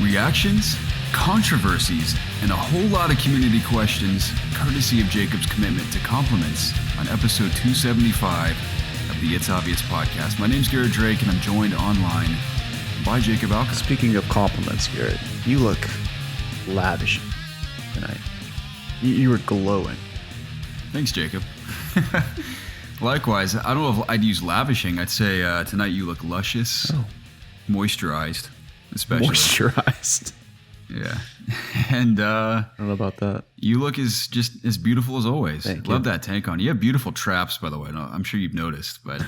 reactions, controversies, and a whole lot of community questions, courtesy of Jacob's commitment to compliments on episode 275 of the It's Obvious podcast. My name's Garrett Drake, and I'm joined online by Jacob Alka. Speaking of compliments, Garrett, you look lavish tonight. You were glowing. Thanks, Jacob. Likewise, I don't know if I'd use lavishing. I'd say tonight you look luscious, moisturized, especially. Moisturized. Yeah. And I don't know about that. You look just as beautiful as always. Thank Love you. that tank on. You have beautiful traps, by the way. No, I'm sure you've noticed, but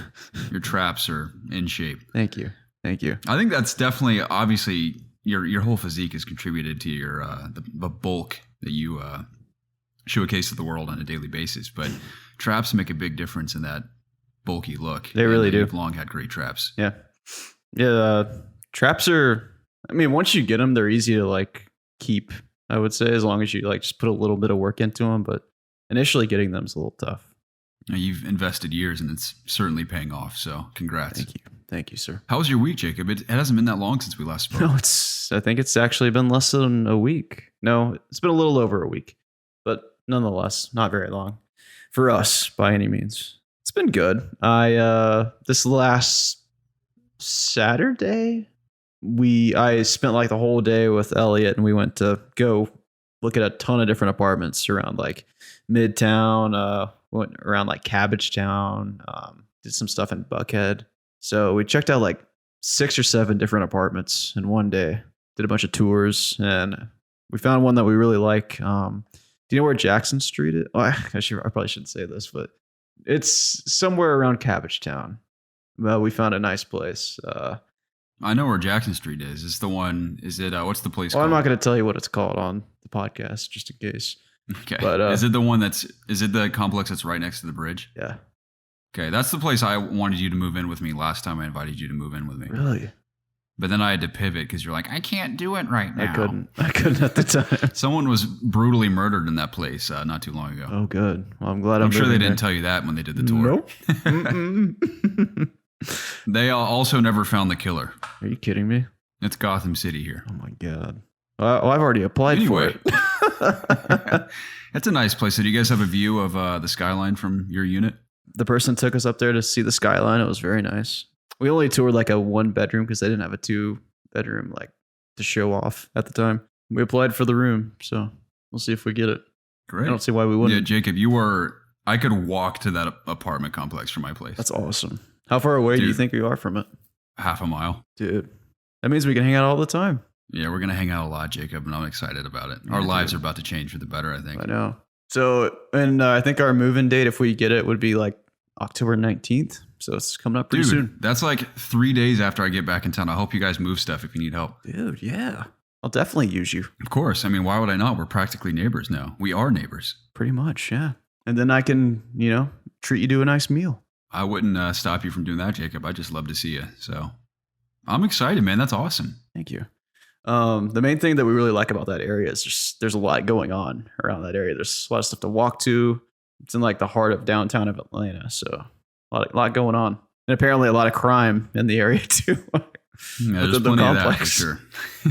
your traps are in shape. Thank you. Thank you. I think that's definitely, obviously, your whole physique has contributed to your the bulk that you showcase to the world on a daily basis. But traps make a big difference in that bulky look. They really do. You've long had great traps. Yeah. Yeah. Traps are, I mean, once you get them, they're easy to keep, I would say, as long as you just put a little bit of work into them. But initially getting them is a little tough. Now, you've invested years and it's certainly paying off. So congrats. Thank you. Thank you, sir. How was your week, Jacob? It hasn't been that long since we last spoke. No, I think it's actually been less than a week. No, it's been a little over a week, but nonetheless, not very long for us by any means. It's been good. This last Saturday, I spent the whole day with Elliot, and we went to go look at a ton of different apartments around Midtown, went around Cabbagetown, did some stuff in Buckhead. So we checked out 6 or 7 different apartments in one day, did a bunch of tours, and we found one that we really like. Do you know where Jackson Street is? Oh, I probably shouldn't say this, but it's somewhere around Cabbagetown. Well, we found a nice place. I know where Jackson Street is. It's the one. Is it? What's the place Well, called? I'm not going to tell you what it's called on the podcast, just in case. Okay. But is it the one is it the complex that's right next to the bridge? Yeah. Okay, that's the place I wanted you to move in with me last time I invited you to move in with me. Really? But then I had to pivot because you're like, I can't do it right now. I couldn't at the time. Someone was brutally murdered in that place not too long ago. Oh, good. Well, I'm glad I'm sure they living didn't there. tell you that when they did the tour. Nope. They also never found the killer. Are you kidding me? It's Gotham City here. Oh my God. Well, I've already applied for it. That's a nice place. So do you guys have a view of the skyline from your unit? The person took us up there to see the skyline. It was very nice. We only toured a 1-bedroom because they didn't have a 2-bedroom to show off at the time. We applied for the room, so we'll see if we get it. Great. I don't see why we wouldn't. Yeah, Jacob, I could walk to that apartment complex from my place. That's awesome. How far away do you think you are from it? Half a mile. Dude, that means we can hang out all the time. Yeah, we're going to hang out a lot, Jacob, and I'm excited about it. Our lives are about to change for the better, I think. I know. So, and I think our move-in date, if we get it, would be October 19th. So it's coming up pretty soon. That's 3 days after I get back in town. I hope you guys move stuff if you need help. Dude, yeah. I'll definitely use you. Of course. I mean, why would I not? We're practically neighbors now. We are neighbors. Pretty much, yeah. And then I can, treat you to a nice meal. I wouldn't stop you from doing that, Jacob. I'd just love to see you. So I'm excited, man. That's awesome. Thank you. The main thing that we really like about that area is just there's a lot going on around that area. There's a lot of stuff to walk to. It's in the heart of downtown of Atlanta, so a lot going on, and apparently a lot of crime in the area too. Yeah, there's plenty of that for sure.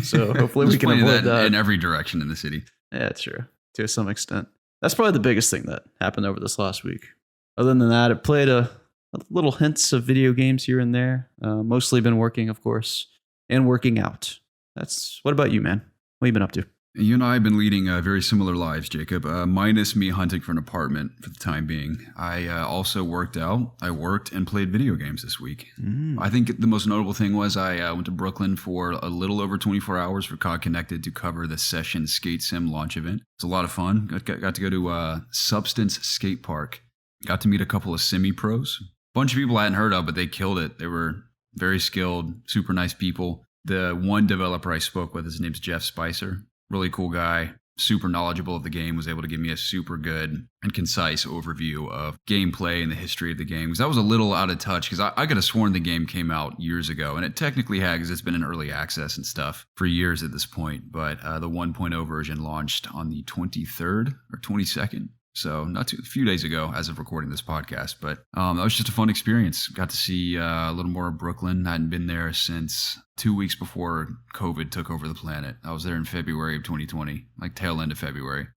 So hopefully we can avoid that in every direction in the city. Yeah, true, to some extent. That's probably the biggest thing that happened over this last week. Other than that, I played a little hints of video games here and there. Mostly been working, of course, and working out. What about you, man? What have you been up to? You and I have been leading very similar lives, Jacob, minus me hunting for an apartment for the time being. I also worked out. I worked and played video games this week. I think the most notable thing was I went to Brooklyn for a little over 24 hours for COD Connected to cover the Session Skate Sim launch event. It was a lot of fun. Got to go to Substance Skate Park. Got to meet a couple of semi-pros. Bunch of people I hadn't heard of, but they killed it. They were very skilled, super nice people. The one developer I spoke with, his name's Jeff Spicer. Really cool guy, super knowledgeable of the game, was able to give me a super good and concise overview of gameplay and the history of the game. Because I was a little out of touch, because I could have sworn the game came out years ago, and it technically had, because it's been in early access and stuff for years at this point. But the 1.0 version launched on the 23rd or 22nd. So a few days ago, as of recording this podcast, but that was just a fun experience. Got to see a little more of Brooklyn. I hadn't been there since 2 weeks before COVID took over the planet. I was there in February of 2020, like tail end of February.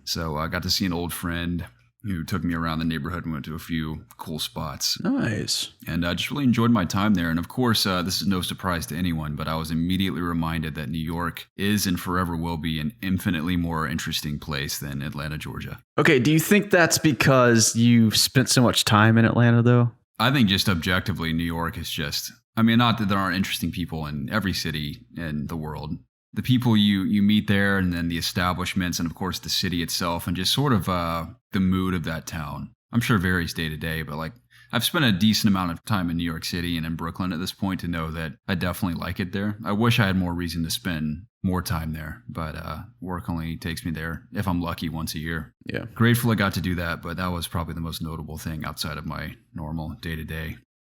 So I got to see an old friend who took me around the neighborhood and went to a few cool spots. Nice. And I just really enjoyed my time there. And of course, this is no surprise to anyone, but I was immediately reminded that New York is and forever will be an infinitely more interesting place than Atlanta, Georgia. Okay, do you think that's because you've spent so much time in Atlanta, though? I think just objectively, New York is just, I mean, not that there aren't interesting people in every city in the world. The people you meet there, and then the establishments, and of course the city itself, and just sort of the mood of that town. I'm sure it varies day to day, but like I've spent a decent amount of time in New York City and in Brooklyn at this point to know that I definitely like it there. I wish I had more reason to spend more time there, but work only takes me there, if I'm lucky, once a year. Yeah. Grateful I got to do that, but that was probably the most notable thing outside of my normal day-to-day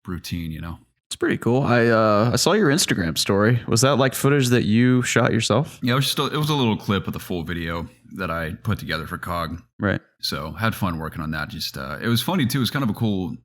routine, you know? It's pretty cool. I saw your Instagram story. Was that like footage that you shot yourself? Yeah, it was a little clip of the full video that I put together for COG. Right. So had fun working on that. Just it was funny too. It was kind of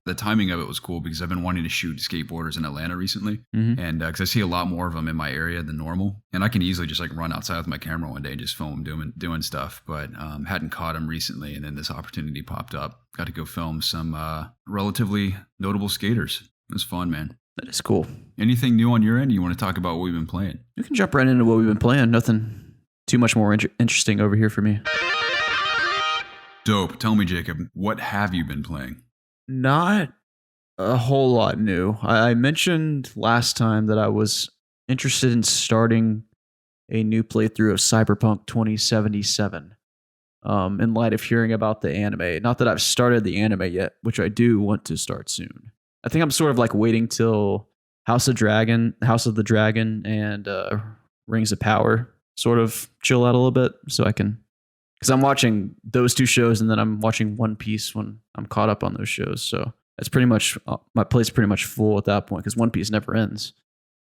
the timing of it was cool because I've been wanting to shoot skateboarders in Atlanta recently, and because I see a lot more of them in my area than normal, and I can easily just like run outside with my camera one day and just film them doing stuff. But hadn't caught them recently, and then this opportunity popped up. Got to go film some relatively notable skaters. It was fun, man. That is cool. Anything new on your end? You want to talk about what we've been playing? You can jump right into what we've been playing. Nothing too much more interesting over here for me. Dope. Tell me, Jacob, what have you been playing? Not a whole lot new. I mentioned last time that I was interested in starting a new playthrough of Cyberpunk 2077 in light of hearing about the anime. Not that I've started the anime yet, which I do want to start soon. I think I'm sort of like waiting till House of the Dragon and Rings of Power sort of chill out a little bit so I can, because I'm watching those two shows and then I'm watching One Piece when I'm caught up on those shows. So that's pretty much, my plate's pretty much full at that point because One Piece never ends.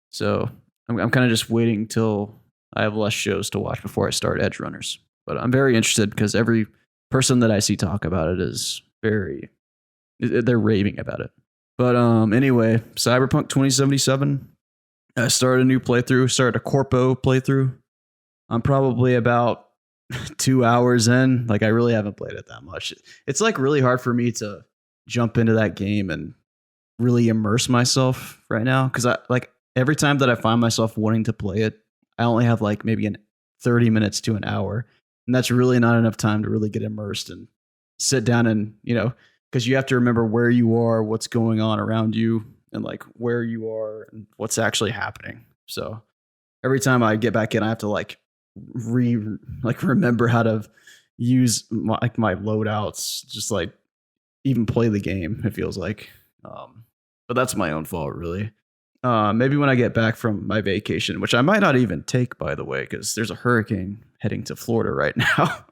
So I'm kind of just waiting till I have less shows to watch before I start Edgerunners. But I'm very interested because every person that I see talk about it is they're raving about it. But anyway, Cyberpunk 2077, I started a new playthrough, started a Corpo playthrough. I'm probably about 2 hours in. Like, I really haven't played it that much. It's like really hard for me to jump into that game and really immerse myself right now. Because every time that I find myself wanting to play it, I only have like maybe 30 minutes to an hour. And that's really not enough time to really get immersed and sit down and, because you have to remember where you are, what's going on around you, and like where you are and what's actually happening. So every time I get back in, I have to remember how to use my loadouts, just like even play the game. It feels like, but that's my own fault, really. Maybe when I get back from my vacation, which I might not even take, by the way, because there's a hurricane heading to Florida right now.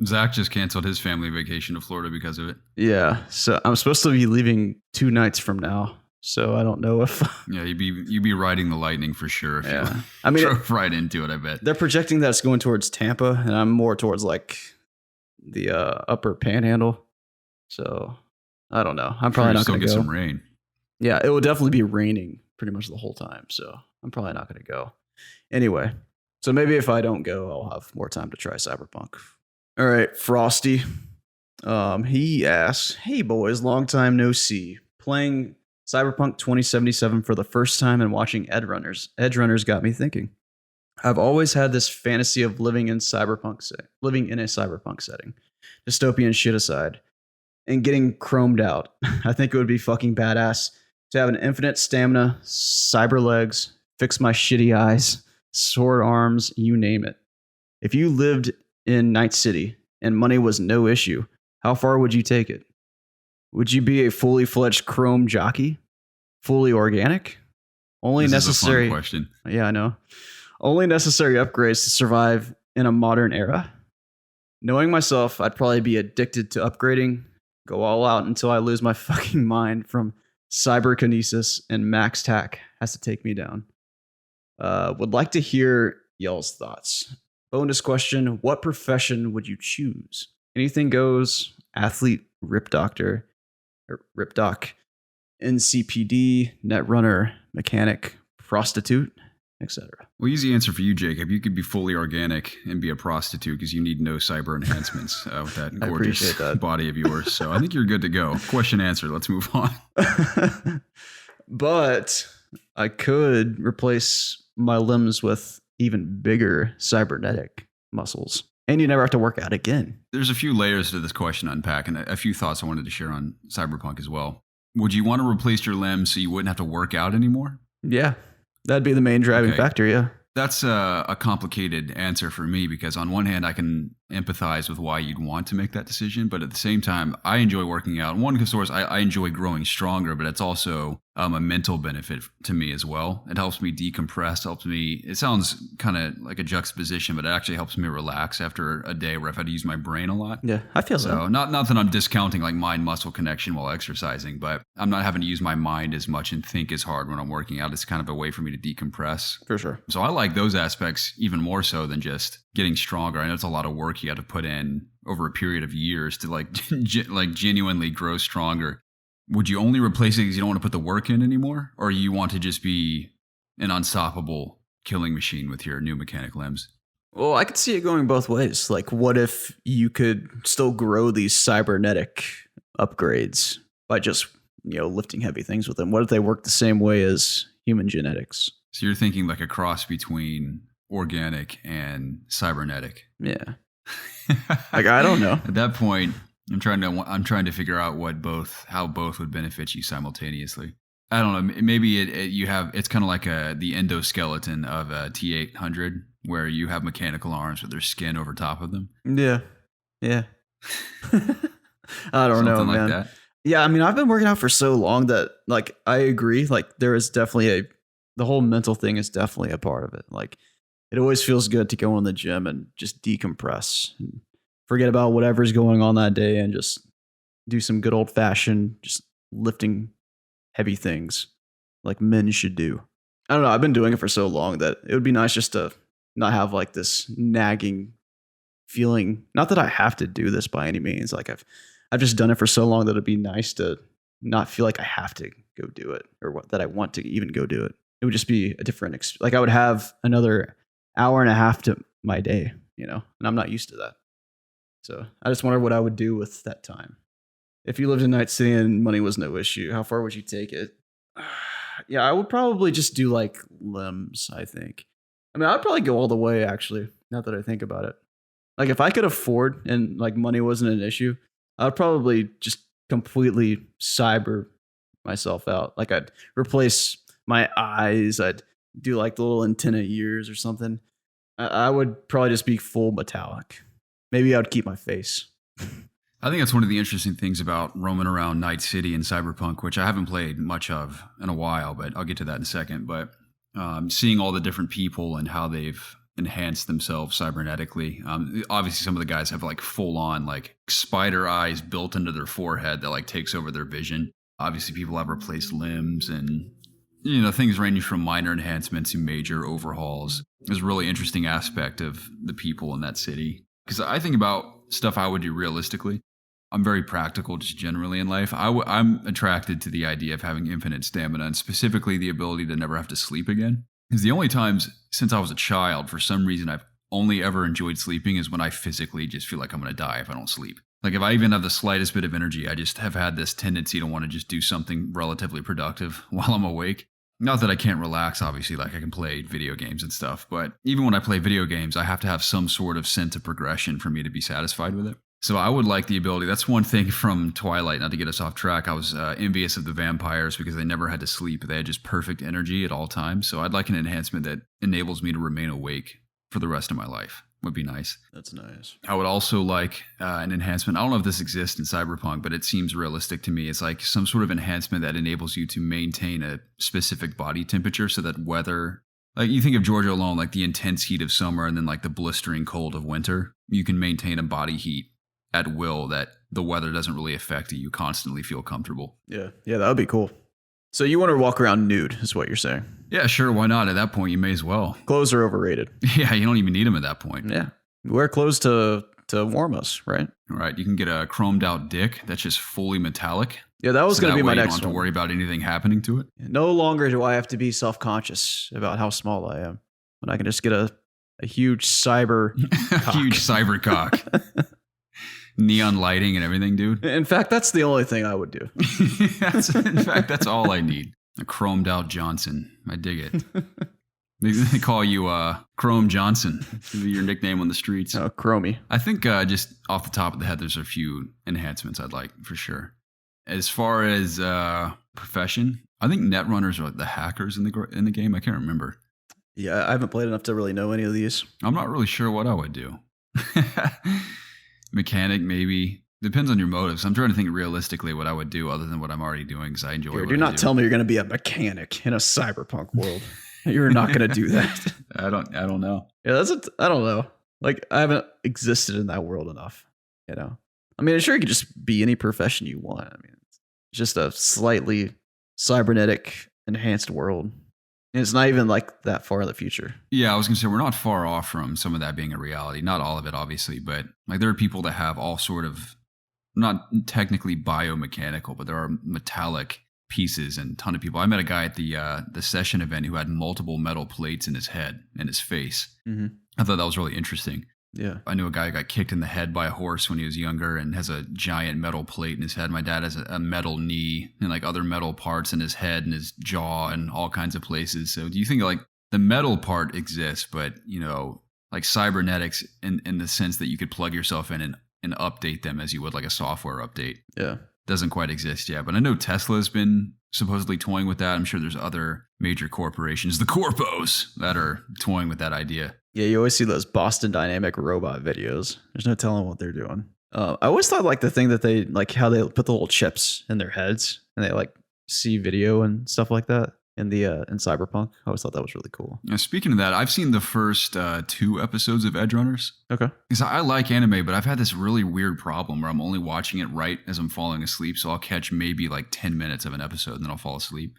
Zach just canceled his family vacation to Florida because of it. Yeah, so I'm supposed to be leaving 2 nights from now. So I don't know if yeah, you'd be riding the lightning for sure. If yeah, you drove right into it. I bet they're projecting that it's going towards Tampa, and I'm more towards like the upper Panhandle. So I don't know. I'm probably not going to go. Still get some rain. Yeah, it will definitely be raining pretty much the whole time. So I'm probably not going to go. Anyway, so maybe if I don't go, I'll have more time to try Cyberpunk. All right, Frosty. He asks, "Hey boys, long time no see. Playing Cyberpunk 2077 for the first time and watching Edgerunners. Edgerunners got me thinking. I've always had this fantasy of living in a cyberpunk setting, dystopian shit aside, and getting chromed out. I think it would be fucking badass to have an infinite stamina, cyber legs, fix my shitty eyes, sword arms, you name it. If you lived in Night City and money was no issue, how far would you take it? Would you be a fully fledged chrome jockey? Fully organic? Only this necessary is a fun question. Yeah, I know. Only necessary upgrades to survive in a modern era? Knowing myself, I'd probably be addicted to upgrading, go all out until I lose my fucking mind from cyberkinesis and max tac has to take me down. Would like to hear y'all's thoughts. Bonus question, what profession would you choose? anything goes, athlete, rip doctor, or rip doc, NCPD, net runner, mechanic, prostitute, etc. Well, easy answer for you, Jacob. You could be fully organic and be a prostitute because you need no cyber enhancements with that gorgeous body of yours. So I think you're good to go. Question answered. Let's move on. But I could replace my limbs with even bigger cybernetic muscles. And you never have to work out again. There's a few layers to this question to unpack, and a few thoughts I wanted to share on Cyberpunk as well. Would you want to replace your limbs so you wouldn't have to work out anymore? Yeah, that'd be the main driving factor, yeah. That's a complicated answer for me because on one hand, I can empathize with why you'd want to make that decision. But at the same time, I enjoy working out. One, because I enjoy growing stronger, but it's also a mental benefit to me as well. It helps me decompress, it sounds kind of like a juxtaposition, but it actually helps me relax after a day where I've had to use my brain a lot. Yeah, I feel so. So not that I'm discounting like mind-muscle connection while exercising, but I'm not having to use my mind as much and think as hard when I'm working out. It's kind of a way for me to decompress. For sure. So I like those aspects even more so than just getting stronger. I know it's a lot of work you have to put in over a period of years to like genuinely grow stronger. Would you only replace it because you don't want to put the work in anymore? Or you want to just be an unstoppable killing machine with your new mechanic limbs? Well, I could see it going both ways. Like, what if you could still grow these cybernetic upgrades by just, lifting heavy things with them? What if they work the same way as human genetics? So you're thinking like a cross between organic and cybernetic. Yeah. Like, I don't know. At that point, I'm trying to figure out how both would benefit you simultaneously. I don't know. Maybe it's kind of like the endoskeleton of a T800, where you have mechanical arms with their skin over top of them. Yeah. I don't know, man. Like that. Yeah, I mean, I've been working out for so long that, like, I agree. Like, there is definitely the whole mental thing is definitely a part of it. Like, it always feels good to go in the gym and just decompress and forget about whatever's going on that day and just do some good old fashioned just lifting heavy things like men should do. I don't know. I've been doing it for so long that it would be nice just to not have like this nagging feeling. Not that I have to do this by any means. Like I've just done it for so long that it'd be nice to not feel like I have to go do it or that I want to even go do it. It would just be a different like I would have another hour and a half to my day, and I'm not used to that. So I just wonder what I would do with that time. If you lived in Night City and money was no issue, how far would you take it? Yeah, I would probably just do like limbs, I think. I mean, I'd probably go all the way, actually, now that I think about it. Like, if I could afford and like money wasn't an issue, I'd probably just completely cyber myself out. Like, I'd replace my eyes. I'd do like the little antenna ears or something. I would probably just be full metallic. Maybe I would keep my face. I think that's one of the interesting things about roaming around Night City and Cyberpunk, which I haven't played much of in a while, but I'll get to that in a second. But seeing all the different people and how they've enhanced themselves cybernetically. Obviously, some of the guys have like full on like spider eyes built into their forehead that like takes over their vision. Obviously, people have replaced limbs and things ranging from minor enhancements to major overhauls. Is a really interesting aspect of the people in that city. Because I think about stuff I would do realistically. I'm very practical just generally in life. I'm attracted to the idea of having infinite stamina and specifically the ability to never have to sleep again. Because the only times since I was a child, for some reason, I've only ever enjoyed sleeping is when I physically just feel like I'm going to die if I don't sleep. Like if I even have the slightest bit of energy, I just have had this tendency to want to just do something relatively productive while I'm awake. Not that I can't relax, obviously, like I can play video games and stuff, but even when I play video games, I have to have some sort of sense of progression for me to be satisfied with it. So I would like the ability. That's one thing from Twilight, not to get us off track. I was envious of the vampires because they never had to sleep. They had just perfect energy at all times. So I'd like an enhancement that enables me to remain awake for the rest of my life. Would be nice. That's nice. I would also like an enhancement. I don't know if this exists in Cyberpunk, but it seems realistic to me. It's like some sort of enhancement that enables you to maintain a specific body temperature so that weather, like you think of Georgia alone, like the intense heat of summer and then like the blistering cold of winter, you can maintain a body heat at will that the weather doesn't really affect you. You constantly feel comfortable. Yeah, that would be cool. So you want to walk around nude is what you're saying? Yeah, sure. Why not? At that point, you may as well. Clothes are overrated. Yeah, you don't even need them at that point. Yeah. Wear clothes to to warm us, right? All right. You can get a chromed out dick that's just fully metallic. Yeah, that was going to be my You next don't have one. to worry about anything happening to it. No longer do I have to be self-conscious about how small I am. When I can just get a huge cyber cock. Huge cyber cock. Neon lighting and everything, dude. In fact, that's the only thing I would do. In fact, that's all I need. A chromed out Johnson. I dig it. They call you Chrome Johnson. That'd be your nickname on the streets. Oh, Chromie. I think just off the top of the head, there's a few enhancements I'd like for sure. As far as profession, I think netrunners are like the hackers in the game. I can't remember. Yeah, I haven't played enough to really know any of these. I'm not really sure what I would do. Mechanic, maybe. Depends on your motives. I'm trying to think realistically what I would do other than what I'm already doing because I enjoy it. Do not tell me you're going to be a mechanic in a cyberpunk world. You're not going to do that. I don't know. Yeah, I don't know. Like, I haven't existed in that world enough, you know? I mean, sure, you could just be any profession you want. I mean, it's just a slightly cybernetic enhanced world. And it's not even like that far in the future. Yeah, I was going to say we're not far off from some of that being a reality. Not all of it, obviously, but like there are people that have all sort of, not technically biomechanical, but there are metallic pieces and a ton of people. I met a guy at the session event who had multiple metal plates in his head and his face. Mm-hmm. I thought that was really interesting. Yeah. I knew a guy who got kicked in the head by a horse when he was younger and has a giant metal plate in his head. My dad has a metal knee and like other metal parts in his head and his jaw and all kinds of places. So do you think like the metal part exists, but you know, like cybernetics in the sense that you could plug yourself in and update them as you would like a software update? Yeah. Doesn't quite exist yet, but I know Tesla's been supposedly toying with that. I'm sure there's other major corporations, the corpos, that are toying with that idea. Yeah, you always see those Boston Dynamic robot videos. There's no telling what they're doing. I always thought like the thing that they like how they put the little chips in their heads and they like see video and stuff like that in Cyberpunk. I always thought that was really cool. Now, speaking of that, I've seen the first 2 episodes of Edgerunners. Okay. Because I like anime, but I've had this really weird problem where I'm only watching it right as I'm falling asleep. So I'll catch maybe like 10 minutes of an episode and then I'll fall asleep.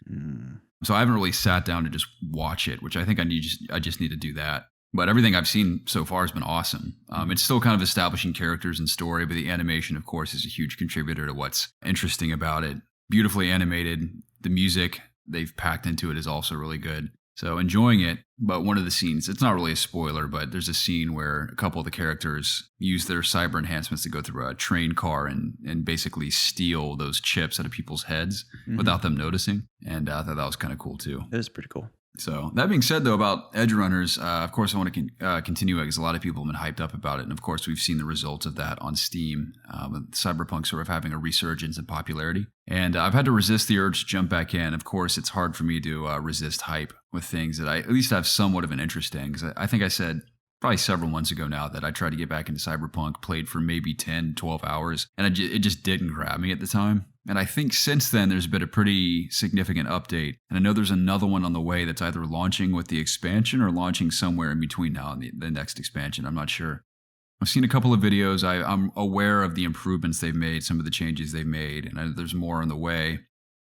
So I haven't really sat down to just watch it, which I think I just need to do that. But everything I've seen so far has been awesome. It's still kind of establishing characters and story, but the animation, of course, is a huge contributor to what's interesting about it. Beautifully animated. The music they've packed into it is also really good. So enjoying it. But one of the scenes, it's not really a spoiler, but there's a scene where a couple of the characters use their cyber enhancements to go through a train car and basically steal those chips out of people's heads without them noticing. And I thought that was kind of cool too. It is pretty cool. So that being said, though, about Edgerunners, of course, I want to continue it because a lot of people have been hyped up about it. And of course, we've seen the results of that on Steam, with Cyberpunk sort of having a resurgence in popularity. And I've had to resist the urge to jump back in. Of course, it's hard for me to resist hype with things that I at least have somewhat of an interest in. Because I think I said probably several months ago now that I tried to get back into Cyberpunk, played for maybe 10, 12 hours, and it just didn't grab me at the time. And I think since then, there's been a pretty significant update. And I know there's another one on the way that's either launching with the expansion or launching somewhere in between now and the next expansion. I'm not sure. I've seen a couple of videos. I'm aware of the improvements they've made, some of the changes they've made, and there's more on the way.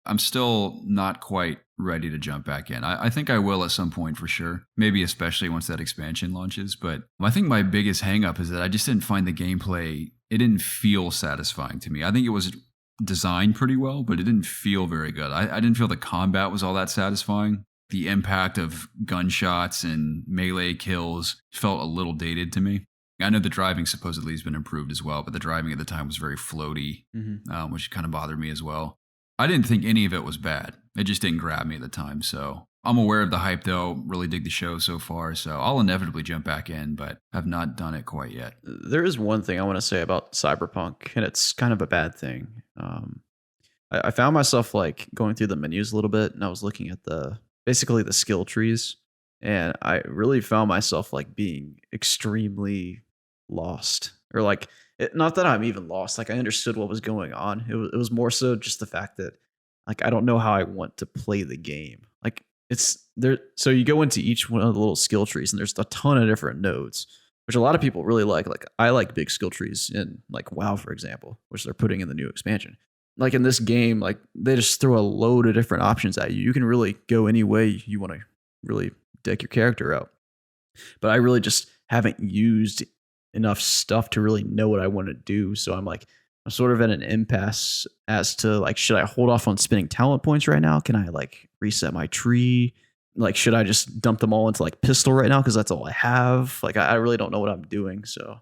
I'm still not quite ready to jump back in. I think I will at some point for sure. Maybe especially once that expansion launches. But I think my biggest hang up is that I just didn't find the gameplay, it didn't feel satisfying to me. I think it was designed pretty well, but it didn't feel very good. I didn't feel the combat was all that satisfying. The impact of gunshots and melee kills felt a little dated to me. I know the driving supposedly has been improved as well, but the driving at the time was very floaty, which kind of bothered me as well. I didn't think any of it was bad. It just didn't grab me at the time. So I'm aware of the hype though, really dig the show so far. So I'll inevitably jump back in, but have not done it quite yet. There is one thing I want to say about Cyberpunk, and it's kind of a bad thing. I found myself like going through the menus a little bit, and I was looking at basically the skill trees, and I really found myself like being extremely lost, or like not that I'm even lost. Like I understood what was going on. It was more so just the fact that like I don't know how I want to play the game. Like it's there. So you go into each one of the little skill trees, and there's a ton of different nodes, which a lot of people really like. Like I like big skill trees in like WoW, for example, which they're putting in the new expansion. Like in this game, like they just throw a load of different options at you. You can really go any way you want to really deck your character out. But I really just haven't used enough stuff to really know what I want to do. So I'm sort of at an impasse as to like, should I hold off on spending talent points right now? Can I like reset my tree? Like, should I just dump them all into like pistol right now? Cause that's all I have. Like, I really don't know what I'm doing. So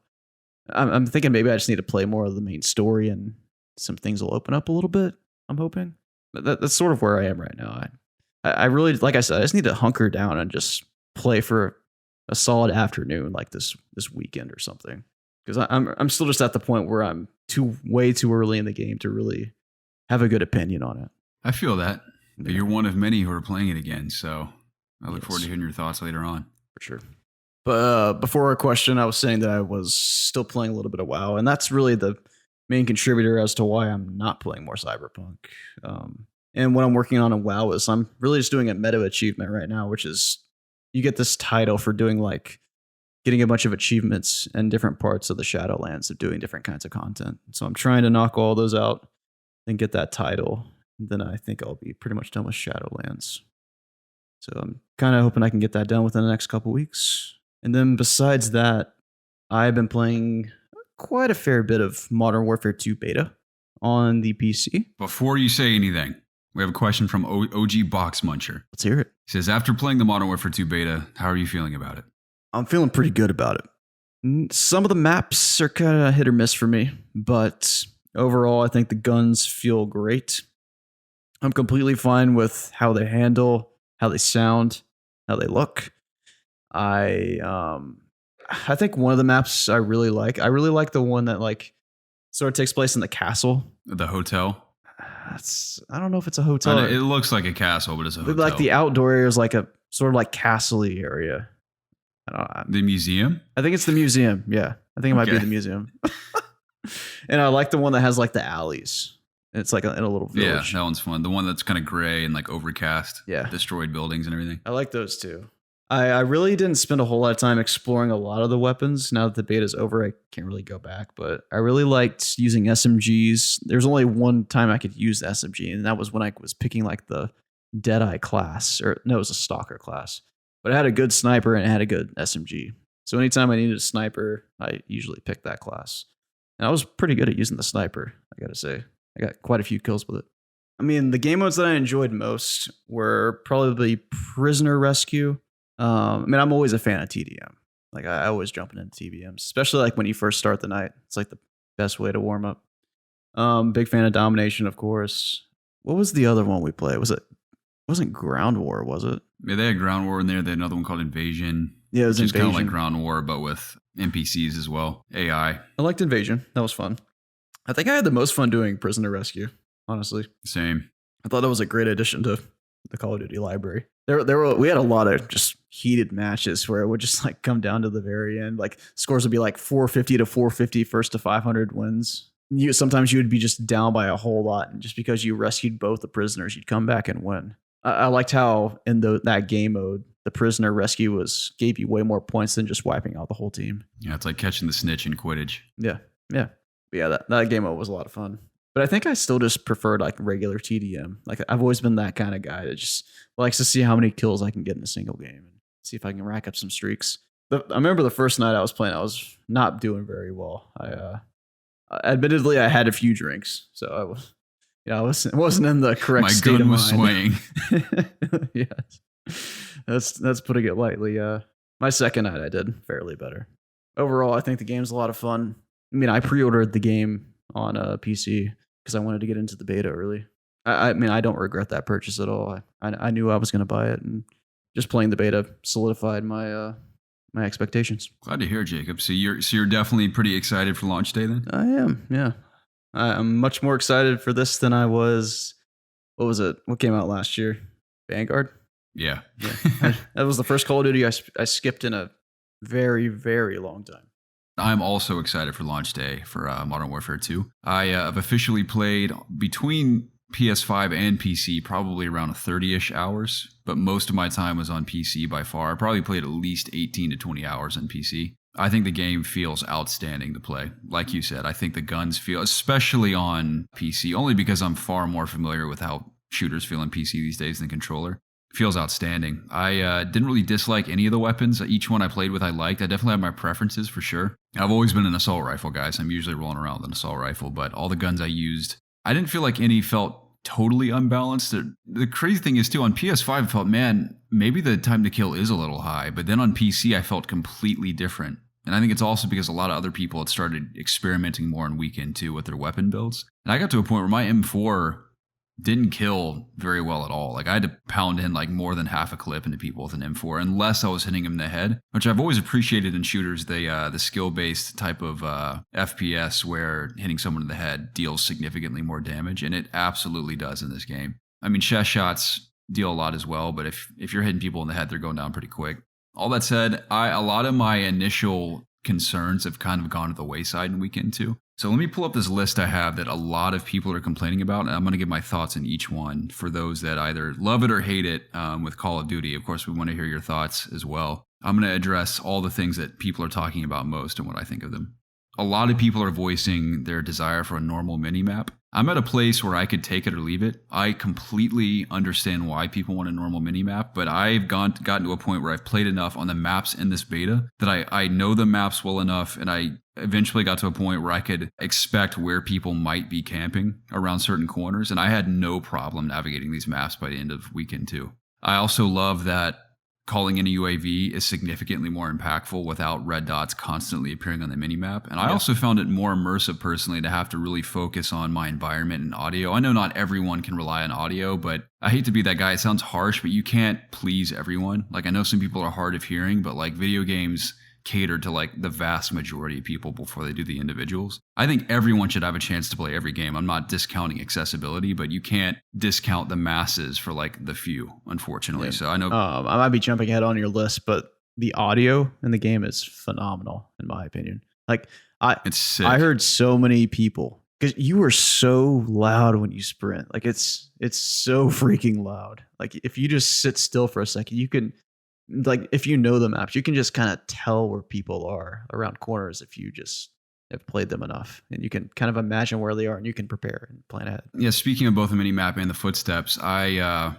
I'm thinking maybe I just need to play more of the main story and some things will open up a little bit. I'm hoping. But that's sort of where I am right now. I really, like I said, I just need to hunker down and just play for a solid afternoon, like this weekend or something. Because I'm still just at the point where I'm way too early in the game to really have a good opinion on it. I feel that. But you're one of many who are playing it again, so I look forward to hearing your thoughts later on. For sure. But before our question, I was saying that I was still playing a little bit of WoW, and that's really the main contributor as to why I'm not playing more Cyberpunk. And what I'm working on in WoW is I'm really just doing a meta achievement right now, which is you get this title for doing like getting a bunch of achievements in different parts of the Shadowlands of doing different kinds of content. So I'm trying to knock all those out and get that title. And then I think I'll be pretty much done with Shadowlands. So I'm kind of hoping I can get that done within the next couple weeks. And then besides that, I've been playing quite a fair bit of Modern Warfare 2 beta on the PC. Before you say anything, we have a question from OG Box Muncher. Let's hear it. He says, after playing the Modern Warfare 2 beta, how are you feeling about it? I'm feeling pretty good about it. Some of the maps are kind of hit or miss for me, but overall, I think the guns feel great. I'm completely fine with how they handle, how they sound, how they look. I think one of the maps I really like the one that like sort of takes place in the castle. The hotel? I don't know if it's a hotel. It looks like a castle, but it's a hotel. Like the outdoor area is like a sort of like castle-y area. I don't know. The museum? I think it's the museum. Yeah. I think it might be the museum. And I like the one that has like the alleys. It's like in a little village. Yeah, that one's fun. The one that's kind of gray and like overcast. Yeah. Destroyed buildings and everything. I like those too. I really didn't spend a whole lot of time exploring a lot of the weapons. Now that the beta's over, I can't really go back. But I really liked using SMGs. There's only one time I could use the SMG, and that was when I was picking like the Deadeye class. Or no, it was a Stalker class. But it had a good sniper and it had a good SMG. So anytime I needed a sniper, I usually picked that class. And I was pretty good at using the sniper, I gotta say. I got quite a few kills with it. I mean, the game modes that I enjoyed most were probably Prisoner Rescue. I mean, I'm always a fan of TDM. Like, I always jumping into TBMs, especially like when you first start the night. It's like the best way to warm up. Big fan of Domination, of course. What was the other one we played? It wasn't Ground War, was it? Yeah, they had Ground War in there. They had another one called Invasion. Yeah, it was Invasion. Kind of like Invasion. Ground War, but with NPCs as well. AI. I liked Invasion. That was fun. I think I had the most fun doing Prisoner Rescue, honestly. Same. I thought that was a great addition to the Call of Duty library. We had a lot of just heated matches where it would just like come down to the very end. Like scores would be like 450 to 450, first to 500 wins. Sometimes you would be just down by a whole lot, and just because you rescued both the prisoners, you'd come back and win. I liked how in that game mode, the prisoner rescue gave you way more points than just wiping out the whole team. Yeah, it's like catching the snitch in Quidditch. Yeah. That game mode was a lot of fun. But I think I still just preferred like regular TDM. Like I've always been that kind of guy that just likes to see how many kills I can get in a single game and see if I can rack up some streaks. I remember the first night I was playing, I was not doing very well. Admittedly, I had a few drinks, so I wasn't in the correct state of mind. My gun was swaying. Yes, that's putting it lightly. My second night I did fairly better. Overall, I think the game's a lot of fun. I mean, I pre-ordered the game on a PC because I wanted to get into the beta early. I mean, I don't regret that purchase at all. I knew I was going to buy it, and just playing the beta solidified my expectations. Glad to hear, Jacob. So you're definitely pretty excited for launch day then? I am, yeah. I'm much more excited for this than I was. What was it? What came out last year? Vanguard? Yeah. That was the first Call of Duty I skipped in a very, very long time. I'm also excited for launch day for Modern Warfare 2. I have officially played between PS5 and PC probably around 30-ish hours, but most of my time was on PC by far. I probably played at least 18 to 20 hours on PC. I think the game feels outstanding to play. Like you said, I think the guns feel, especially on PC, only because I'm far more familiar with how shooters feel on PC these days than controller. feels outstanding. I didn't really dislike any of the weapons. Each one I played with I liked. I definitely have my preferences for sure. I've always been an assault rifle guy, so I'm usually rolling around with an assault rifle, but all the guns I used, I didn't feel like any felt totally unbalanced. The crazy thing is too, on PS5 I felt, man, maybe the time to kill is a little high, but then on PC I felt completely different. And I think it's also because a lot of other people had started experimenting more on Weekend too with their weapon builds. And I got to a point where my M4 didn't kill very well at all. Like I had to pound in like more than half a clip into people with an M4 unless I was hitting them in the head, which I've always appreciated in shooters, the skill-based type of FPS where hitting someone in the head deals significantly more damage, and it absolutely does in this game. I mean, chest shots deal a lot as well, but if you're hitting people in the head, they're going down pretty quick. All that said, a lot of my initial concerns have kind of gone to the wayside in Weekend 2. So let me pull up this list I have that a lot of people are complaining about, and I'm going to give my thoughts on each one for those that either love it or hate it with Call of Duty. Of course, we want to hear your thoughts as well. I'm going to address all the things that people are talking about most and what I think of them. A lot of people are voicing their desire for a normal minimap. I'm at a place where I could take it or leave it. I completely understand why people want a normal minimap, but I've gotten to a point where I've played enough on the maps in this beta that I know the maps well enough, and I eventually got to a point where I could expect where people might be camping around certain corners, and I had no problem navigating these maps by the end of Weekend 2. I also love that calling in a UAV is significantly more impactful without red dots constantly appearing on the minimap. And I also found it more immersive personally to have to really focus on my environment and audio. I know not everyone can rely on audio, but I hate to be that guy. It sounds harsh, but you can't please everyone. Like I know some people are hard of hearing, but like video games cater to like the vast majority of people before they do the individuals. I think everyone should have a chance to play every game. I'm not discounting accessibility, but you can't discount the masses for like the few, unfortunately. Yeah. So I know I might be jumping ahead on your list, but the audio in the game is phenomenal in my opinion. Like it's sick. I heard so many people, because you were so loud when you sprint. Like it's so freaking loud. Like if you just sit still for a second, you can, like if you know the maps, you can just kind of tell where people are around corners if you just have played them enough, and you can kind of imagine where they are and you can prepare and plan ahead. Yeah, speaking of both the minimap and the footsteps, I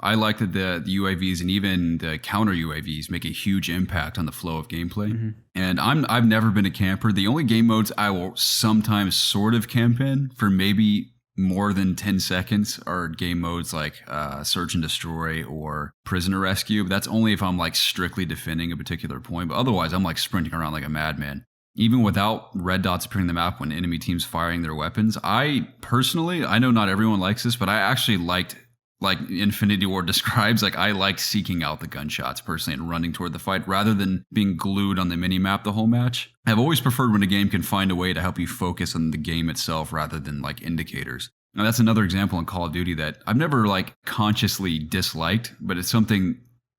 like that the UAVs and even the counter UAVs make a huge impact on the flow of gameplay. Mm-hmm. And I've never been a camper. The only game modes I will sometimes sort of camp in for maybe more than 10 seconds are game modes like search and destroy or prisoner rescue. But that's only if I'm like strictly defending a particular point. But otherwise, I'm like sprinting around like a madman. Even without red dots appearing on the map when enemy teams firing their weapons. I personally, I know not everyone likes this, but I actually liked, like Infinity Ward describes, like I like seeking out the gunshots personally and running toward the fight rather than being glued on the mini-map the whole match. I've always preferred when a game can find a way to help you focus on the game itself rather than like indicators. Now that's another example in Call of Duty that I've never like consciously disliked, but it's something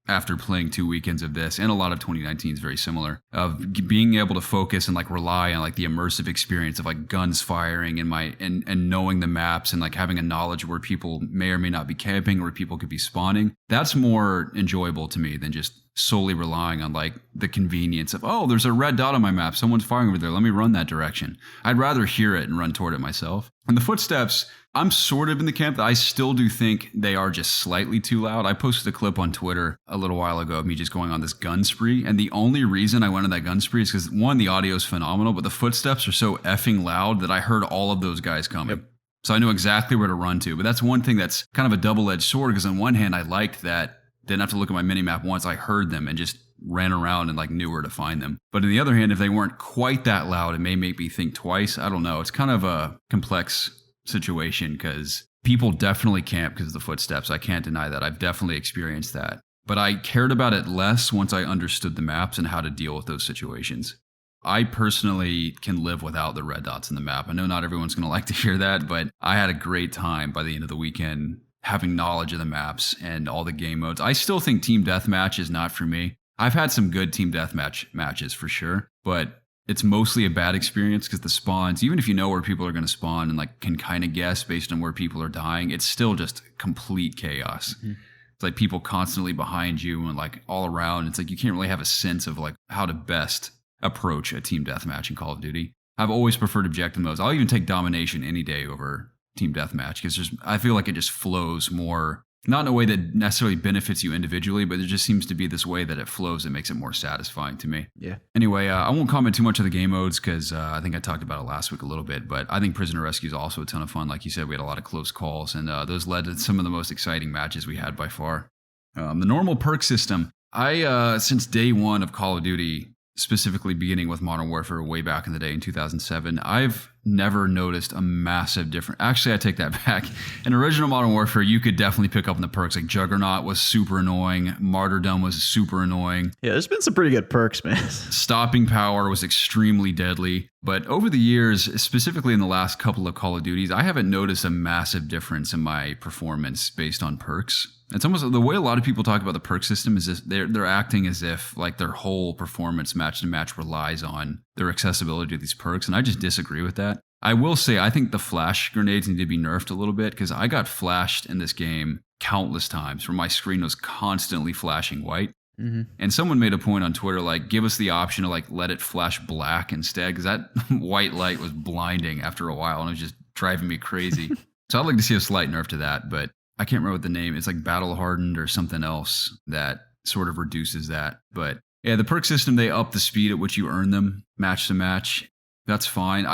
after playing 2 weekends of this, and a lot of 2019 is very similar, of being able to focus and like rely on like the immersive experience of like guns firing and knowing the maps and like having a knowledge where people may or may not be camping or where people could be spawning. That's more enjoyable to me than just solely relying on like the convenience of, oh, there's a red dot on my map, someone's firing over there, let me run that direction. I'd rather hear it and run toward it myself. And the footsteps, I'm sort of in the camp that I still do think they are just slightly too loud. I posted a clip on Twitter a little while ago of me just going on this gun spree. And the only reason I went on that gun spree is because, one, the audio is phenomenal, but the footsteps are so effing loud that I heard all of those guys coming. Yep. So I knew exactly where to run to. But that's one thing that's kind of a double-edged sword, because on one hand, I liked that. Didn't have to look at my minimap once. I heard them and just ran around and like knew where to find them. But on the other hand, if they weren't quite that loud, it may make me think twice. I don't know. It's kind of a complex situation because people definitely camp because of the footsteps. I can't deny that. I've definitely experienced that. But I cared about it less once I understood the maps and how to deal with those situations. I personally can live without the red dots in the map. I know not everyone's going to like to hear that, but I had a great time by the end of the weekend having knowledge of the maps and all the game modes. I still think team deathmatch is not for me. I've had some good team deathmatch matches for sure, but it's mostly a bad experience because the spawns, even if you know where people are going to spawn and like can kind of guess based on where people are dying, it's still just complete chaos. Mm-hmm. It's like people constantly behind you and like all around. It's like you can't really have a sense of like how to best approach a team deathmatch in Call of Duty. I've always preferred objective modes. I'll even take domination any day over team deathmatch because I feel like it just flows more Not in a way that necessarily benefits you individually, but there just seems to be this way that it flows that makes it more satisfying to me. Yeah. Anyway, I won't comment too much on the game modes because I think I talked about it last week a little bit, but I think Prisoner Rescue is also a ton of fun. Like you said, we had a lot of close calls, and those led to some of the most exciting matches we had by far. The normal perk system. Since day one of Call of Duty, specifically beginning with Modern Warfare way back in the day in 2007, I've never noticed a massive difference. Actually, I take that back. In original Modern Warfare, you could definitely pick up on the perks. Like Juggernaut was super annoying. Martyrdom was super annoying. Yeah, there's been some pretty good perks, man. Stopping Power was extremely deadly. But over the years, specifically in the last couple of Call of Duties, I haven't noticed a massive difference in my performance based on perks. It's almost the way a lot of people talk about the perk system is this, they're acting as if like their whole performance match to match relies on their accessibility to these perks, and I just disagree with that. I will say I think the flash grenades need to be nerfed a little bit because I got flashed in this game countless times where my screen was constantly flashing white. Mm-hmm. And someone made a point on Twitter, like, give us the option to like let it flash black instead, because that white light was blinding after a while and it was just driving me crazy. So I'd like to see a slight nerf to that, but I can't remember what the name is. It's like Battle Hardened or something else that sort of reduces that. But yeah, the perk system, they up the speed at which you earn them match to match. That's fine.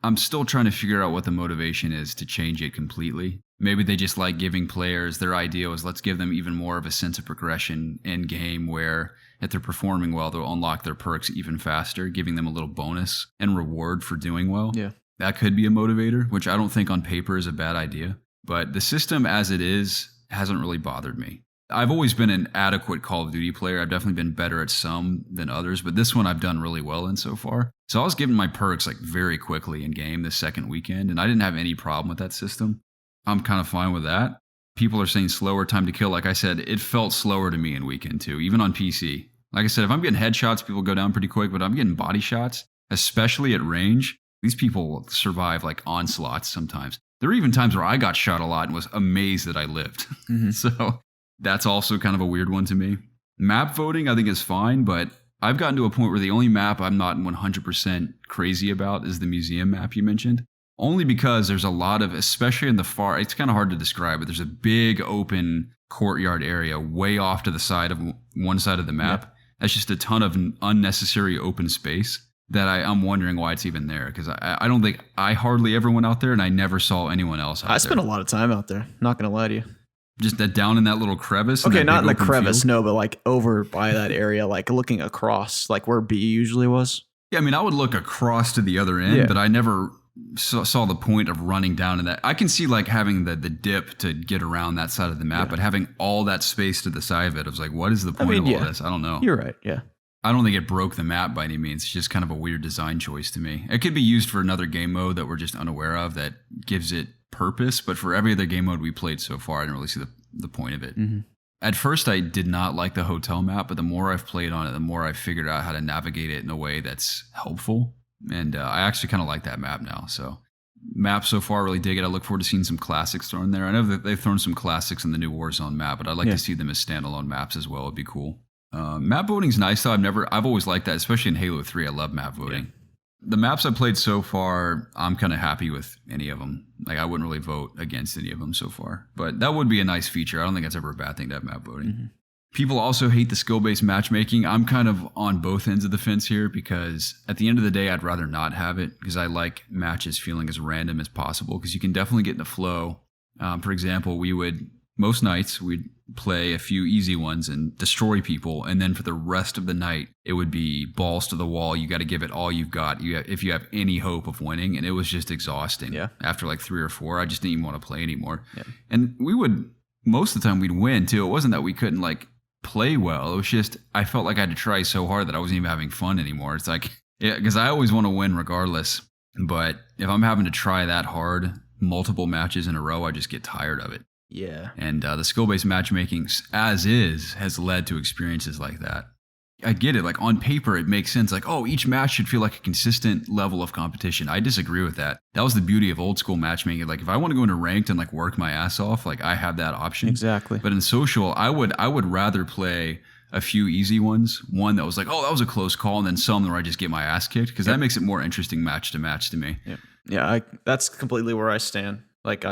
I'm still trying to figure out what the motivation is to change it completely. Maybe they just like giving players, their idea was let's give them even more of a sense of progression in game where if they're performing well, they'll unlock their perks even faster, giving them a little bonus and reward for doing well. Yeah. That could be a motivator, which I don't think on paper is a bad idea. But the system as it is hasn't really bothered me. I've always been an adequate Call of Duty player. I've definitely been better at some than others, but this one I've done really well in so far. So I was given my perks like very quickly in game the second weekend, and I didn't have any problem with that system. I'm kind of fine with that. People are saying slower time to kill. Like I said, it felt slower to me in weekend 2, even on PC. Like I said, if I'm getting headshots, people go down pretty quick, but I'm getting body shots, especially at range. These people survive like onslaughts sometimes. There were even times where I got shot a lot and was amazed that I lived. Mm-hmm. So that's also kind of a weird one to me. Map voting, I think, is fine, but I've gotten to a point where the only map I'm not 100% crazy about is the museum map you mentioned. Only because there's a lot of, especially in the far, it's kind of hard to describe, but there's a big open courtyard area way off to the side of one side of the map. Yep. That's just a ton of unnecessary open space that I'm wondering why it's even there. Because I don't think I hardly ever went out there, and I never saw anyone else out there. I spent a lot of time out there, not going to lie to you. Just that down in that little crevice? Okay, not in the crevice, no, but like over by that area, like looking across, like where B usually was. Yeah, I mean, I would look across to the other end, but I never saw the point of running down in that. I can see like having the dip to get around that side of the map, but having all that space to the side of it, I was like, what is the point of all this? I don't know. You're right, yeah. I don't think it broke the map by any means. It's just kind of a weird design choice to me. It could be used for another game mode that we're just unaware of that gives it purpose, but for every other game mode we played so far, I didn't really see the point of it. Mm-hmm. At first, I did not like the hotel map, but the more I've played on it, the more I've figured out how to navigate it in a way that's helpful. And I actually kind of like that map now. So map so far, really dig it. I look forward to seeing some classics thrown there. I know that they've thrown some classics in the new Warzone map, but I'd like to see them as standalone maps as well. It'd be cool. Map voting's nice though. I've always liked that, especially in Halo 3. I love map voting. Yeah. The maps I played so far, I'm kind of happy with any of them. Like I wouldn't really vote against any of them so far, but that would be a nice feature. I don't think that's ever a bad thing to have map voting. Mm-hmm. People also hate the skill-based matchmaking. I'm kind of on both ends of the fence here because at the end of the day, I'd rather not have it because I like matches feeling as random as possible because you can definitely get in the flow. For example, most nights we'd play a few easy ones and destroy people, and then for the rest of the night it would be balls to the wall. You got to give it all you've got if you have any hope of winning, and it was just exhausting. After like 3 or 4, I just didn't even want to play anymore. And we would, most of the time we'd win too. It wasn't that we couldn't like play well, it was just I felt like I had to try so hard that I wasn't even having fun anymore. It's like, because I always want to win regardless, but if I'm having to try that hard multiple matches in a row, I just get tired of it. Yeah. And the skill-based matchmaking as is has led to experiences like that. I get it. Like on paper, it makes sense. Like, oh, each match should feel like a consistent level of competition. I disagree with that. That was the beauty of old school matchmaking. Like if I want to go into ranked and like work my ass off, like I have that option. Exactly. But in social, I would rather play a few easy ones. One that was like, oh, that was a close call. And then some where I just get my ass kicked because that makes it more interesting match to me. Yeah. Yeah. That's completely where I stand. Like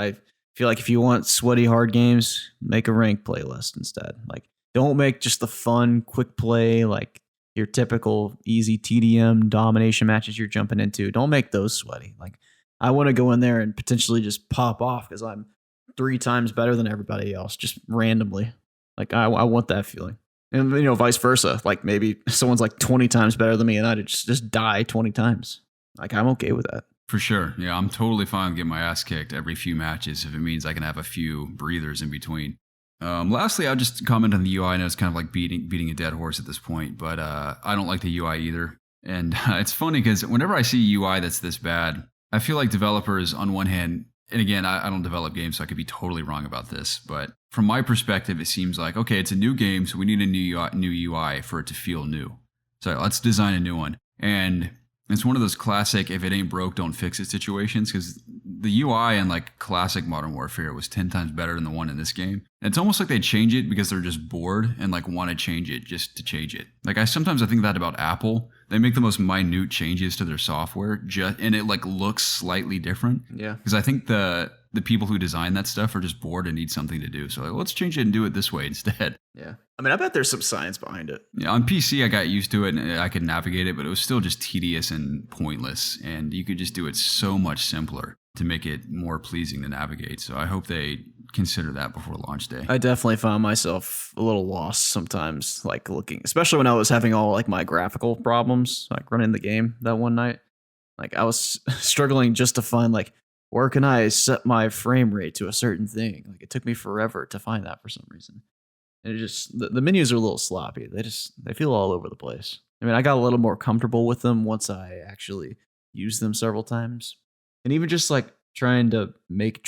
feel like if you want sweaty hard games, make a ranked playlist instead. Like, don't make just the fun, quick play, like your typical easy TDM domination matches you're jumping into. Don't make those sweaty. Like, I want to go in there and potentially just pop off because I'm 3 times better than everybody else, just randomly. Like, I want that feeling. And, vice versa. Like, maybe someone's like 20 times better than me and I just die 20 times. Like, I'm okay with that. For sure. Yeah, I'm totally fine with getting my ass kicked every few matches if it means I can have a few breathers in between. Lastly, I'll just comment on the UI. I know it's kind of like beating a dead horse at this point, but I don't like the UI either. And it's funny because whenever I see UI that's this bad, I feel like developers, on one hand, and again, I don't develop games, so I could be totally wrong about this, but from my perspective, it seems like, okay, it's a new game, so we need a new UI for it to feel new. So let's design a new one. And it's one of those classic, if it ain't broke, don't fix it situations, because the UI in like classic Modern Warfare was 10 times better than the one in this game. And it's almost like they change it because they're just bored and like want to change it just to change it. Like sometimes I think that about Apple. They make the most minute changes to their software and it like looks slightly different. Yeah. Because I think the people who design that stuff are just bored and need something to do. So like, let's change it and do it this way instead. Yeah. I mean, I bet there's some science behind it. Yeah, on PC, I got used to it and I could navigate it, but it was still just tedious and pointless. And you could just do it so much simpler to make it more pleasing to navigate. So I hope they consider that before launch day. I definitely found myself a little lost sometimes, like looking, especially when I was having all like my graphical problems, like running the game that one night. Like I was struggling just to find like, where can I set my frame rate to a certain thing? Like it took me forever to find that for some reason. And it just, the menus are a little sloppy. They feel all over the place. I mean, I got a little more comfortable with them once I actually used them several times. And even just like trying to make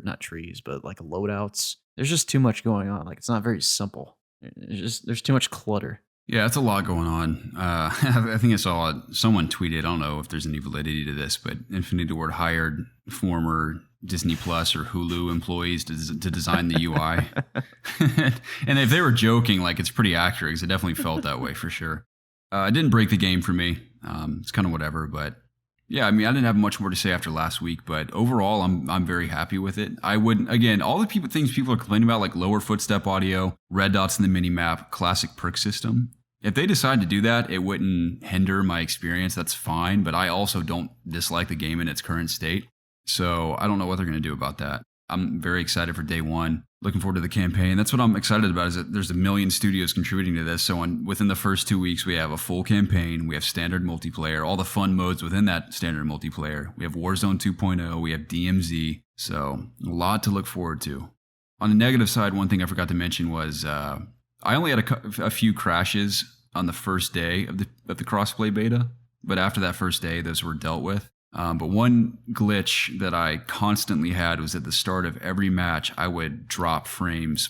not trees, but like loadouts. There's just too much going on. Like it's not very simple. There's too much clutter. Yeah, it's a lot going on. I think I saw someone tweeted, I don't know if there's any validity to this, but Infinite Ward hired former Disney Plus or Hulu employees to design the UI. And if they were joking, like it's pretty accurate because it definitely felt that way for sure. It didn't break the game for me. It's kind of whatever, but yeah, I mean, I didn't have much more to say after last week, but overall, I'm very happy with it. I wouldn't, again, all the things people are complaining about, like lower footstep audio, red dots in the minimap, classic perk system. If they decide to do that, it wouldn't hinder my experience. That's fine, but I also don't dislike the game in its current state. So I don't know what they're going to do about that. I'm very excited for day one. Looking forward to the campaign. That's what I'm excited about, is that there's a million studios contributing to this. So within the first 2 weeks, we have a full campaign. We have standard multiplayer, all the fun modes within that standard multiplayer. We have Warzone 2.0. We have DMZ. So a lot to look forward to. On the negative side, one thing I forgot to mention was I only had a few crashes on the first day of the crossplay beta. But after that first day, those were dealt with. But one glitch that I constantly had was at the start of every match, I would drop frames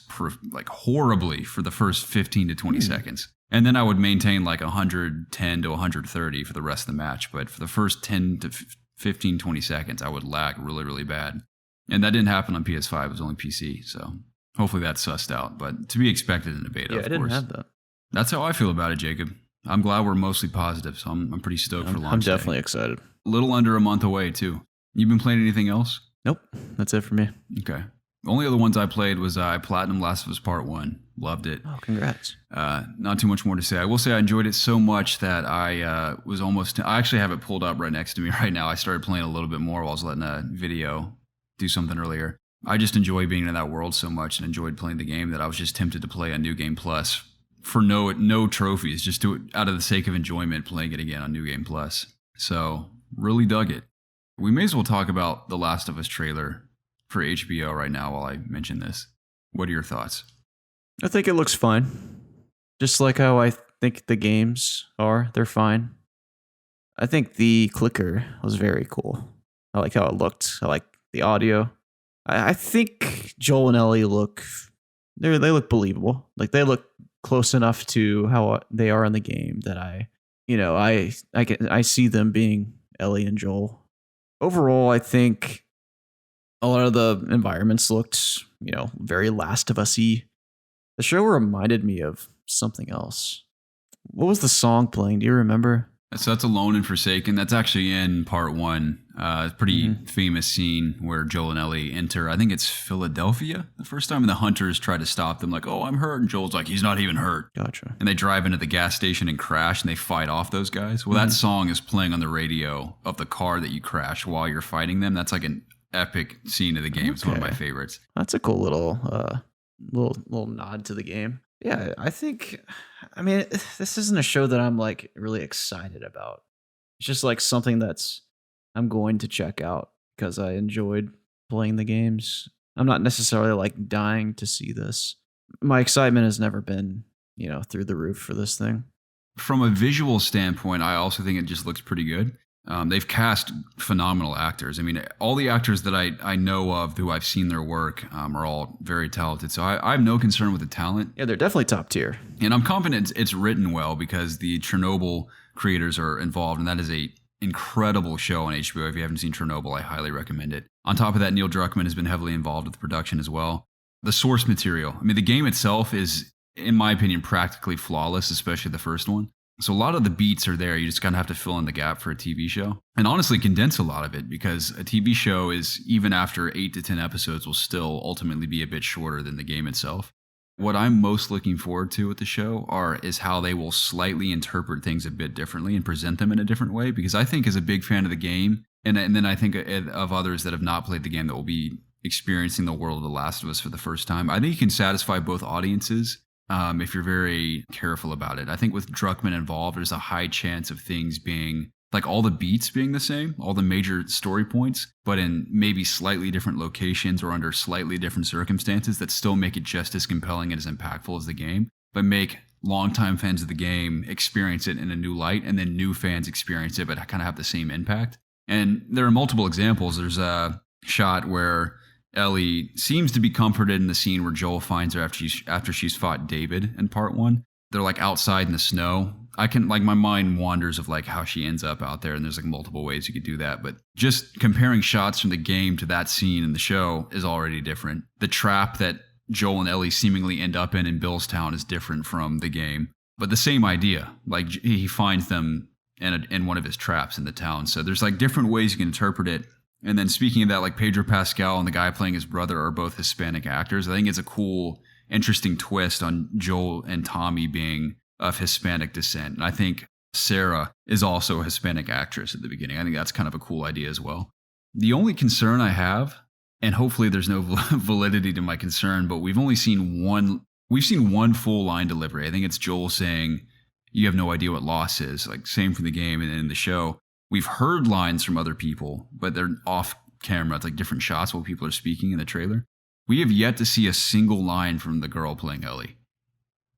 like horribly for the first 15 to 20 seconds. And then I would maintain like 110 to 130 for the rest of the match. But for the first 10 to 15, 20 seconds, I would lag really, really bad. And that didn't happen on PS5. It was only PC. So hopefully that's sussed out. But to be expected in the beta, of course. I didn't have that. That's how I feel about it, Jacob. I'm glad we're mostly positive. So I'm pretty stoked for launch. I'm definitely excited. A little under a month away, too. You been playing anything else? Nope. That's it for me. Okay. The only other ones I played was I Platinum Last of Us Part 1. Loved it. Oh, congrats. Not too much more to say. I will say I enjoyed it so much that I actually have it pulled up right next to me right now. I started playing a little bit more while I was letting a video do something earlier. I just enjoy being in that world so much and enjoyed playing the game that I was just tempted to play a New Game Plus for no trophies, just do it out of the sake of enjoyment, playing it again on New Game Plus. So really dug it. We may as well talk about the Last of Us trailer for HBO right now while I mention this. What are your thoughts? I think it looks fine. Just like how I think the games are. They're fine. I think the clicker was very cool. I like how it looked. I like the audio. I think Joel and Ellie they look believable. Like they look close enough to how they are in the game that I see them being Ellie and Joel. Overall, I think a lot of the environments looked, very Last of Us-y. The show reminded me of something else. What was the song playing? Do you remember? So that's Alone and Forsaken. That's actually in part 1. Pretty famous scene where Joel and Ellie enter. I think it's Philadelphia the first time, and the hunters try to stop them like, oh, I'm hurt. And Joel's like, he's not even hurt. Gotcha. And they drive into the gas station and crash, and they fight off those guys. Well, that song is playing on the radio of the car that you crash while you're fighting them. That's like an epic scene of the game. It's one of my favorites. That's a cool little nod to the game. Yeah, I mean, this isn't a show that I'm like really excited about. It's just like something I'm going to check out because I enjoyed playing the games. I'm not necessarily like dying to see this. My excitement has never been, through the roof for this thing. From a visual standpoint, I also think it just looks pretty good. They've cast phenomenal actors. I mean, all the actors that I know of who I've seen their work are all very talented. So I have no concern with the talent. Yeah, they're definitely top tier. And I'm confident it's written well because the Chernobyl creators are involved, and that is a incredible show on HBO. If you haven't seen Chernobyl, I highly recommend it. On top of that, Neil Druckmann has been heavily involved with the production as well. The source material. I mean, the game itself is, in my opinion, practically flawless, especially the first one. So a lot of the beats are there. You just kind of have to fill in the gap for a TV show. And honestly, condense a lot of it because a TV show is, even after 8 to 10 episodes, will still ultimately be a bit shorter than the game itself. What I'm most looking forward to with the show is how they will slightly interpret things a bit differently and present them in a different way. Because I think as a big fan of the game, and then I think of others that have not played the game that will be experiencing the world of The Last of Us for the first time, I think you can satisfy both audiences if you're very careful about it. I think with Druckmann involved, there's a high chance of things being, like all the beats being the same, all the major story points, but in maybe slightly different locations or under slightly different circumstances that still make it just as compelling and as impactful as the game, but make longtime fans of the game experience it in a new light, and then new fans experience it but kind of have the same impact. And there are multiple examples. There's a shot where Ellie seems to be comforted in the scene where Joel finds her after she's fought David in part 1. They're like outside in the snow. My mind wanders of like how she ends up out there, and there's like multiple ways you could do that. But just comparing shots from the game to that scene in the show is already different. The trap that Joel and Ellie seemingly end up in Billstown is different from the game, but the same idea. Like he finds them in one of his traps in the town. So there's like different ways you can interpret it. And then speaking of that, like Pedro Pascal and the guy playing his brother are both Hispanic actors. I think it's a cool, interesting twist on Joel and Tommy being of Hispanic descent. And I think Sarah is also a Hispanic actress at the beginning. I think that's kind of a cool idea as well. The only concern I have, and hopefully there's no validity to my concern, but we've seen one full line delivery. I think it's Joel saying, you have no idea what loss is. Like same from the game and in the show. We've heard lines from other people, but they're off camera. It's like different shots while people are speaking in the trailer. We have yet to see a single line from the girl playing Ellie.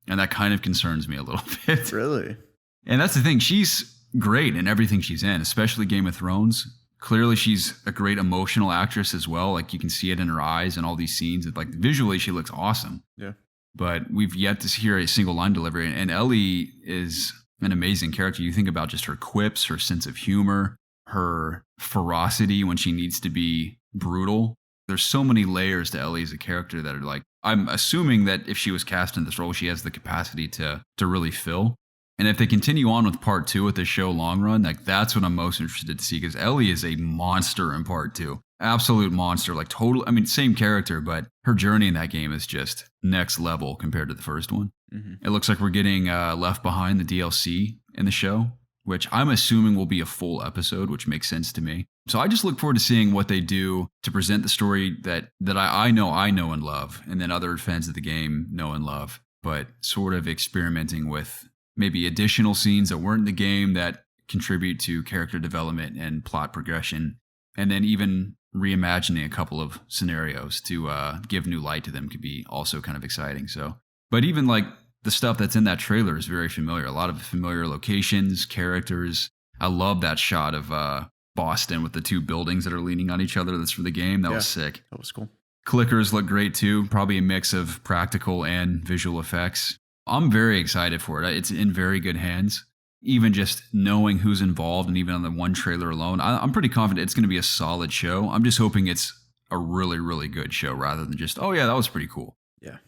And that kind of concerns me a little bit. Really? And that's the thing. She's great in everything she's in, especially Game of Thrones. Clearly, she's a great emotional actress as well. Like you can see it in her eyes and all these scenes. Like visually, she looks awesome. Yeah. But we've yet to hear a single line delivery. And Ellie is an amazing character. You think about just her quips, her sense of humor, her ferocity when she needs to be brutal. There's so many layers to Ellie as a character that are like, I'm assuming that if she was cast in this role, she has the capacity to really fill. And if they continue on with part 2 with this show long run, like that's what I'm most interested to see, because Ellie is a monster in part 2. Absolute monster, like total. I mean, same character, but her journey in that game is just next level compared to the first one. Mm-hmm. It looks like we're getting Left Behind, the DLC in the show, which I'm assuming will be a full episode, which makes sense to me. So I just look forward to seeing what they do to present the story that I know and love, and then other fans of the game know and love, but sort of experimenting with maybe additional scenes that weren't in the game that contribute to character development and plot progression, and then even reimagining a couple of scenarios to give new light to them could be also kind of exciting. So, but even like the stuff that's in that trailer is very familiar. A lot of familiar locations, characters. I love that shot of Boston with the two buildings that are leaning on each other. That's from the game. That was sick. That was cool. Clickers look great too. Probably a mix of practical and visual effects. I'm very excited for it. It's in very good hands. Even just knowing who's involved, and even on the one trailer alone, I'm pretty confident it's going to be a solid show. I'm just hoping it's a really, really good show rather than just, oh yeah, that was pretty cool. Yeah.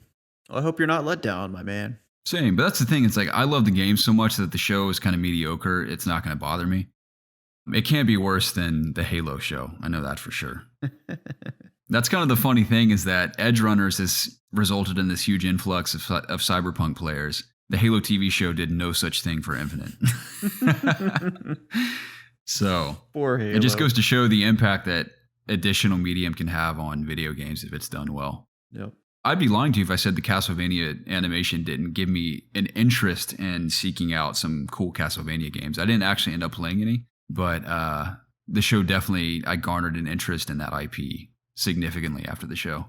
Well, I hope you're not let down, my man. Same, but that's the thing. It's like I love the game so much that the show is kind of mediocre. It's not going to bother me. It can't be worse than the Halo show. I know that for sure. That's kind of the funny thing is that Edgerunners has resulted in this huge influx of Cyberpunk players. The Halo TV show did no such thing for Infinite. So Poor Halo. it just goes to show the impact that additional medium can have on video games if it's done well. Yep. I'd be lying to you if I said the Castlevania animation didn't give me an interest in seeking out some cool Castlevania games. I didn't actually end up playing any, but the show definitely, I garnered an interest in that IP significantly after the show.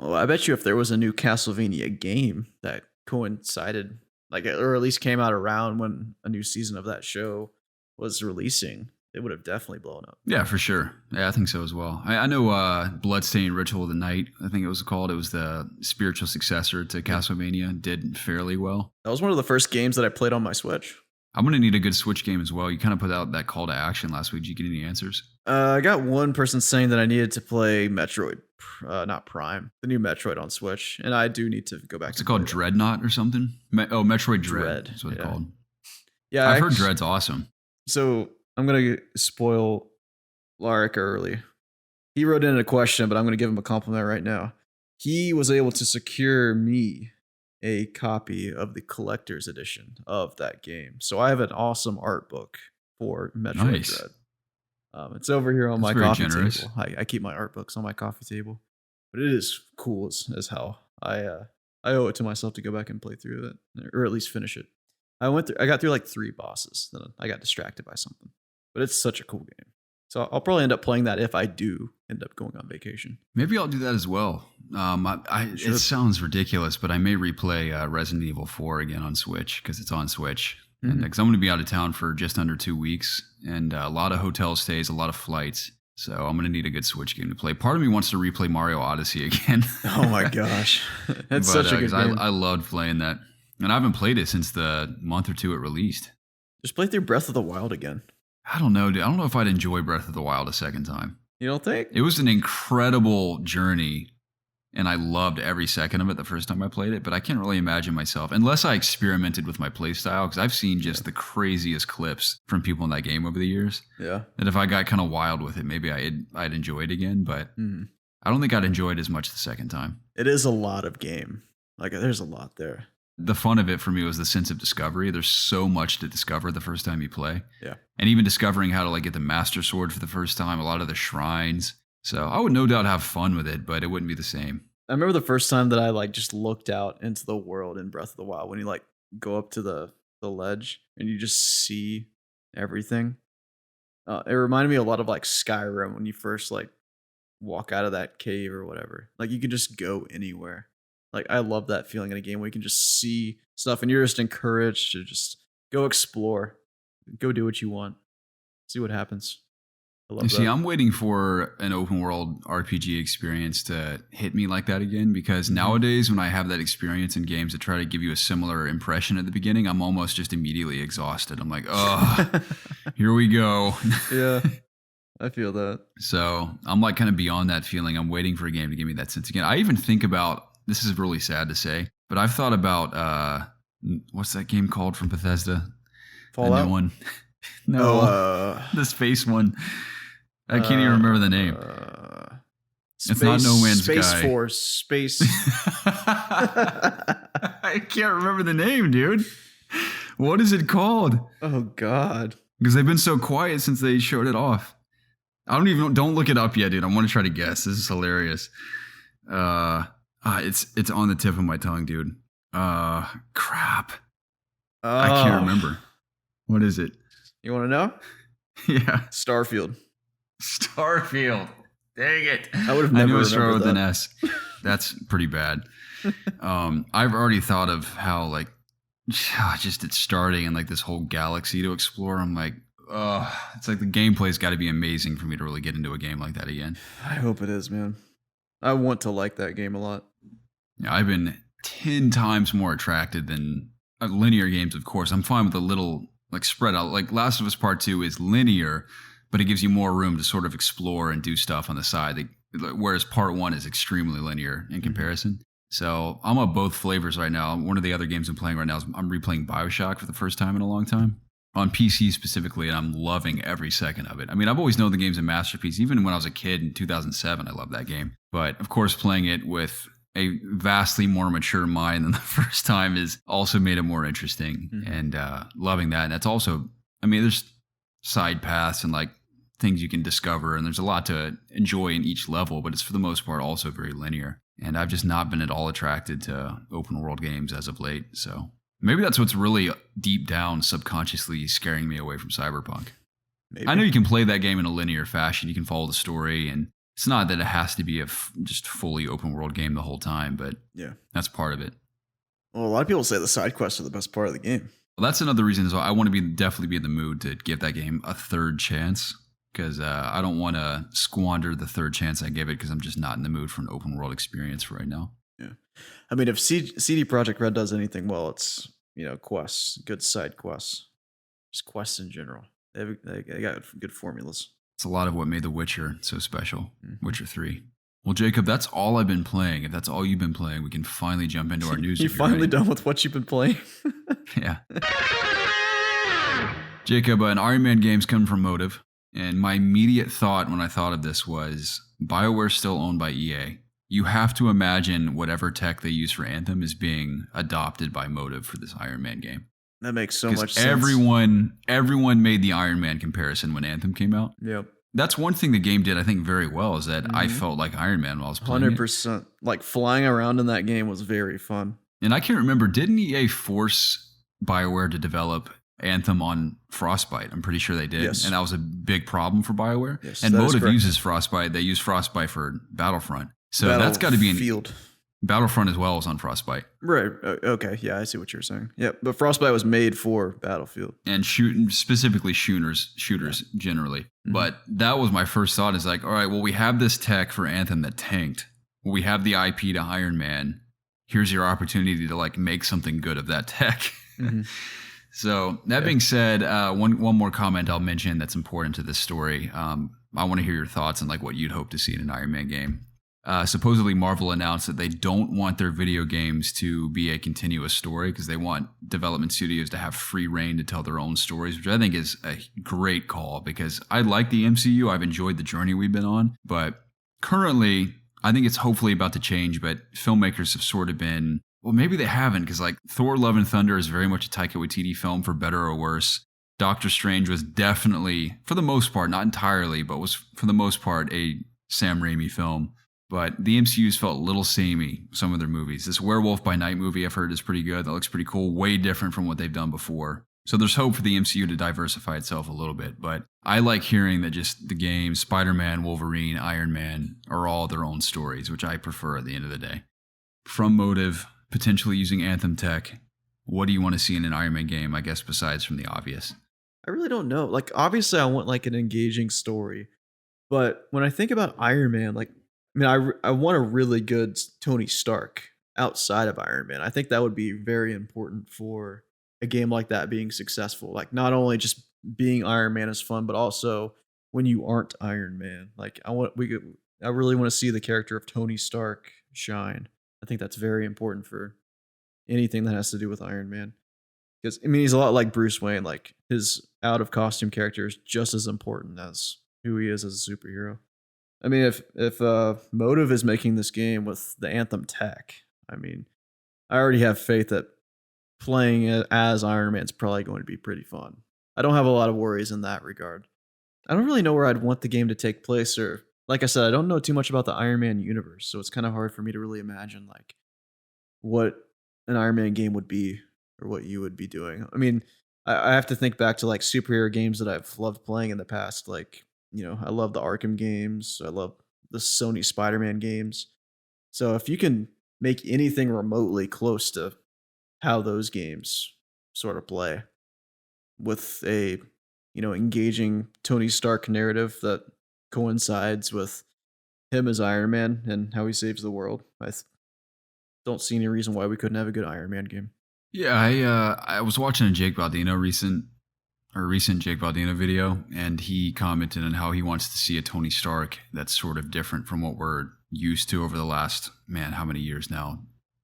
Well, I bet you if there was a new Castlevania game that coincided, like, or at least came out around when a new season of that show was releasing, it would have definitely blown up. Yeah, for sure. Yeah, I think so as well. I know Bloodstained Ritual of the Night, I think it was called. It was the spiritual successor to Castlevania. Did fairly well. That was one of the first games that I played on my Switch. I'm going to need a good Switch game as well. You kind of put out that call to action last week. Did you get any answers? I got one person saying that I needed to play Metroid, not Prime, the new Metroid on Switch, and I do need to go back. What's it called? Dreadnought or something? Metroid Dread. That's what it's called. Yeah, I've heard Dread's awesome. So I'm going to spoil Larrick early. He wrote in a question, but I'm going to give him a compliment right now. He was able to secure me a copy of the collector's edition of that game. So I have an awesome art book for Metroid Dread. It's over here on my coffee table. I keep my art books on my coffee table, but it is cool as hell. I owe it to myself to go back and play through it, or at least finish it. I got through like 3 bosses. Then I got distracted by something, but it's such a cool game. So I'll probably end up playing that if I do end up going on vacation. Maybe I'll do that as well. It sounds ridiculous, but I may replay Resident Evil 4 again on Switch because it's on Switch. Mm-hmm. Because I'm going to be out of town for just under 2 weeks and a lot of hotel stays, a lot of flights. So I'm going to need a good Switch game to play. Part of me wants to replay Mario Odyssey again. Oh my gosh. That's such a good game. I loved playing that. And I haven't played it since the month or 2 it released. Just play through Breath of the Wild again. I don't know, dude. I don't know if I'd enjoy Breath of the Wild a second time. You don't think? It was an incredible journey, and I loved every second of it the first time I played it, but I can't really imagine myself, unless I experimented with my playstyle, because I've seen just the craziest clips from people in that game over the years. Yeah. That if I got kind of wild with it, maybe I'd enjoy it again, but I don't think I'd enjoy it as much the second time. It is a lot of game. Like, there's a lot there. The fun of it for me was the sense of discovery. There's so much to discover the first time you play. Yeah. And even discovering how to like get the Master Sword for the first time, a lot of the shrines. So I would no doubt have fun with it, but it wouldn't be the same. I remember the first time that I like just looked out into the world in Breath of the Wild when you like go up to the ledge and you just see everything. It reminded me a lot of like Skyrim when you first like walk out of that cave or whatever. Like you could just go anywhere. Like, I love that feeling in a game where you can just see stuff and you're just encouraged to just go explore, go do what you want, see what happens. I love that. See, I'm waiting for an open world RPG experience to hit me like that again, because nowadays when I have that experience in games that try to give you a similar impression at the beginning, I'm almost just immediately exhausted. I'm like, oh, here we go. Yeah, I feel that. So I'm like kind of beyond that feeling. I'm waiting for a game to give me that sense again. I even think about, this is really sad to say, but I've thought about, what's that game called from Bethesda? Fallout? The new one. No, the space one. I can't even remember the name. It's not No Man's Sky. Space Force. Space. I can't remember the name, dude. What is it called? Oh, God. Because they've been so quiet since they showed it off. Don't look it up yet, dude. I want to try to guess. This is hilarious. It's on the tip of my tongue, dude. Crap. I can't remember. What is it? You want to know? Yeah. Starfield. Dang it. I would have never remembered started with an S. That's pretty bad. I've already thought of how like just it's starting and like this whole galaxy to explore. I'm like, it's like the gameplay's got to be amazing for me to really get into a game like that again. I hope it is, man. I want to like that game a lot. Yeah, I've been 10 times more attracted than linear games, of course. I'm fine with a little like spread out. Like Last of Us Part 2 is linear, but it gives you more room to sort of explore and do stuff on the side. Whereas Part 1 is extremely linear in comparison. So I'm on both flavors right now. One of the other games I'm playing right now is I'm replaying BioShock for the first time in a long time. On PC specifically, and I'm loving every second of it. I mean, I've always known the game's a masterpiece. Even when I was a kid in 2007, I loved that game. But of course, playing it with a vastly more mature mind than the first time has also made it more interesting. And loving that. And that's also, I mean, there's side paths and like things you can discover, and there's a lot to enjoy in each level, but it's for the most part also very linear. And I've just not been at all attracted to open world games as of late. So maybe that's what's really deep down subconsciously scaring me away from Cyberpunk. Maybe. I know you can play that game in a linear fashion. You can follow the story, and it's not that it has to be a just fully open world game the whole time, but yeah, that's part of it. Well, a lot of people say the side quests are the best part of the game. Well, that's another reason as well. I want to definitely be in the mood to give that game a third chance, because I don't want to squander the third chance I give it because I'm just not in the mood for an open world experience right now. Yeah, I mean, if CD Projekt Red does anything well, it's quests, good side quests, just quests in general. They got good formulas. It's a lot of what made The Witcher so special. Witcher 3. Well, Jacob, that's all I've been playing. If that's all you've been playing, we can finally jump into our news. You're finally done with what you've been playing? Yeah. Jacob, an Iron Man game's coming from Motive. And my immediate thought when I thought of this was, BioWare's still owned by EA. You have to imagine whatever tech they use for Anthem is being adopted by Motive for this Iron Man game. That makes so much sense. Everyone made the Iron Man comparison when Anthem came out. Yep. That's one thing the game did, I think, very well, is that I felt like Iron Man while I was playing 100%. Like, flying around in that game was very fun. And I can't remember, didn't EA force BioWare to develop Anthem on Frostbite? I'm pretty sure they did. Yes. And that was a big problem for BioWare. Yes, and Motive uses Frostbite. They use Frostbite for Battlefront. So that's got to be Field. Battlefront as well as on Frostbite. Right. Okay. Yeah, I see what you're saying. Yeah, but Frostbite was made for Battlefield. And specifically shooters generally. But that was my first thought, is like, all right, well, we have this tech for Anthem that tanked. We have the IP to Iron Man. Here's your opportunity to like make something good of that tech. So that being said, one more comment I'll mention that's important to this story. I want to hear your thoughts on like what you'd hope to see in an Iron Man game. Supposedly Marvel announced that they don't want their video games to be a continuous story because they want development studios to have free reign to tell their own stories, which I think is a great call because I like the MCU. I've enjoyed the journey we've been on, but currently I think it's hopefully about to change, but filmmakers have sort of been, well, maybe they haven't, because like Thor Love and Thunder is very much a Taika Waititi film for better or worse. Doctor Strange was definitely, for the most part, not entirely, but was for the most part a Sam Raimi film. But the MCU's felt a little samey, some of their movies. This Werewolf by Night movie I've heard is pretty good. That looks pretty cool. Way different from what they've done before. So there's hope for the MCU to diversify itself a little bit. But I like hearing that just the games, Spider-Man, Wolverine, Iron Man, are all their own stories, which I prefer at the end of the day. From Motive, potentially using Anthem tech, what do you want to see in an Iron Man game, I guess, besides from the obvious? I really don't know. Like, obviously I want like an engaging story. But when I think about Iron Man, like, I mean, I want a really good Tony Stark outside of Iron Man. I think that would be very important for a game like that being successful. Like, not only just being Iron Man is fun, but also when you aren't Iron Man. Like, I really want to see the character of Tony Stark shine. I think that's very important for anything that has to do with Iron Man. Because, I mean, he's a lot like Bruce Wayne. Like, his out-of-costume character is just as important as who he is as a superhero. I mean, if Motive is making this game with the Anthem tech, I mean, I already have faith that playing it as Iron Man is probably going to be pretty fun. I don't have a lot of worries in that regard. I don't really know where I'd want the game to take place, or like I said, I don't know too much about the Iron Man universe, so it's kind of hard for me to really imagine like what an Iron Man game would be or what you would be doing. I mean, I have to think back to like superhero games that I've loved playing in the past, like, you know, I love the Arkham games. I love the Sony Spider-Man games. So if you can make anything remotely close to how those games sort of play with a, you know, engaging Tony Stark narrative that coincides with him as Iron Man and how he saves the world, I don't see any reason why we couldn't have a good Iron Man game. Yeah, I was watching a Jake Baldino recent Jake Baldino video, and he commented on how he wants to see a Tony Stark that's sort of different from what we're used to over the last, man, how many years now?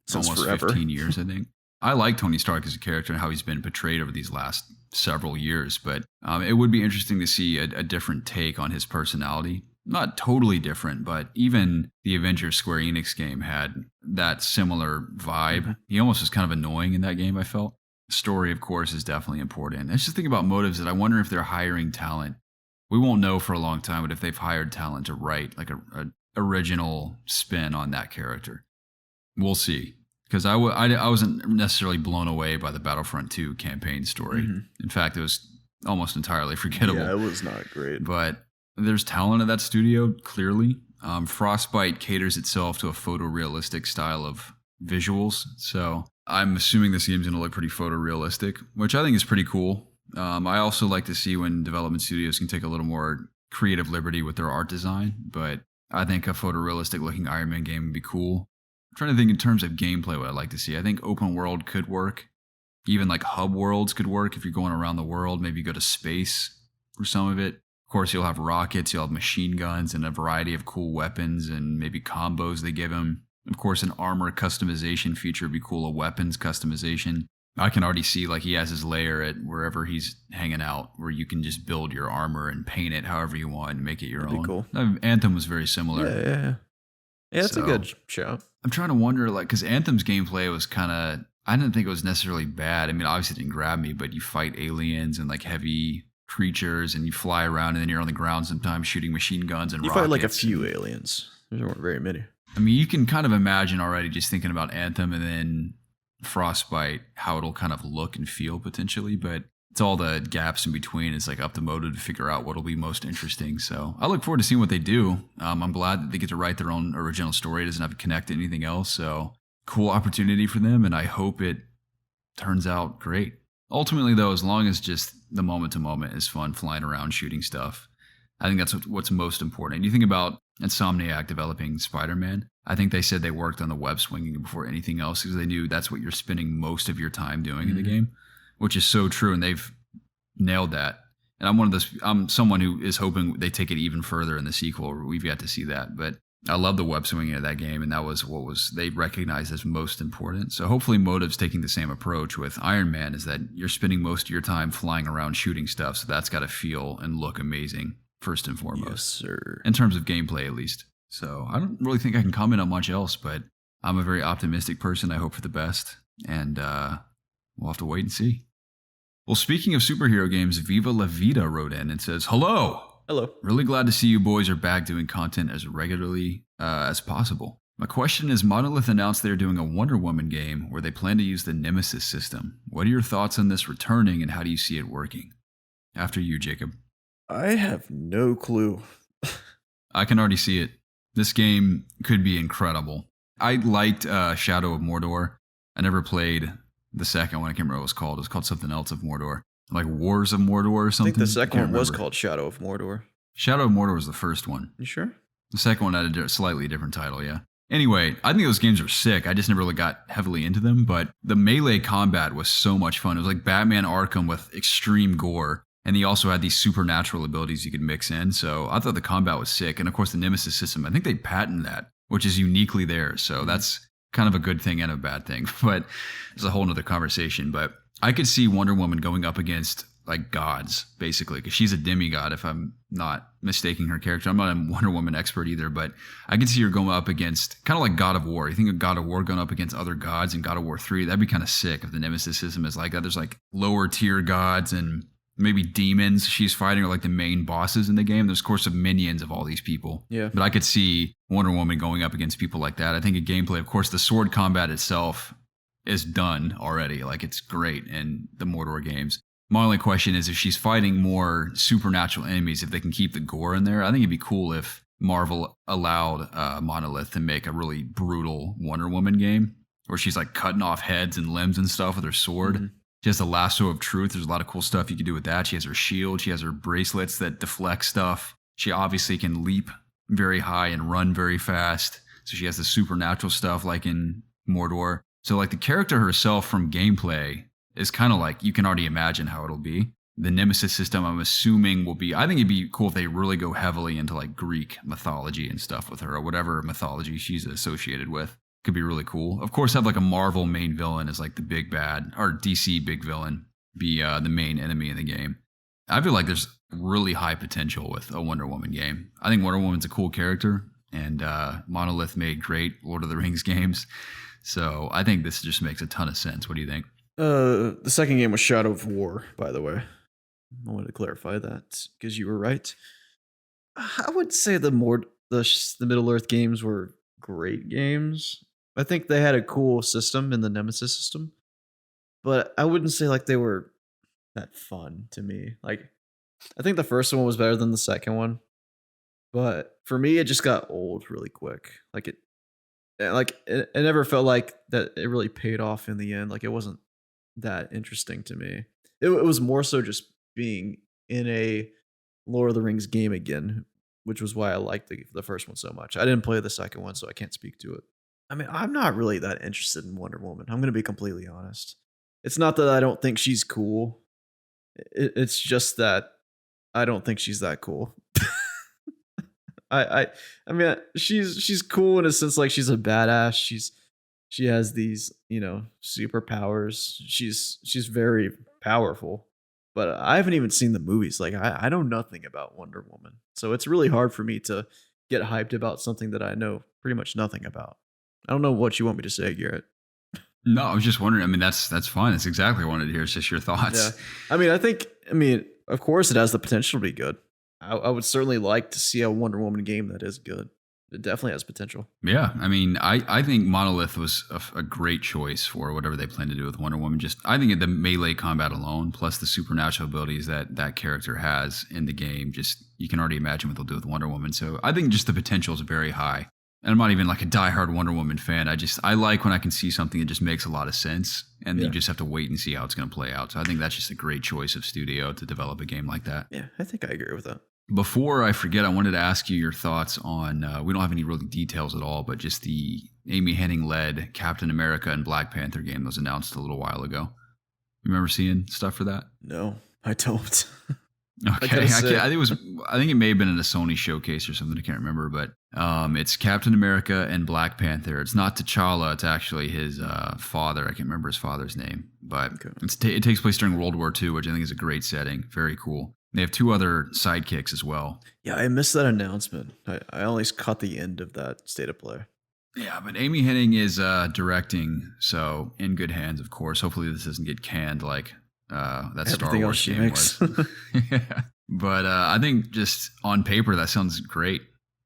Since almost forever. 15 years, I think. I like Tony Stark as a character and how he's been portrayed over these last several years, but it would be interesting to see a different take on his personality. Not totally different, but even the Avengers Square Enix game had that similar vibe. Mm-hmm. He almost was kind of annoying in that game, I felt. Story, of course, is definitely important. It's just think about motives that I wonder if they're hiring talent. We won't know for a long time, but if they've hired talent to write like a original spin on that character, we'll see. Because I wasn't necessarily blown away by the Battlefront 2 campaign story. Mm-hmm. In fact, it was almost entirely forgettable. Yeah, it was not great. But there's talent at that studio, clearly. Frostbite caters itself to a photorealistic style of visuals. So I'm assuming this game's going to look pretty photorealistic, which I think is pretty cool. I also like to see when development studios can take a little more creative liberty with their art design. But I think a photorealistic looking Iron Man game would be cool. I'm trying to think in terms of gameplay what I'd like to see. I think open world could work. Even like hub worlds could work if you're going around the world. Maybe go to space for some of it. Of course, you'll have rockets, you'll have machine guns and a variety of cool weapons and maybe combos they give them. Of course, an armor customization feature would be cool, a weapons customization. I can already see like he has his lair at wherever he's hanging out where you can just build your armor and paint it however you want and make it your That'd own. be cool. Anthem was very similar. Yeah, that's a So- good show. I'm trying to wonder, like, because Anthem's gameplay was kind of, I didn't think it was necessarily bad. I mean, obviously it didn't grab me, but you fight aliens and like heavy creatures and you fly around and then you're on the ground sometimes shooting machine guns and You rockets. fight like a few aliens. There weren't very many. I mean, you can kind of imagine already just thinking about Anthem and then Frostbite, how it'll kind of look and feel potentially, but it's all the gaps in between. It's like up to Motive to figure out what'll be most interesting. So I look forward to seeing what they do. I'm glad that they get to write their own original story. It doesn't have to connect to anything else. So cool opportunity for them. And I hope it turns out great. Ultimately, though, as long as just the moment to moment is fun, flying around, shooting stuff, I think that's what's most important. You think about Insomniac developing Spider-Man. I think they said they worked on the web swinging before anything else because they knew that's what you're spending most of your time doing in the game, which is so true. And they've nailed that. And I'm someone who is hoping they take it even further in the sequel. We've yet to see that, but I love the web swinging of that game. And that was what they recognized as most important. So hopefully Motive's taking the same approach with Iron Man, is that you're spending most of your time flying around shooting stuff. So that's got to feel and look amazing first and foremost. Yes, sir. In terms of gameplay, at least. So I don't really think I can comment on much else, but I'm a very optimistic person. I hope for the best. And we'll have to wait and see. Well, speaking of superhero games, Viva La Vida wrote in and says, "Hello. Hello. Really glad to see you boys are back doing content as regularly as possible. My question is, Monolith announced they're doing a Wonder Woman game where they plan to use the Nemesis system. What are your thoughts on this returning and how do you see it working?" After you, Jacob. I have no clue. I can already see it. This game could be incredible. I liked Shadow of Mordor. I never played the second one. I can't remember what it was called. It was called something else of Mordor. Like Wars of Mordor or I something. think the second Can't one was remember. called Shadow of Mordor. Shadow of Mordor was the first one. You sure? The second one had a slightly different title, yeah. Anyway, I think those games are sick. I just never really got heavily into them, but the melee combat was so much fun. It was like Batman Arkham with extreme gore, and he also had these supernatural abilities you could mix in, so I thought the combat was sick. And of course, the Nemesis system, I think they patented that, which is uniquely theirs, so that's kind of a good thing and a bad thing, but it's a whole nother conversation. But I could see Wonder Woman going up against like gods, basically, because she's a demigod, if I'm not mistaking her character. I'm not a Wonder Woman expert either, but I can see her going up against kind of like God of War. You think of God of War going up against other gods in God of War 3, that'd be kind of sick if the Nemesis system is like that. There's like lower tier gods and maybe demons she's fighting are like the main bosses in the game. There's of course of minions of all these people. Yeah. But I could see Wonder Woman going up against people like that. I think a gameplay, of course, the sword combat itself is done already. Like it's great in the Mordor games. My only question is if she's fighting more supernatural enemies, if they can keep the gore in there. I think it'd be cool if Marvel allowed Monolith to make a really brutal Wonder Woman game where she's like cutting off heads and limbs and stuff with her sword. Mm-hmm. She has the lasso of truth. There's a lot of cool stuff you can do with that. She has her shield. She has her bracelets that deflect stuff. She obviously can leap very high and run very fast. So she has the supernatural stuff like in Mordor. So like the character herself from gameplay is kind of like, you can already imagine how it'll be. The Nemesis system, I'm assuming, will be, I think it'd be cool if they really go heavily into like Greek mythology and stuff with her, or whatever mythology she's associated with. could be really cool. Of course, have like a Marvel main villain as like the big bad, or DC big villain be the main enemy in the game. I feel like there's really high potential with a Wonder Woman game. I think Wonder Woman's a cool character, and Monolith made great Lord of the Rings games. So I think this just makes a ton of sense. What do you think? The second game was Shadow of War, by the way. I wanted to clarify that because you were right. I would say the Middle Earth games were great games. I think they had a cool system in the Nemesis system, but I wouldn't say like they were that fun to me. Like, I think the first one was better than the second one, but for me, it just got old really quick. It never felt like that it really paid off in the end. Like, it wasn't that interesting to me. It was more so just being in a Lord of the Rings game again, which was why I liked the first one so much. I didn't play the second one, so I can't speak to it. I mean, I'm not really that interested in Wonder Woman. I'm going to be completely honest. It's not that I don't think she's cool. It's just that I don't think she's that cool. I mean, she's cool in a sense, like she's a badass. She has these, superpowers. She's very powerful. But I haven't even seen the movies. Like, I know nothing about Wonder Woman. So it's really hard for me to get hyped about something that I know pretty much nothing about. I don't know what you want me to say, Garrett. No, I was just wondering. I mean, that's fine. That's exactly what I wanted to hear. It's just your thoughts. Yeah. I mean, of course it has the potential to be good. I would certainly like to see a Wonder Woman game that is good. It definitely has potential. Yeah, I mean, I think Monolith was a great choice for whatever they plan to do with Wonder Woman. Just, I think the melee combat alone, plus the supernatural abilities that character has in the game, just, you can already imagine what they'll do with Wonder Woman. So I think just the potential is very high. And I'm not even like a diehard Wonder Woman fan. I like when I can see something that just makes a lot of sense, and you just have to wait and see how it's going to play out. So I think that's just a great choice of studio to develop a game like that. Yeah, I think I agree with that. Before I forget, I wanted to ask you your thoughts on, we don't have any really details at all, but just the Amy Hennig-led Captain America and Black Panther game that was announced a little while ago. You remember seeing stuff for that? No, I don't. Okay, I think it may have been in a Sony showcase or something. I can't remember, but it's Captain America and Black Panther. It's not T'Challa. It's actually his father. I can't remember his father's name, but it takes place during World War II, which I think is a great setting. Very cool. They have two other sidekicks as well. Yeah, I missed that announcement. I only caught the end of that state of play. Yeah, but Amy Hennig is directing, so in good hands, of course. Hopefully this doesn't get canned like that Star Wars game was. Yeah. But I think just on paper, that sounds great.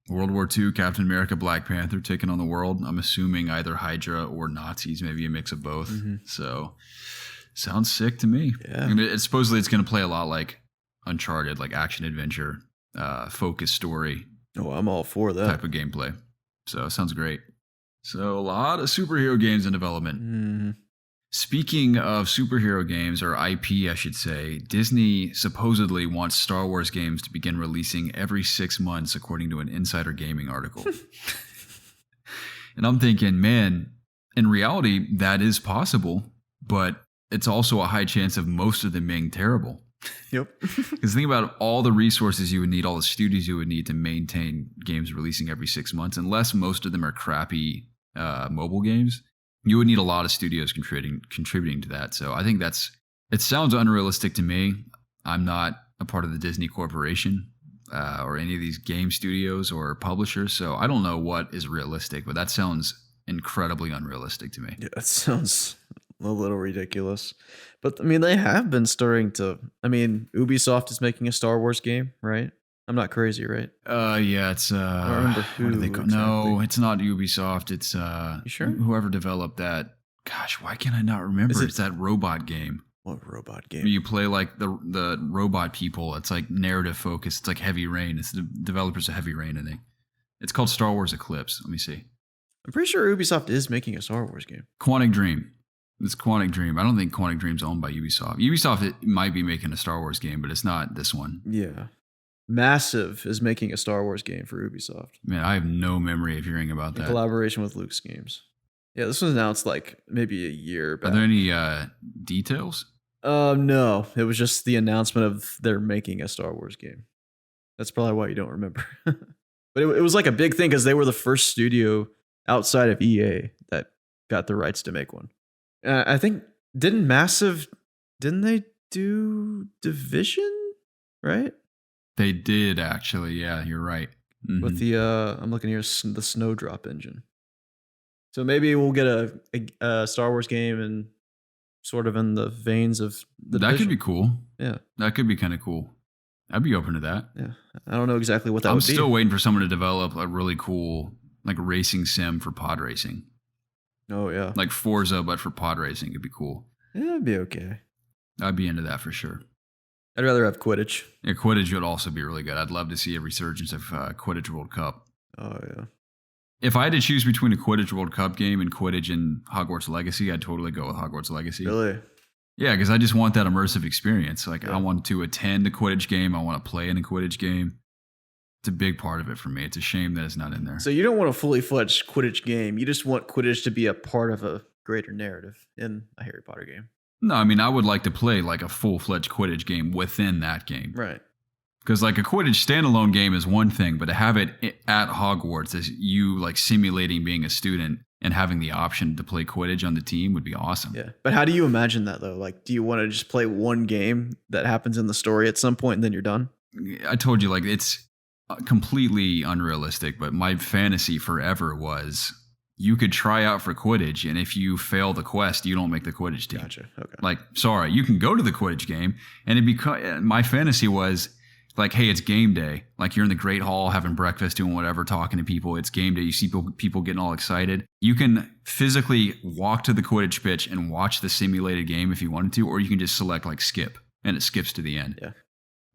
World War II, Captain America, Black Panther taking on the world. I'm assuming either Hydra or Nazis, maybe a mix of both. Mm-hmm. So sounds sick to me. Yeah. I mean, supposedly it's going to play a lot like Uncharted, like action adventure, focused story. Oh, I'm all for that type of gameplay. So it sounds great. So a lot of superhero games in development. Mm. Speaking of superhero games, or IP, I should say, Disney supposedly wants Star Wars games to begin releasing every 6 months, according to an Insider Gaming article. And I'm thinking, man, in reality, that is possible, but it's also a high chance of most of them being terrible. Yep. Because think about all the resources you would need, all the studios you would need to maintain games releasing every 6 months, unless most of them are crappy mobile games. You would need a lot of studios contributing to that. So I think it sounds unrealistic to me. I'm not a part of the Disney Corporation or any of these game studios or publishers. So I don't know what is realistic, but that sounds incredibly unrealistic to me. Yeah, it sounds a little ridiculous. But I mean, they have been starting to, Ubisoft is making a Star Wars game, right? I'm not crazy, right? Yeah, it's I don't remember who. What do they call? Exactly. No, it's not Ubisoft. It's you sure? Whoever developed that. Gosh, why can I not remember? It's that robot game. What robot game? You play like the robot people. It's like narrative focused. It's like Heavy Rain. It's the developers of Heavy Rain, I think. It's called Star Wars Eclipse. Let me see. I'm pretty sure Ubisoft is making a Star Wars game. Quantic Dream. It's Quantic Dream. I don't think Quantic Dream's owned by Ubisoft. Ubisoft it might be making a Star Wars game, but it's not this one. Yeah. Massive is making a Star Wars game for Ubisoft. Man, I have no memory of hearing about that. In collaboration with Luke's Games. Yeah, this was announced like maybe a year back. Are there any details? No. It was just the announcement of they're making a Star Wars game. That's probably why you don't remember. But it was like a big thing because they were the first studio outside of EA got the rights to make one. I think didn't they do Division, right? They did actually. Yeah, you're right. Mhm. With the I'm looking here, the Snowdrop engine. So maybe we'll get a Star Wars game and sort of in the veins of the that Division. could be cool. Yeah, That could be kind of cool. I'd be open to that. yeah. I don't know exactly what that I'm would be. still waiting for someone to develop a really cool like racing sim for pod racing. Oh yeah, Like Forza, but for pod racing. It'd be cool. yeah, it'd be okay. I'd be into that for sure. I'd rather have Quidditch. Yeah, Quidditch would also be really good. I'd love to see a resurgence of Quidditch World Cup. Oh yeah. If I had to choose between a Quidditch World Cup game and Quidditch and Hogwarts Legacy, I'd totally go with Hogwarts Legacy. Really? Yeah, because I just want that immersive experience. Like, Yeah. I want to attend a Quidditch game. I want to play in a Quidditch game. It's a big part of it for me. It's a shame that it's not in there. So you don't want a fully fledged Quidditch game. You just want Quidditch to be a part of a greater narrative in a Harry Potter game. No, I mean, I would like to play like a full-fledged Quidditch game within that game. Right. Because like a Quidditch standalone game is one thing, but to have it at Hogwarts as you like simulating being a student and having the option to play Quidditch on the team would be awesome. Yeah. But how do you imagine that though? Like, do you want to just play one game that happens in the story at some point and then you're done? I told you, like, it's completely unrealistic, but my fantasy forever was you could try out for Quidditch, and if you fail the quest, you don't make the Quidditch team. Gotcha. Okay. Like, sorry, you can go to the Quidditch game, and my fantasy was like, hey, it's game day. Like, you're in the Great Hall having breakfast, doing whatever, talking to people. It's game day. You see people getting all excited. You can physically walk to the Quidditch pitch and watch the simulated game if you wanted to, or you can just select like skip, and it skips to the end. Yeah.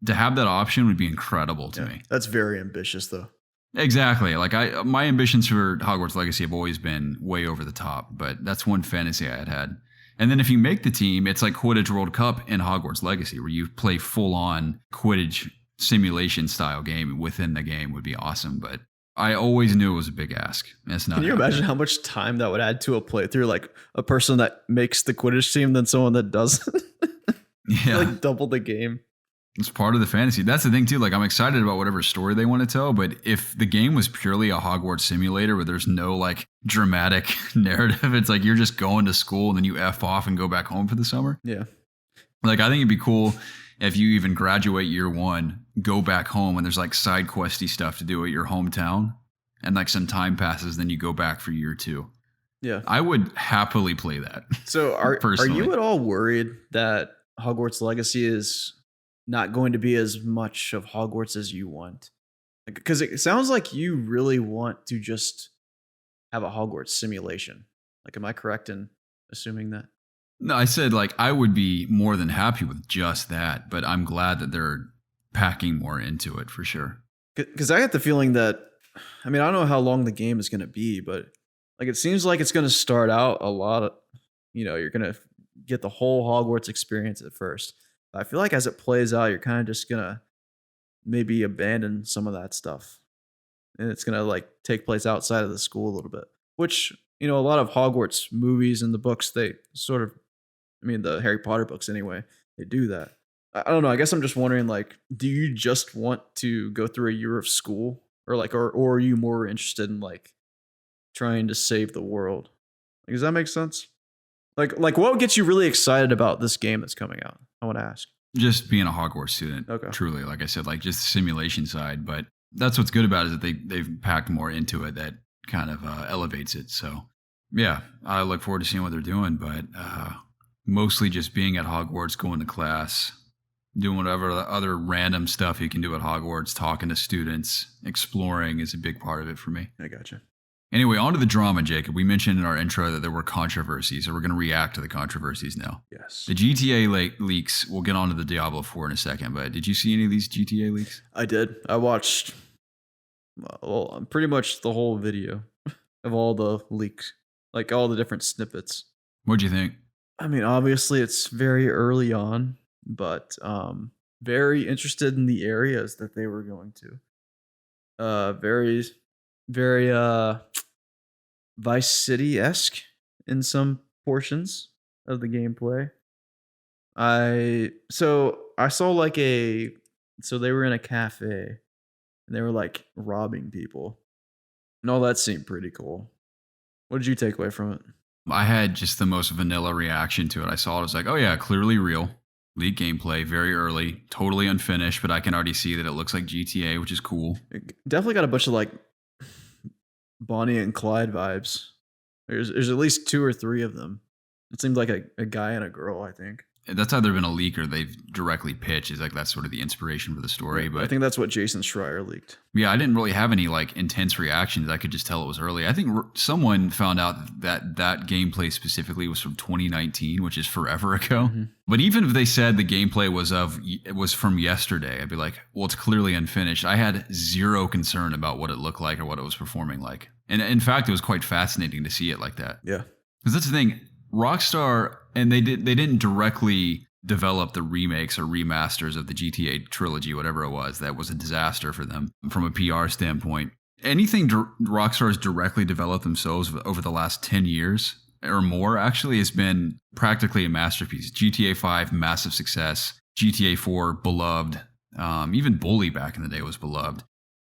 To have that option would be incredible to me. That's very ambitious though. Exactly. Like my ambitions for Hogwarts Legacy have always been way over the top, but that's one fantasy I had. And then if you make the team, it's like Quidditch World Cup in Hogwarts Legacy, where you play full on Quidditch simulation style game within the game would be awesome. But I always knew it was a big ask. It's not. Can you imagine how much time that would add to a playthrough? Like a person that makes the Quidditch team than someone that doesn't. Yeah. Like double the game. It's part of the fantasy. That's the thing too. Like, I'm excited about whatever story they want to tell, but if the game was purely a Hogwarts simulator where there's no like dramatic narrative, it's like you're just going to school and then you F off and go back home for the summer. Yeah. Like, I think it'd be cool if you even graduate year one, go back home and there's like side questy stuff to do at your hometown, and like some time passes, then you go back for year two. Yeah. I would happily play that. So are Personally. you at all worried that Hogwarts Legacy is not going to be as much of Hogwarts as you want? Because it sounds like you really want to just have a Hogwarts simulation. Like, am I correct in assuming that? No, I said like I would be more than happy with just that, but I'm glad that they're packing more into it for sure. Because I get the feeling that, I mean, I don't know how long the game is going to be, but like it seems like it's going to start out a lot of, you're going to get the whole Hogwarts experience at first. I feel like as it plays out, you're kind of just going to maybe abandon some of that stuff. And it's going to like take place outside of the school a little bit, which, a lot of Hogwarts movies and the books, they sort of, the Harry Potter books anyway, they do that. I don't know. I guess I'm just wondering, like, do you just want to go through a year of school, or are you more interested in like trying to save the world? Like, does that make sense? Like what gets you really excited about this game that's coming out? I want to ask. Just being a Hogwarts student, Okay. Truly, like I said, like just the simulation side. But that's what's good about it, is that they've packed more into it that kind of elevates it. So yeah, I look forward to seeing what they're doing. But mostly just being at Hogwarts, going to class, doing whatever other random stuff you can do at Hogwarts, talking to students, exploring is a big part of it for me. I gotcha. Anyway, on to the drama, Jacob. We mentioned in our intro that there were controversies, so we're going to react to the controversies now. Yes. The GTA leaks, we'll get on to the Diablo 4 in a second, but did you see any of these GTA leaks? I did. I watched pretty much the whole video of all the leaks, like all the different snippets. What'd you think? Obviously it's very early on, but very interested in the areas that they were going to. Very, very Vice City-esque in some portions of the gameplay. I saw like so they were in a cafe and they were like robbing people. And all that seemed pretty cool. What did you take away from it? I had just the most vanilla reaction to it. I saw it. I was like, oh yeah, clearly real. Leaked gameplay, very early, totally unfinished, but I can already see that it looks like GTA, which is cool. It definitely got a bunch of like Bonnie and Clyde vibes. There's at least 2 or 3 of them. It seemed like a guy and a girl, I think. That's either been a leak or they've directly pitched. Is like that's sort of the inspiration for the story. But I think that's what Jason Schreier leaked. yeah, I didn't really have any like intense reactions. I could just tell it was early. I think someone found out that gameplay specifically was from 2019, which is forever ago. Mm-hmm. But even if they said the gameplay was from yesterday, I'd be like, well, it's clearly unfinished. I had zero concern about what it looked like or what it was performing like. And in fact, it was quite fascinating to see it like that. Yeah, because that's the thing. Rockstar, and they didn't directly develop the remakes or remasters of the GTA trilogy, whatever it was. That was a disaster for them from a PR standpoint. Anything Rockstar has directly developed themselves over the last 10 years or more actually has been practically a masterpiece. GTA 5, massive success. GTA 4, beloved. Even Bully back in the day was beloved.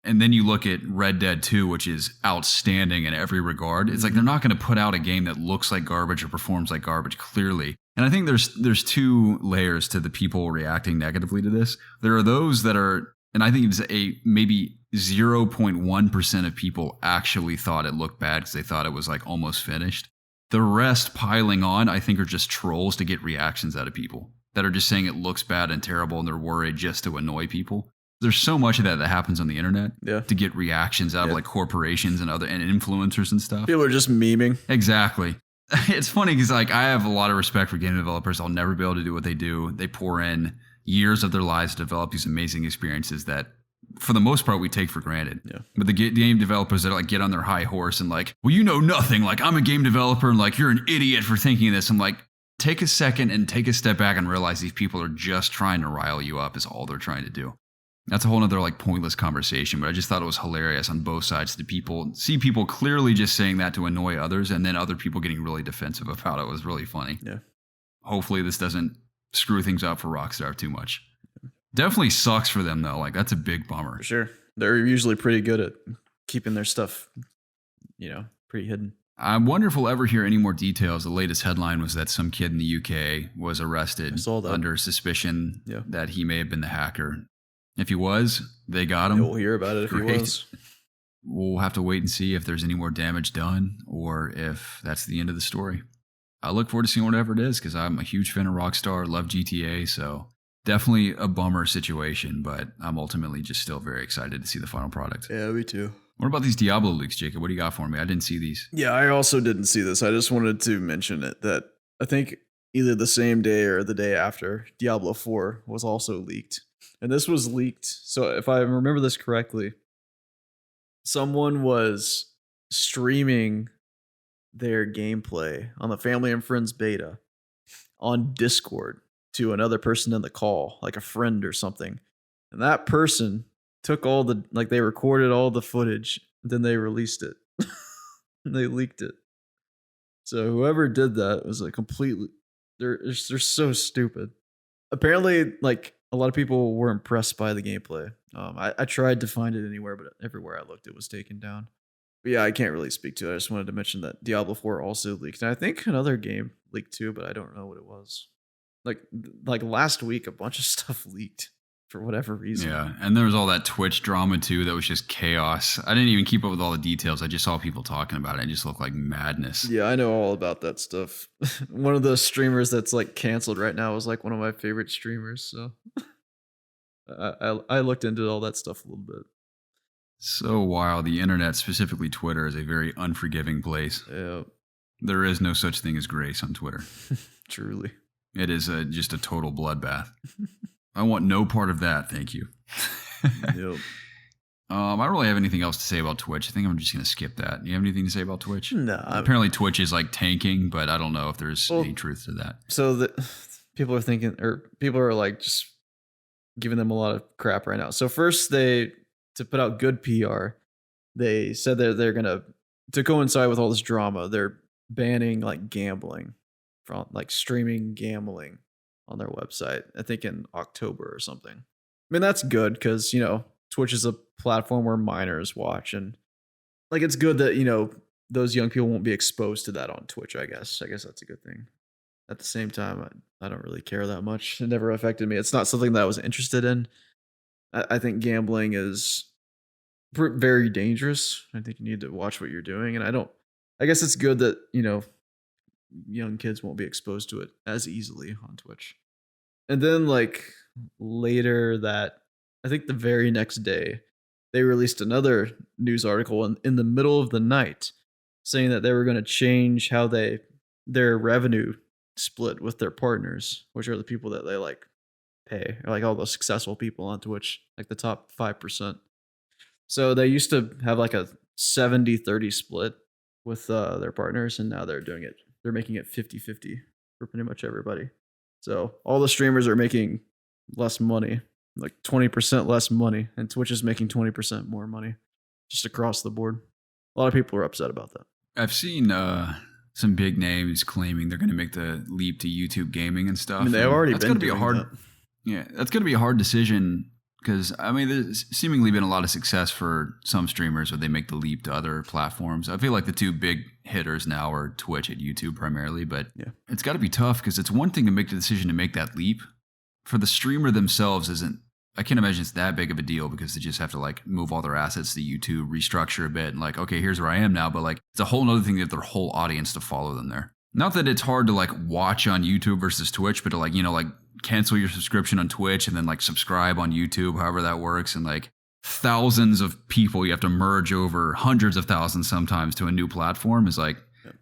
And then you look at Red Dead 2, which is outstanding in every regard. It's like they're not going to put out a game that looks like garbage or performs like garbage, clearly. And I think there's 2 layers to the people reacting negatively to this. There are those that are, and I think it's maybe 0.1% of people actually thought it looked bad because they thought it was like almost finished. The rest piling on, I think, are just trolls to get reactions out of people that are just saying it looks bad and terrible and they're worried just to annoy people. There's so much of that happens on the internet to get reactions out of like corporations and influencers and stuff. people are just memeing. Exactly. It's funny because like I have a lot of respect for game developers. I'll never be able to do what they do. They pour in years of their lives to develop these amazing experiences that for the most part we take for granted. Yeah. But the game developers that like get on their high horse and like, well, you know nothing. Like I'm a game developer and like you're an idiot for thinking this. I'm like, take a second and take a step back and realize these people are just trying to rile you up is all they're trying to do. That's a whole nother like pointless conversation, but I just thought it was hilarious on both sides to see people clearly just saying that to annoy others and then other people getting really defensive about it. It was really funny. Yeah. Hopefully this doesn't screw things up for Rockstar too much. Definitely sucks for them though. Like that's a big bummer. For sure. They're usually pretty good at keeping their stuff, pretty hidden. I wonder if we'll ever hear any more details. The latest headline was that some kid in the UK was arrested under suspicion that he may have been the hacker. If he was, they got him. We'll hear about it if he was. We'll have to wait and see if there's any more damage done or if that's the end of the story. I look forward to seeing whatever it is because I'm a huge fan of Rockstar, love GTA, so definitely a bummer situation, but I'm ultimately just still very excited to see the final product. Yeah, me too. What about these Diablo leaks, Jacob? What do you got for me? I didn't see these. Yeah, I also didn't see this. I just wanted to mention it that I think either the same day or the day after, Diablo 4 was also leaked. And this was leaked. So if I remember this correctly, someone was streaming their gameplay on the Family and Friends beta on Discord to another person in the call, like a friend or something. And that person took they recorded all the footage, then they released it. They leaked it. So whoever did that was like completely, they're so stupid. Apparently, like, a lot of people were impressed by the gameplay. I tried to find it anywhere, but everywhere I looked, it was taken down. But yeah, I can't really speak to it. I just wanted to mention that Diablo 4 also leaked. And I think another game leaked too, but I don't know what it was. Like last week, a bunch of stuff leaked for whatever reason. Yeah, and there was all that Twitch drama too that was just chaos. I didn't even keep up with all the details. I just saw people talking about it. It just looked like madness. Yeah, I know all about that stuff. One of the streamers that's like canceled right now was like one of my favorite streamers. So I looked into all that stuff a little bit. So wild. The internet, specifically Twitter, is a very unforgiving place. Yeah. There is no such thing as grace on Twitter. Truly. It is just a total bloodbath. I want no part of that, thank you. Yep. I don't really have anything else to say about Twitch. I think I'm just going to skip that. Do you have anything to say about Twitch? No. Apparently Twitch is like tanking, but I don't know if there's any truth to that. So people are thinking, or people are like just giving them a lot of crap right now. So first to put out good PR, they said that they're going to coincide with all this drama, they're banning like gambling from like streaming gambling on their website, I think in October or something. I mean, that's good because, Twitch is a platform where minors watch, and like it's good that, those young people won't be exposed to that on Twitch, I guess. I guess that's a good thing. At the same time, I don't really care that much. It never affected me. It's not something that I was interested in. I think gambling is very dangerous. I think you need to watch what you're doing. And I guess it's good that, young kids won't be exposed to it as easily on Twitch. And then like later I think the very next day, they released another news article in the middle of the night saying that they were going to change how their revenue split with their partners, which are the people that they like pay, or like all the successful people on Twitch, like the top 5%. So they used to have like a 70-30 split with their partners, and now they're making it 50-50 for pretty much everybody. So all the streamers are making less money, like 20% less money, and Twitch is making 20% more money just across the board. A lot of people are upset about that. I've seen some big names claiming they're going to make the leap to YouTube gaming and stuff. I mean, they've already that's been gonna be doing that. Yeah, that's going to be a hard decision because, I mean, there's seemingly been a lot of success for some streamers where they make the leap to other platforms. I feel like the two big hitters now are Twitch and YouTube primarily, but it's got to be tough because it's one thing to make the decision to make that leap. For the streamer themselves, I can't imagine it's that big of a deal because they just have to like move all their assets to YouTube, restructure a bit, and like, okay, here's where I am now. But like, it's a whole other thing that their whole audience to follow them there. Not that it's hard to like watch on YouTube versus Twitch, but to like, like cancel your subscription on Twitch and then like subscribe on YouTube, however that works. And like thousands of people you have to merge over, hundreds of thousands sometimes, to a new platform is like,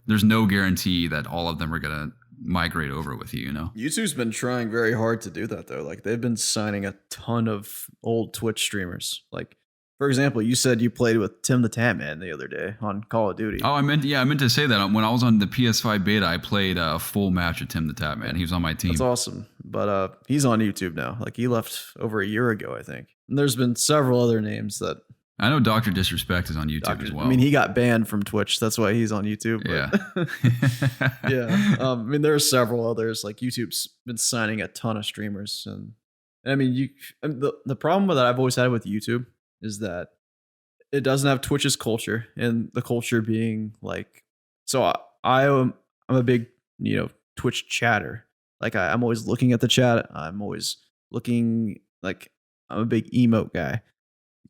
there's no guarantee that all of them are going to migrate over with you, YouTube's been trying very hard to do that though. Like they've been signing a ton of old Twitch streamers. Like for example, you said you played with Tim the Tatman the other day on Call of Duty. Oh, I meant to say that when I was on the PS5 beta, I played a full match with Tim the Tatman. He was on my team. That's awesome. But he's on YouTube now. Like he left over a year ago, I think. And there's been several other names that I know Dr. Disrespect is on YouTube as well. I mean, he got banned from Twitch. That's why he's on YouTube. Yeah. I mean, there are several others. Like YouTube's been signing a ton of streamers. And I mean, the problem that I've always had with YouTube is that it doesn't have Twitch's culture, and the culture being like, so I'm a big, Twitch chatter. Like I'm always looking at the chat. I'm always looking, like I'm a big emote guy.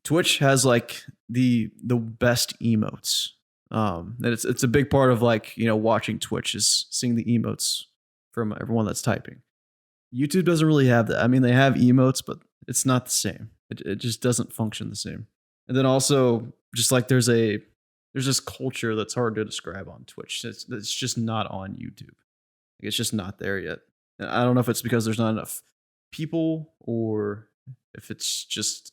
Twitch has like the best emotes. And it's a big part of like, watching Twitch is seeing the emotes from everyone that's typing. YouTube doesn't really have that. I mean, they have emotes, but it's not the same. It just doesn't function the same. And then also just like there's this culture that's hard to describe on Twitch. It's just not on YouTube. Like, it's just not there yet. And I don't know if it's because there's not enough people or if it's just,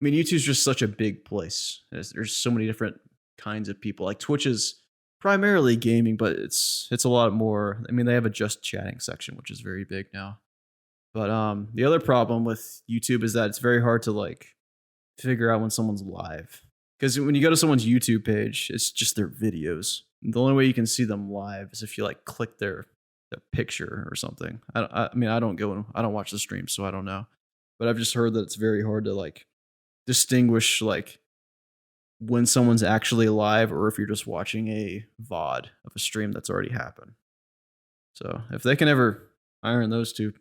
I mean, YouTube's just such a big place. There's so many different kinds of people. Like Twitch is primarily gaming, but it's a lot more. I mean, they have a just chatting section, which is very big now. But the other problem with YouTube is that it's very hard to like figure out when someone's live. Because when you go to someone's YouTube page, it's just their videos. The only way you can see them live is if you like click their picture or something. I mean, I don't watch the stream, so I don't know. But I've just heard that it's very hard to like distinguish like when someone's actually live or if you're just watching a VOD of a stream that's already happened. So if they can ever iron those two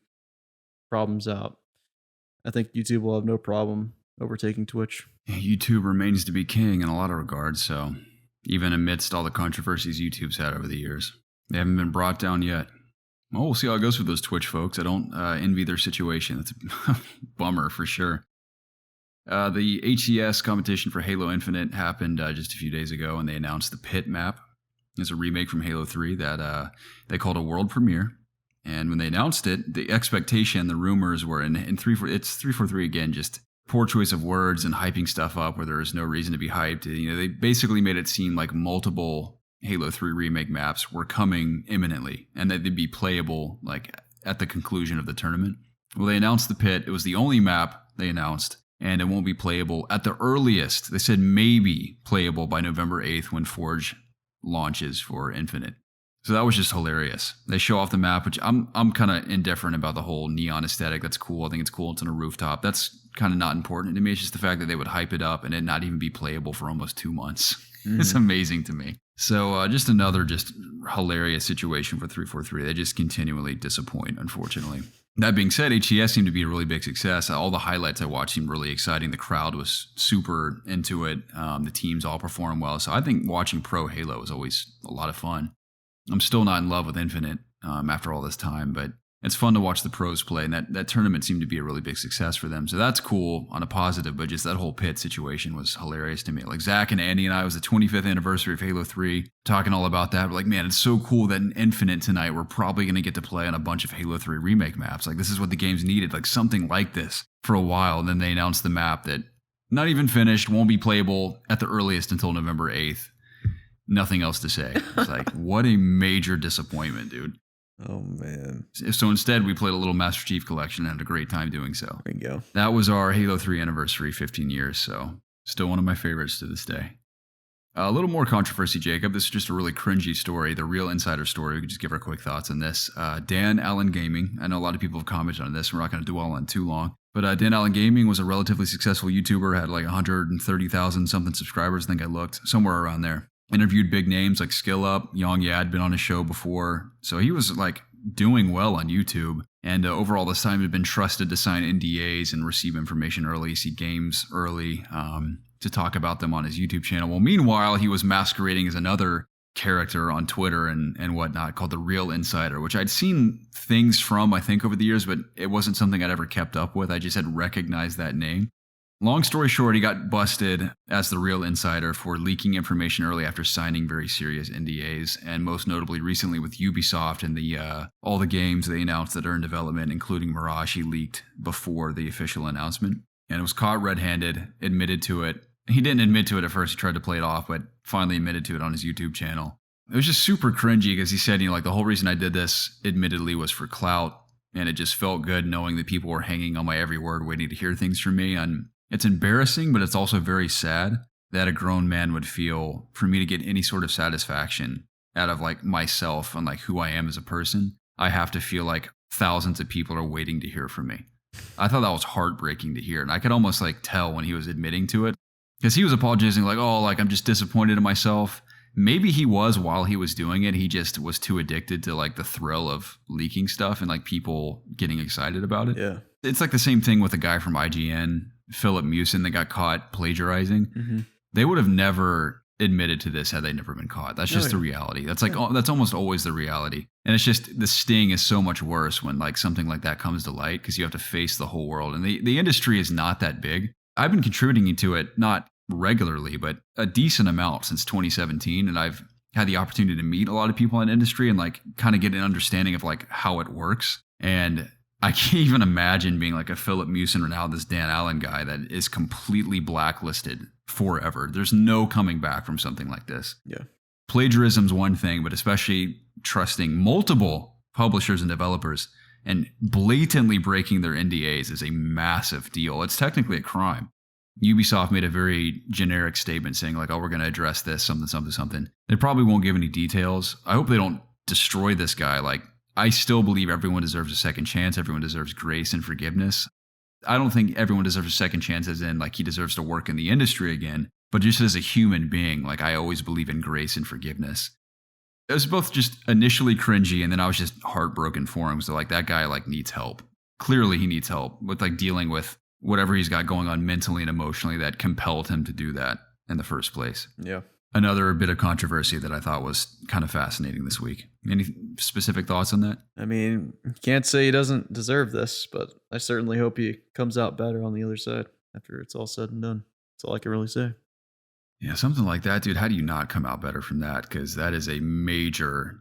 problems out, I think YouTube will have no problem overtaking Twitch. Yeah, YouTube remains to be king in a lot of regards, so even amidst all the controversies YouTube's had over the years, they haven't been brought down yet. Well, we'll see how it goes with those Twitch folks. I don't envy their situation. It's a bummer for sure. The HCS competition for Halo Infinite happened just a few days ago, and they announced the Pit map. It's a remake from Halo 3 that they called a world premiere. And when they announced it, the expectation, the rumors were in 343 again, just poor choice of words and hyping stuff up where there is no reason to be hyped. They basically made it seem like multiple Halo 3 remake maps were coming imminently and that they'd be playable like at the conclusion of the tournament. Well, they announced the Pit. It was the only map they announced, and it won't be playable at the earliest. They said maybe playable by November 8th when Forge launches for Infinite. So that was just hilarious. They show off the map, which I'm kind of indifferent about the whole neon aesthetic. That's cool. I think it's cool. It's on a rooftop. That's kind of not important to me. It's just the fact that they would hype it up and it not even be playable for almost 2 months. Mm-hmm. It's amazing to me. So just another hilarious situation for 343. They just continually disappoint, unfortunately. That being said, HCS seemed to be a really big success. All the highlights I watched seemed really exciting. The crowd was super into it. The teams all performed well. So I think watching Pro Halo is always a lot of fun. I'm still not in love with Infinite after all this time, but it's fun to watch the pros play, and that tournament seemed to be a really big success for them. So that's cool on a positive, but just that whole pit situation was hilarious to me. Like Zach and Andy and I, it was the 25th anniversary of Halo 3, talking all about that. We're like, man, it's so cool that in Infinite tonight, we're probably going to get to play on a bunch of Halo 3 remake maps. Like, this is what the game's needed, like something like this for a while. And then they announced the map that not even finished, won't be playable at the earliest until November 8th. Nothing else to say. It's like, what a major disappointment, dude. Oh, man. So instead, we played a little Master Chief Collection and had a great time doing so. There you go. That was our Halo 3 anniversary, 15 years, so still one of my favorites to this day. A little more controversy, Jacob. This is just a really cringy story, the real insider story. We could just give our quick thoughts on this. Dan Allen Gaming. I know a lot of people have commented on this. We're not going to dwell on it too long. But Dan Allen Gaming was a relatively successful YouTuber, had like 130,000 something subscribers, I think I looked, somewhere around there. Interviewed big names like Skill Up, Yong Yad, been on his show before. So he was like doing well on YouTube. And overall, this time had been trusted to sign NDAs and receive information early, see games early, to talk about them on his YouTube channel. Well, meanwhile, he was masquerading as another character on Twitter and whatnot called The Real Insider, which I'd seen things from, I think, over the years, but it wasn't something I'd ever kept up with. I just had recognized that name. Long story short, he got busted as The Real Insider for leaking information early after signing very serious NDAs, and most notably recently with Ubisoft and the all the games they announced that are in development, including Mirage, he leaked before the official announcement. And it was caught red-handed, admitted to it. He didn't admit to it at first, he tried to play it off, but finally admitted to it on his YouTube channel. It was just super cringy because he said, like the whole reason I did this, admittedly, was for clout, and it just felt good knowing that people were hanging on my every word, waiting to hear things from me. And it's embarrassing, but it's also very sad that a grown man would feel for me to get any sort of satisfaction out of like myself and like who I am as a person. I have to feel like thousands of people are waiting to hear from me. I thought that was heartbreaking to hear. And I could almost like tell when he was admitting to it because he was apologizing like, oh, like I'm just disappointed in myself. Maybe he was while he was doing it. He just was too addicted to like the thrill of leaking stuff and like people getting excited about it. Yeah. It's like the same thing with a guy from IGN, Philip Mewson, that got caught plagiarizing. Mm-hmm. They would have never admitted to this had they never been caught. That's just the reality. That's like that's almost always the reality. And it's just the sting is so much worse when like something like that comes to light because you have to face the whole world. And the industry is not that big. I've been contributing to it, not regularly, but a decent amount since 2017. And I've had the opportunity to meet a lot of people in the industry and like kind of get an understanding of like how it works. And I can't even imagine being like a Philip Mewson or now this Dan Allen guy that is completely blacklisted forever. There's no coming back from something like this. Yeah. Plagiarism's one thing, but especially trusting multiple publishers and developers and blatantly breaking their NDAs is a massive deal. It's technically a crime. Ubisoft made a very generic statement saying like, oh, we're going to address this, something. They probably won't give any details. I hope they don't destroy this guy. Like, I still believe everyone deserves a second chance. Everyone deserves grace and forgiveness. I don't think everyone deserves a second chance as in like he deserves to work in the industry again, but just as a human being, like I always believe in grace and forgiveness. It was both just initially cringy and then I was just heartbroken for him. So like that guy like needs help. Clearly he needs help with like dealing with whatever he's got going on mentally and emotionally that compelled him to do that in the first place. Yeah. Another bit of controversy that I thought was kind of fascinating this week. Any specific thoughts on that? I mean, can't say he doesn't deserve this, but I certainly hope he comes out better on the other side after it's all said and done. That's all I can really say. Yeah, something like that, dude. How do you not come out better from that? Because that is a major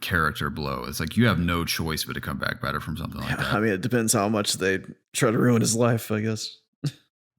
character blow. It's like you have no choice but to come back better from something like that. I mean, it depends how much they try to ruin his life, I guess.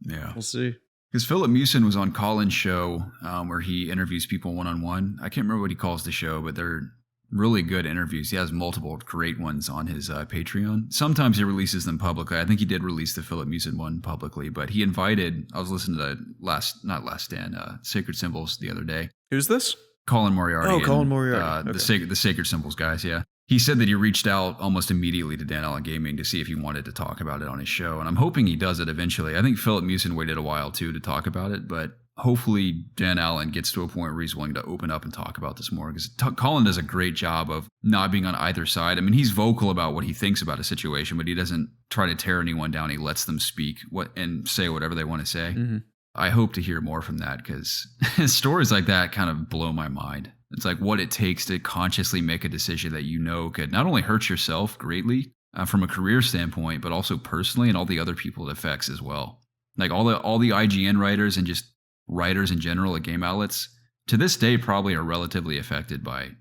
Yeah. We'll see. Because Philip Mewson was on Colin's show where he interviews people one-on-one. I can't remember what he calls the show, but they're really good interviews. He has multiple great ones on his Patreon. Sometimes he releases them publicly. I think he did release the Philip Mewson one publicly, but he invited, I was listening to Sacred Symbols the other day. Who's this? Colin Moriarty. Oh, Colin Moriarty. Okay. The Sacred Symbols guys, yeah. He said that he reached out almost immediately to Dan Allen Gaming to see if he wanted to talk about it on his show, and I'm hoping he does it eventually. I think Philip Mewson waited a while, too, to talk about it, but hopefully Dan Allen gets to a point where he's willing to open up and talk about this more, because Colin does a great job of not being on either side. I mean, he's vocal about what he thinks about a situation, but he doesn't try to tear anyone down. He lets them speak and say whatever they want to say. Mm-hmm. I hope to hear more from that, because stories like that kind of blow my mind. It's like what it takes to consciously make a decision that you know could not only hurt yourself greatly from a career standpoint, but also personally and all the other people it affects as well. Like all the IGN writers and just writers in general at game outlets to this day probably are relatively affected by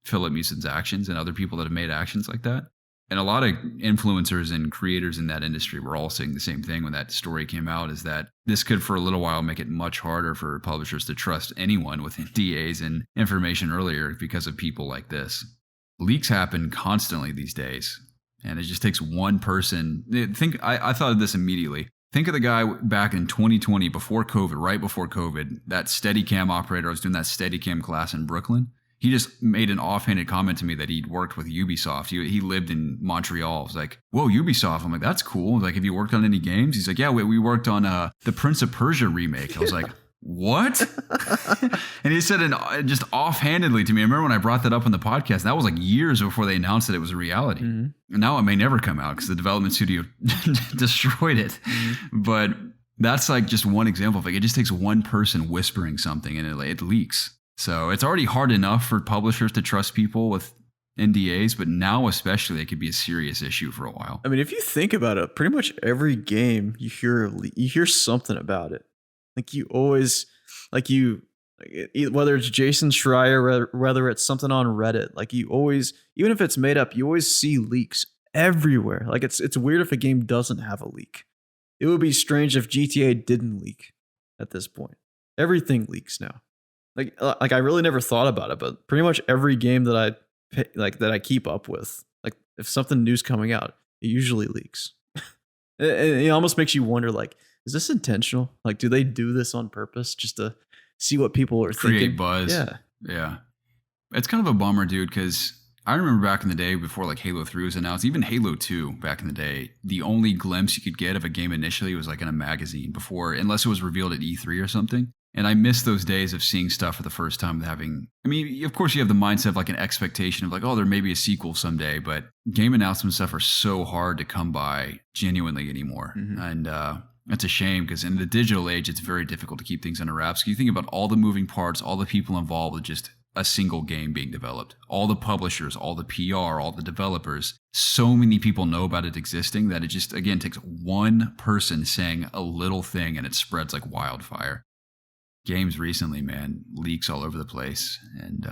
Philip Mewson's actions and other people that have made actions like that. And a lot of influencers and creators in that industry were all saying the same thing when that story came out, is that this could for a little while make it much harder for publishers to trust anyone with NDAs and information earlier because of people like this. Leaks happen constantly these days, and it just takes one person. I thought of this immediately. Think of the guy back in 2020 before COVID, right before COVID, that Steadicam operator. I was doing that Steadicam class in Brooklyn. He just made an offhanded comment to me that he'd worked with Ubisoft. He lived in Montreal. I was like, whoa, Ubisoft. I'm like, that's cool. Like, have you worked on any games? He's like, yeah, we worked on the Prince of Persia remake. I was like, what? And he said it just offhandedly to me. I remember when I brought that up on the podcast, that was like years before they announced that it was a reality. Mm-hmm. And now it may never come out because the development studio destroyed it. Mm-hmm. But that's like just one example of like, it just takes one person whispering something and it leaks. So it's already hard enough for publishers to trust people with NDAs, but now especially it could be a serious issue for a while. I mean, if you think about it, pretty much every game you hear something about it. Like you always, whether it's Jason Schreier, whether it's something on Reddit, like you always, even if it's made up, you always see leaks everywhere. Like it's weird if a game doesn't have a leak. It would be strange if GTA didn't leak at this point. Everything leaks now. Like I really never thought about it, but pretty much every game that I keep up with, like if something new's coming out, it usually leaks. It almost makes you wonder, like, is this intentional? Like, do they do this on purpose just to see what people are thinking? Create buzz. Yeah. It's kind of a bummer, dude, because I remember back in the day before like Halo 3 was announced, even Halo 2 back in the day, the only glimpse you could get of a game initially was like in a magazine before, unless it was revealed at E3 or something. And I miss those days of seeing stuff for the first time, of course you have the mindset of like an expectation of like, oh, there may be a sequel someday, but game announcement stuff are so hard to come by genuinely anymore. Mm-hmm. And it's a shame because in the digital age, it's very difficult to keep things under wraps. You think about all the moving parts, all the people involved with just a single game being developed, all the publishers, all the PR, all the developers. So many people know about it existing that it just, again, takes one person saying a little thing and it spreads like wildfire. Games recently, man, leaks all over the place. And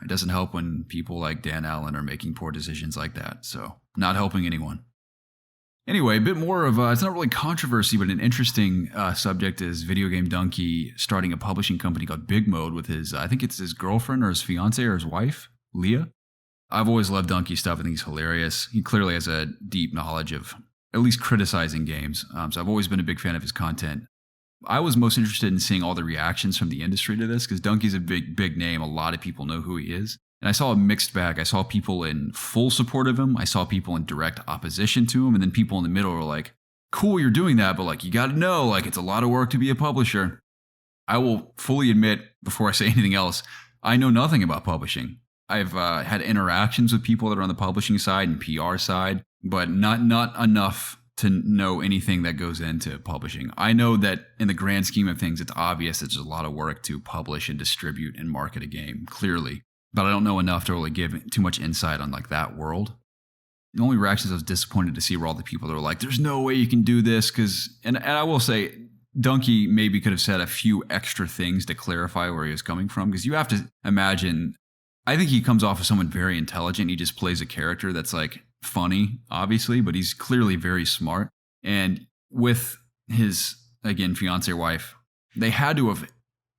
it doesn't help when people like Dan Allen are making poor decisions like that. So not helping anyone. Anyway, a bit more of it's not really controversy, but an interesting subject is Video Game Dunkey starting a publishing company called Big Mode with I think it's his girlfriend or his fiance or his wife, Leah. I've always loved Dunkey stuff. I think he's hilarious. He clearly has a deep knowledge of at least criticizing games. So I've always been a big fan of his content. I was most interested in seeing all the reactions from the industry to this because Dunkey's a big name. A lot of people know who he is. And I saw a mixed bag. I saw people in full support of him. I saw people in direct opposition to him. And then people in the middle were like, cool, you're doing that, but like, you got to know, like, it's a lot of work to be a publisher. I will fully admit, before I say anything else, I know nothing about publishing. I've had interactions with people that are on the publishing side and PR side, but not enough to know anything that goes into publishing. I know that in the grand scheme of things, it's obvious that there's a lot of work to publish and distribute and market a game, clearly. But I don't know enough to really give too much insight on like that world. The only reactions I was disappointed to see were all the people that were like, there's no way you can do this. And I will say, Dunkey maybe could have said a few extra things to clarify where he was coming from. Because you have to imagine, I think he comes off as someone very intelligent. He just plays a character that's like funny, obviously, but he's clearly very smart. And with his, again, fiance or wife, they had to have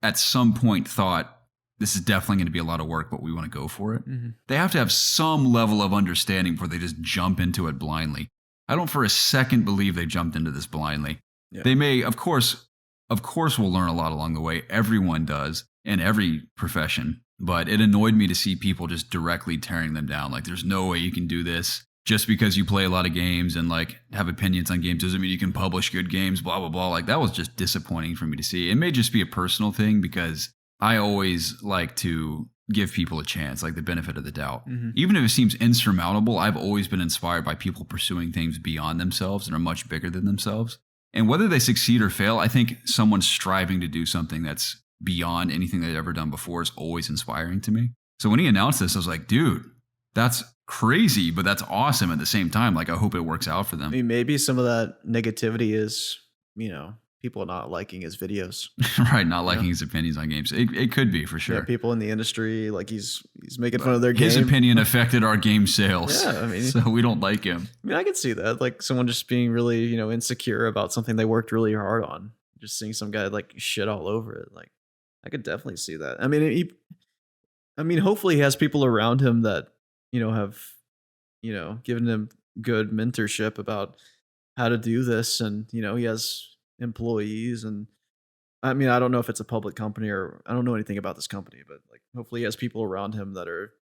at some point thought, this is definitely going to be a lot of work, but we want to go for it. Mm-hmm. They have to have some level of understanding before they just jump into it blindly. I don't for a second believe they jumped into this blindly. Yeah. They may, of course, we'll learn a lot along the way. Everyone does in every profession. But it annoyed me to see people just directly tearing them down. Like, there's no way you can do this. just because you play a lot of games and like have opinions on games doesn't mean you can publish good games, blah, blah, blah. Like that was just disappointing for me to see. It may just be a personal thing because I always like to give people a chance, like the benefit of the doubt. Mm-hmm. Even if it seems insurmountable, I've always been inspired by people pursuing things beyond themselves and are much bigger than themselves. And whether they succeed or fail, I think someone striving to do something that's beyond anything they've ever done before is always inspiring to me. So when he announced this, I was like, dude, that's crazy, but that's awesome at the same time. Like, I hope it works out for them. I mean, maybe some of that negativity is, people not liking his videos. Right, not liking his opinions on games. It could be for sure. Yeah, people in the industry, like he's making fun of their game. His opinion affected our game sales. Yeah, I mean, so we don't like him. I mean, I could see that. Like someone just being really, insecure about something they worked really hard on. Just seeing some guy like shit all over it. Like, I could definitely see that. I mean, hopefully he has people around him that, have, given him good mentorship about how to do this. And, he has employees. And I mean, I don't know if it's a public company or I don't know anything about this company, but like hopefully he has people around him that are,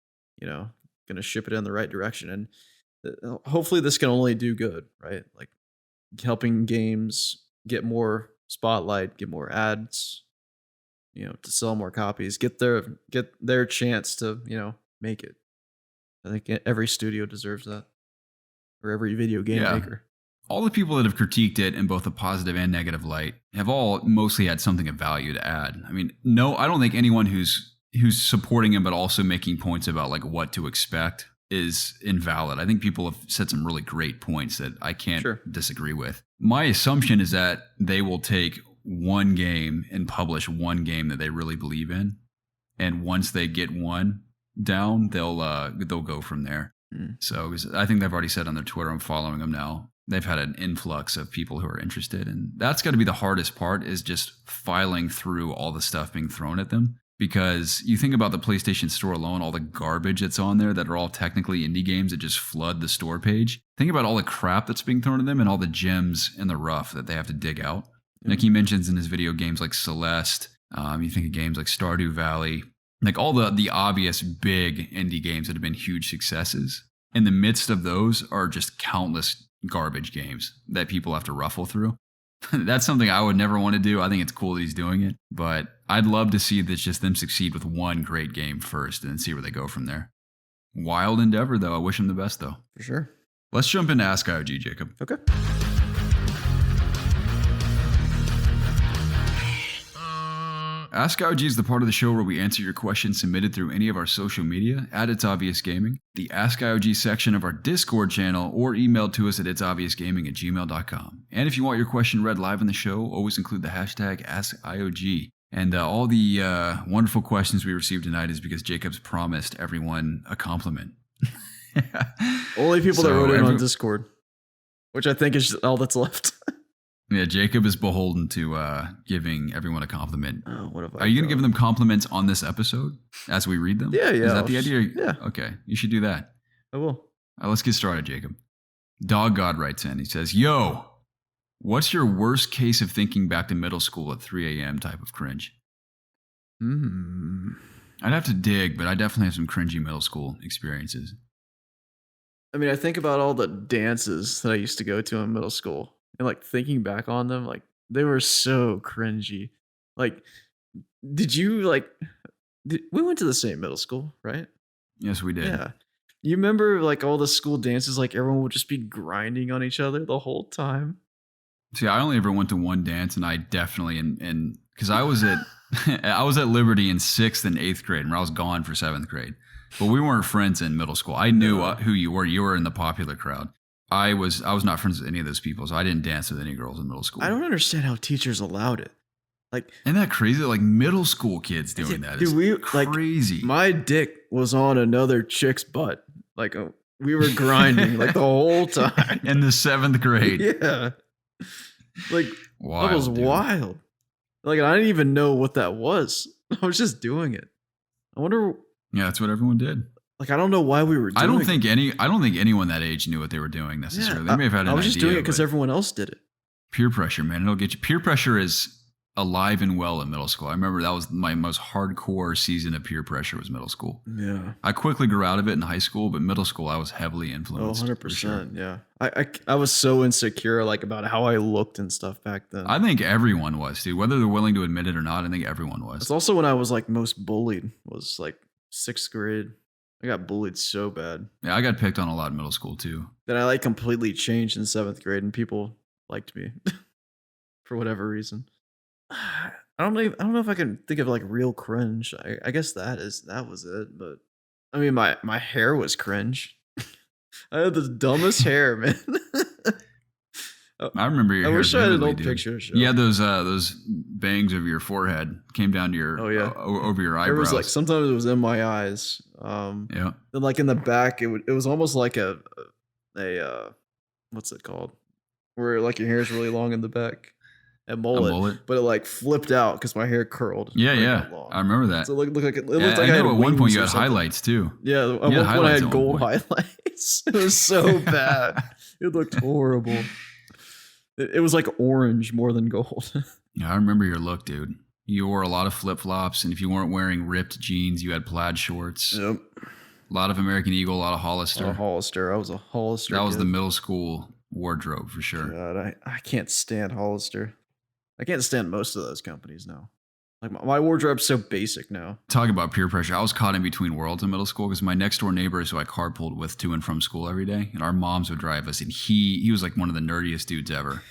going to ship it in the right direction. And hopefully this can only do good, right? Like helping games get more spotlight, get more ads, to sell more copies, get their chance to, make it. I think every studio deserves that, or every video game maker. All the people that have critiqued it in both a positive and negative light have all mostly had something of value to add. I mean, no, I don't think anyone who's supporting him but also making points about like what to expect is invalid. I think people have said some really great points that I can't disagree with. My assumption is that they will take one game and publish one game that they really believe in, and once they get one down, they'll go from there. So I think they've already said on their Twitter, I'm following them now, they've had an influx of people who are interested, and that's got to be the hardest part, is just filing through all the stuff being thrown at them. Because you think about the PlayStation Store alone, all the garbage that's on there that are all technically indie games that just flood the store page. Think about all the crap that's being thrown at them and all the gems in the rough that they have to dig out. Like he mentions in his video, games like Celeste, you think of games like Stardew Valley, like all the obvious big indie games that have been huge successes. In the midst of those are just countless garbage games that people have to ruffle through. That's something I would never want to do. I think it's cool that he's doing it, but I'd love to see this, just them succeed with one great game first and then see where they go from there. Wild endeavor, though. I wish him the best, though. For sure. Let's jump into AskIOG, Jacob. Okay. AskIOG is the part of the show where we answer your questions submitted through any of our social media at ItsObviousGaming, the AskIOG section of our Discord channel, or emailed to us at ItsObviousGaming@gmail.com. And if you want your question read live on the show, always include the hashtag AskIOG. And all the wonderful questions we received tonight is because Jacob's promised everyone a compliment. Only people that wrote in on Discord, which I think is all that's left. Yeah, Jacob is beholden to giving everyone a compliment. Oh, what have I Are you going to give them compliments on this episode as we read them? Yeah. Is that the idea? Yeah. Okay, you should do that. I will. All right, let's get started, Jacob. Dog God writes in. He says, yo, what's your worst case of thinking back to middle school at 3 a.m. type of cringe? I'd have to dig, but I definitely have some cringy middle school experiences. I mean, I think about all the dances that I used to go to in middle school. And like thinking back on them, like they were so cringy. Like, we went to the same middle school, right? Yes, we did. Yeah. You remember like all the school dances, like everyone would just be grinding on each other the whole time? See, I only ever went to one dance, and I definitely, because I was at I was at Liberty in 6th and 8th grade, and I was gone for 7th grade. But we weren't friends in middle school. I knew who you were. You were in the popular crowd. I was not friends with any of those people, so I didn't dance with any girls in middle school. I don't understand how teachers allowed it. Like, isn't that crazy? Like middle school kids doing that is crazy. Like, my dick was on another chick's butt. Like we were grinding like the whole time in the 7th grade. Yeah, like wild, that was wild. Like I didn't even know what that was. I was just doing it. I wonder. Yeah, that's what everyone did. Like I don't know why we were doing it. I don't think anyone that age knew what they were doing necessarily. They may have had an idea. I was just doing it because everyone else did it. Peer pressure, man. It'll get you. Peer pressure is alive and well in middle school. I remember that was my most hardcore season of peer pressure was middle school. Yeah. I quickly grew out of it in high school, but middle school I was heavily Oh, influenced. 100%. For sure. Yeah. I was so insecure like about how I looked and stuff back then. I think everyone was, dude. Whether they're willing to admit it or not, I think everyone was. It's also when I was like most bullied, was like 6th grade. I got bullied so bad. Yeah, I got picked on a lot in middle school too. Then I like completely changed in 7th grade and people liked me for whatever reason. I don't know if I can think of like real cringe. I guess that was it, but I mean my hair was cringe. I had the dumbest hair, man. I remember your I hair wish I had an vividly, old dude. picture to show. You had those bangs over your forehead, came down to your over your It eyebrows. was like sometimes it was in my eyes. Yeah. Then like in the back, it was almost like a what's it called? Where like your hair is really long in the back. A mullet. But it like flipped out because my hair curled. Yeah, like, yeah. I remember that. So it looked like it looked Yeah, like I I had know at one point wings you or had something. highlights too. Yeah, at You one had point I highlights had at one gold point. highlights. It was so bad. It looked horrible. It was like orange more than gold. Yeah, I remember your look, dude. You wore a lot of flip flops, and if you weren't wearing ripped jeans, you had plaid shorts. Yep. A lot of American Eagle, a lot of Hollister. Hollister. I was a Hollister. That was kid. the middle school wardrobe for sure. God, I can't stand Hollister. I can't stand most of those companies now. Like my wardrobe's so basic now. Talking about peer pressure, I was caught in between worlds in middle school because my next door neighbor is who I carpooled with to and from school every day, and our moms would drive us, and he was like one of the nerdiest dudes ever,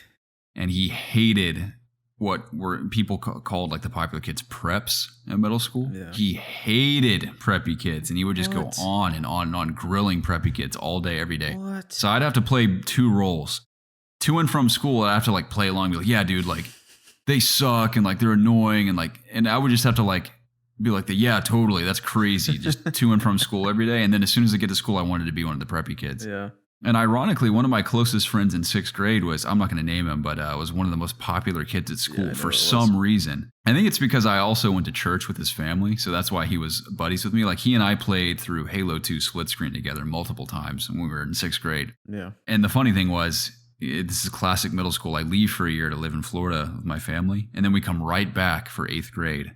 and he hated what were people called like the popular kids preps in middle school. Yeah. He hated preppy kids, and he would just What? go on and on and on grilling preppy kids all day, every day. What? So I'd have to play two roles. To and from school, I'd have to like play along, be like, yeah, dude, like they suck and like they're annoying and I would just have to like be like yeah, totally, that's crazy. Just to and from school every day. And then as soon as I get to school, I wanted to be one of the preppy kids. Yeah. And ironically, one of my closest friends in 6th grade was, I'm not going to name him, but was one of the most popular kids at school I for know it some reason. I think it's because I also went to church with his family. So that's why he was buddies with me. Like he and I played through Halo 2 split screen together multiple times when we were in 6th grade. Yeah. And the funny thing was, this is classic middle school. I leave for a year to live in Florida with my family. And then we come right back for 8th grade.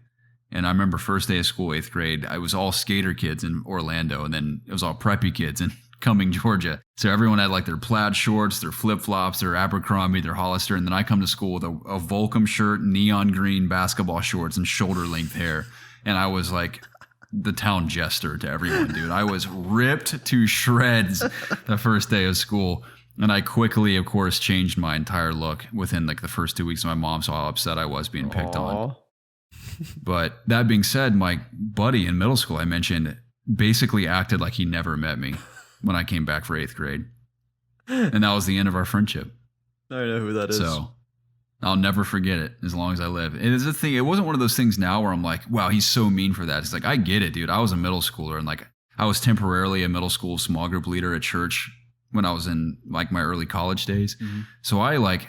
And I remember first day of school, 8th grade, I was all skater kids in Orlando. And then it was all preppy kids in Cumming, Georgia. So everyone had like their plaid shorts, their flip-flops, their Abercrombie, their Hollister. And then I come to school with a Volcom shirt, neon green basketball shorts, and shoulder-length hair. And I was like the town jester to everyone, dude. I was ripped to shreds the first day of school. And I quickly, of course, changed my entire look within like the first 2 weeks. My mom saw how upset I was being picked on. But that being said, my buddy in middle school, I mentioned, basically acted like he never met me when I came back for 8th grade. And that was the end of our friendship. I know who that is. So I'll never forget it as long as I live. It is a thing. It wasn't one of those things now where I'm like, wow, he's so mean for that. It's like, I get it, dude. I was a middle schooler and like I was temporarily a middle school small group leader at church when I was in like my early college days. Mm-hmm. So I like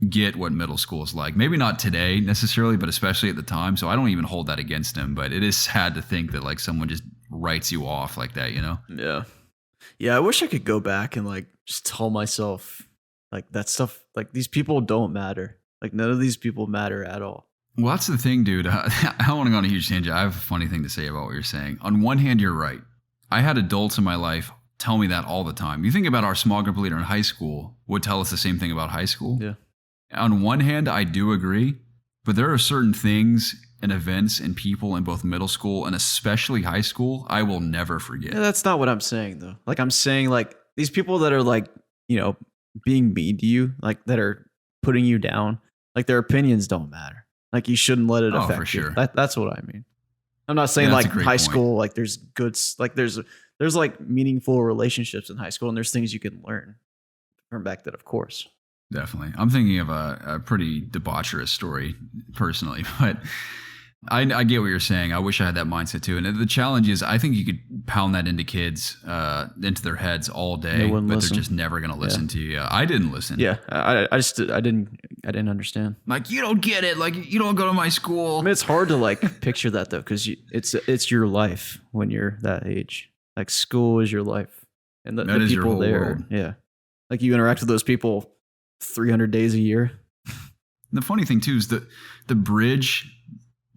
get what middle school is like. Maybe not today necessarily, but especially at the time. So I don't even hold that against him, but it is sad to think that like someone just writes you off like that, you know? Yeah. Yeah, I wish I could go back and like just tell myself like that stuff, like these people don't matter. Like none of these people matter at all. Well, that's the thing, dude. I don't want to go on a huge tangent. I have a funny thing to say about what you're saying. On one hand, you're right. I had adults in my life tell me that all the time. You think about our small group leader in high school would tell us the same thing about high school. Yeah. On one hand, I do agree, but there are certain things and events and people in both middle school and especially high school I will never forget. Yeah, that's not what I'm saying though. Like I'm saying like these people that are like, you know, being mean to you, like that are putting you down, like their opinions don't matter. Like you shouldn't let it affect for sure. you. That's what I mean. I'm not saying Yeah, that's like a great high point. school, like there's good, like there's like meaningful relationships in high school and there's things you can learn from back then, of course. Definitely. I'm thinking of a pretty debaucherous story personally, but I get what you're saying. I wish I had that mindset too. And the challenge is I think you could pound that into kids, into their heads all day, but they're just never going to listen to you. I didn't listen. Yeah. I didn't understand. Like, you don't get it. Like, you don't go to my school. I mean, it's hard to like picture that though, because it's your life when you're that age. Like school is your life, and the That is your people whole there, world. yeah. Like you interact with those people 300 days a year. The funny thing too is the bridge,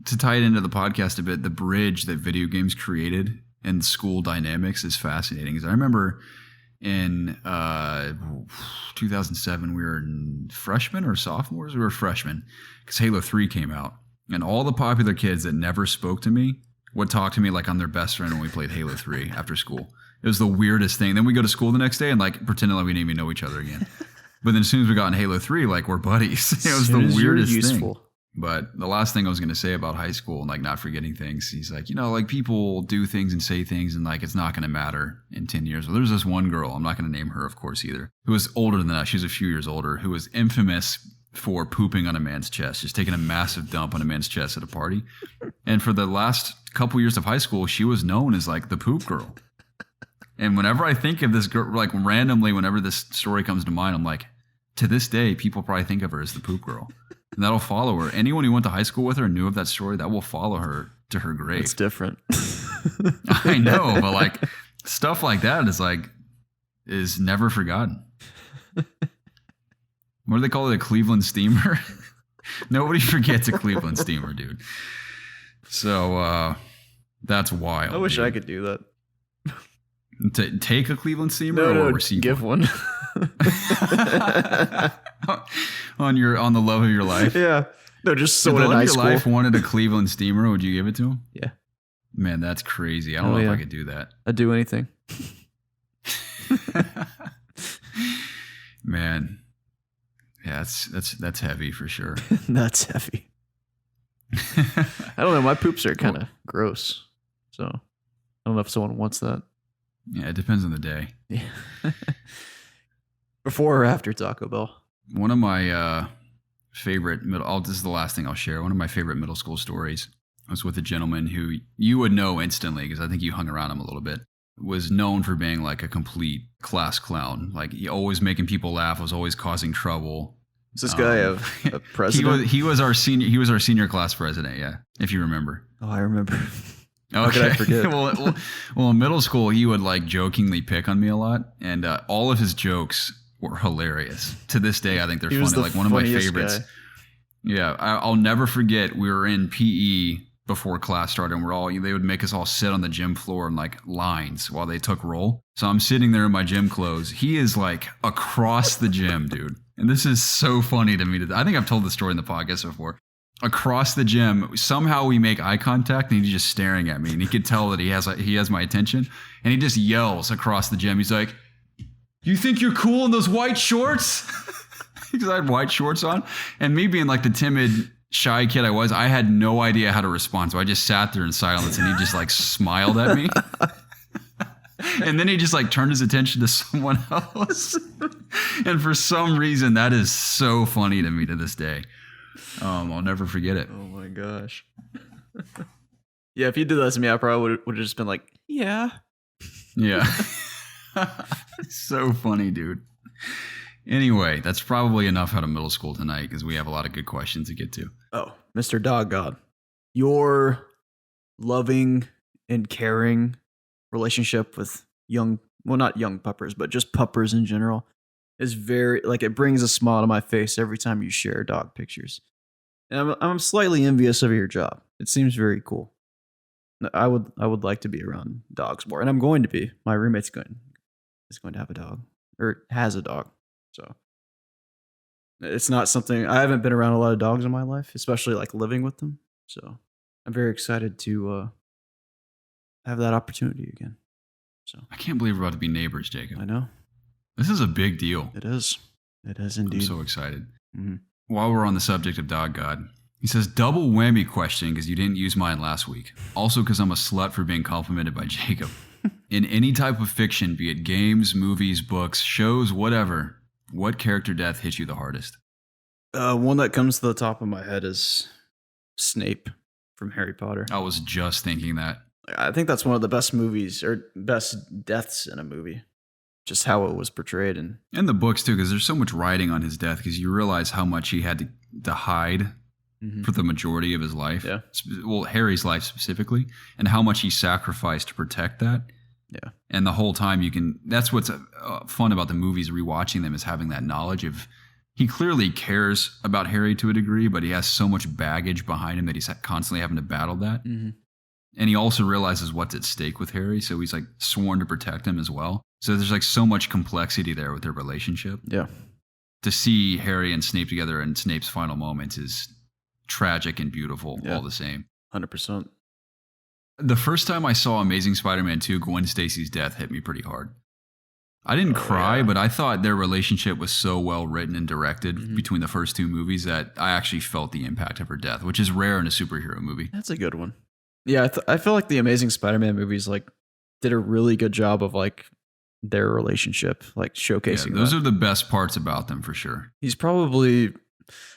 to tie it into the podcast a bit, the bridge that video games created and school dynamics is fascinating. Because I remember in 2007, we were freshmen or sophomores. We were freshmen because Halo 3 came out, and all the popular kids that never spoke to me would talk to me like I'm their best friend when we played Halo 3 after school. It was the weirdest thing. Then we go to school the next day and like pretending like we didn't even know each other again. But then as soon as we got in Halo 3, like we're buddies. It was the weirdest thing. But the last thing I was going to say about high school and like not forgetting things, he's like, like people do things and say things and like it's not going to matter in 10 years. Well, there's this one girl, I'm not going to name her, of course, either, who was older than us. She was a few years older, who was infamous for pooping on a man's chest, just taking a massive dump on a man's chest at a party. And for the last couple years of high school, she was known as like the poop girl. And whenever I think of this girl, like randomly, whenever this story comes to mind, I'm like, to this day, people probably think of her as the poop girl. And that'll follow her. Anyone who went to high school with her and knew of that story, that will follow her to her grave. It's different. I know, but like stuff like that is never forgotten. What do they call it? A Cleveland steamer? Nobody forgets a Cleveland steamer, dude. So that's wild. I wish dude. I could do that. Take a Cleveland steamer or receive give one. on the love of your life. Yeah. No, just If someone the in love high of your school. life wanted a Cleveland steamer, would you give it to him? Yeah. Man, that's crazy. I don't Oh, know if yeah. I could do that. I'd do anything. Man. Yeah, that's heavy for sure. That's heavy. I don't know. My poops are kind of gross. So I don't know if someone wants that. Yeah, it depends on the day. Yeah. Before or after Taco Bell? One of my favorite this is the last thing I'll share. One of my favorite middle school stories was with a gentleman who you would know instantly because I think you hung around him a little bit. Was known for being like a complete class clown. Like he always making people laugh, was always causing trouble. Is this guy a president? He was our senior class president, yeah, if you remember. Oh, I remember. How could I forget? well, in middle school, he would like jokingly pick on me a lot, and all of his jokes were hilarious. To this day, I think they're funny. Like one of my favorites. Guy. Yeah, I'll never forget. We were in PE before class started, and they would make us all sit on the gym floor in like lines while they took roll. So I'm sitting there in my gym clothes. He is like across the gym, dude. And this is so funny to me. I think I've told the story in the podcast before. Across the gym, somehow we make eye contact, and he's just staring at me, and he could tell that he has my attention, and he just yells across the gym. He's like, "You think you're cool in those white shorts?" Because I had white shorts on, and me being like the timid, shy kid I was, I had no idea how to respond, so I just sat there in silence, and he just like smiled at me. And then he just like turned his attention to someone else. And for some reason, that is so funny to me to this day. I'll never forget it. Oh my gosh. Yeah, if you did that to me, I probably would have just been like, yeah. Yeah. So funny, dude. Anyway, that's probably enough out of middle school tonight because we have a lot of good questions to get to. Oh, Mr. Dog God. Your loving and caring relationship with not young puppers, but just puppers in general is very, like, it brings a smile to my face every time you share dog pictures. And I'm slightly envious of your job. It seems very cool. I would like to be around dogs more, and I'm going to be. My roommate's going to have a dog, or has a dog. So it's not something, I haven't been around a lot of dogs in my life, especially like living with them. So I'm very excited to have that opportunity again. So I can't believe we're about to be neighbors, Jacob. I know. This is a big deal. It is. It is indeed. I'm so excited. Mm-hmm. While we're on the subject of Dog God, he says, double whammy question because you didn't use mine last week. Also because I'm a slut for being complimented by Jacob. In any type of fiction, be it games, movies, books, shows, whatever, what character death hits you the hardest? One that comes to the top of my head is Snape from Harry Potter. I was just thinking that. I think that's one of the best movies, or best deaths in a movie. Just how it was portrayed. And the books, too, because there's so much writing on his death because you realize how much he had to hide for the majority of his life. Yeah. Well, Harry's life specifically, and how much he sacrificed to protect that. Yeah. And the whole time that's what's fun about the movies, rewatching them, is having that knowledge of he clearly cares about Harry to a degree, but he has so much baggage behind him that he's constantly having to battle that. Mm-hmm. And he also realizes what's at stake with Harry, so he's like sworn to protect him as well. So there's like so much complexity there with their relationship. Yeah. To see Harry and Snape together in Snape's final moments is tragic and beautiful all the same. 100%. The first time I saw Amazing Spider-Man 2, Gwen Stacy's death hit me pretty hard. I didn't cry, but I thought their relationship was so well written and directed between the first two movies that I actually felt the impact of her death, which is rare in a superhero movie. That's a good one. Yeah, I feel like the Amazing Spider-Man movies like did a really good job of like their relationship, like showcasing. Yeah, those are the best parts about them for sure. He's probably,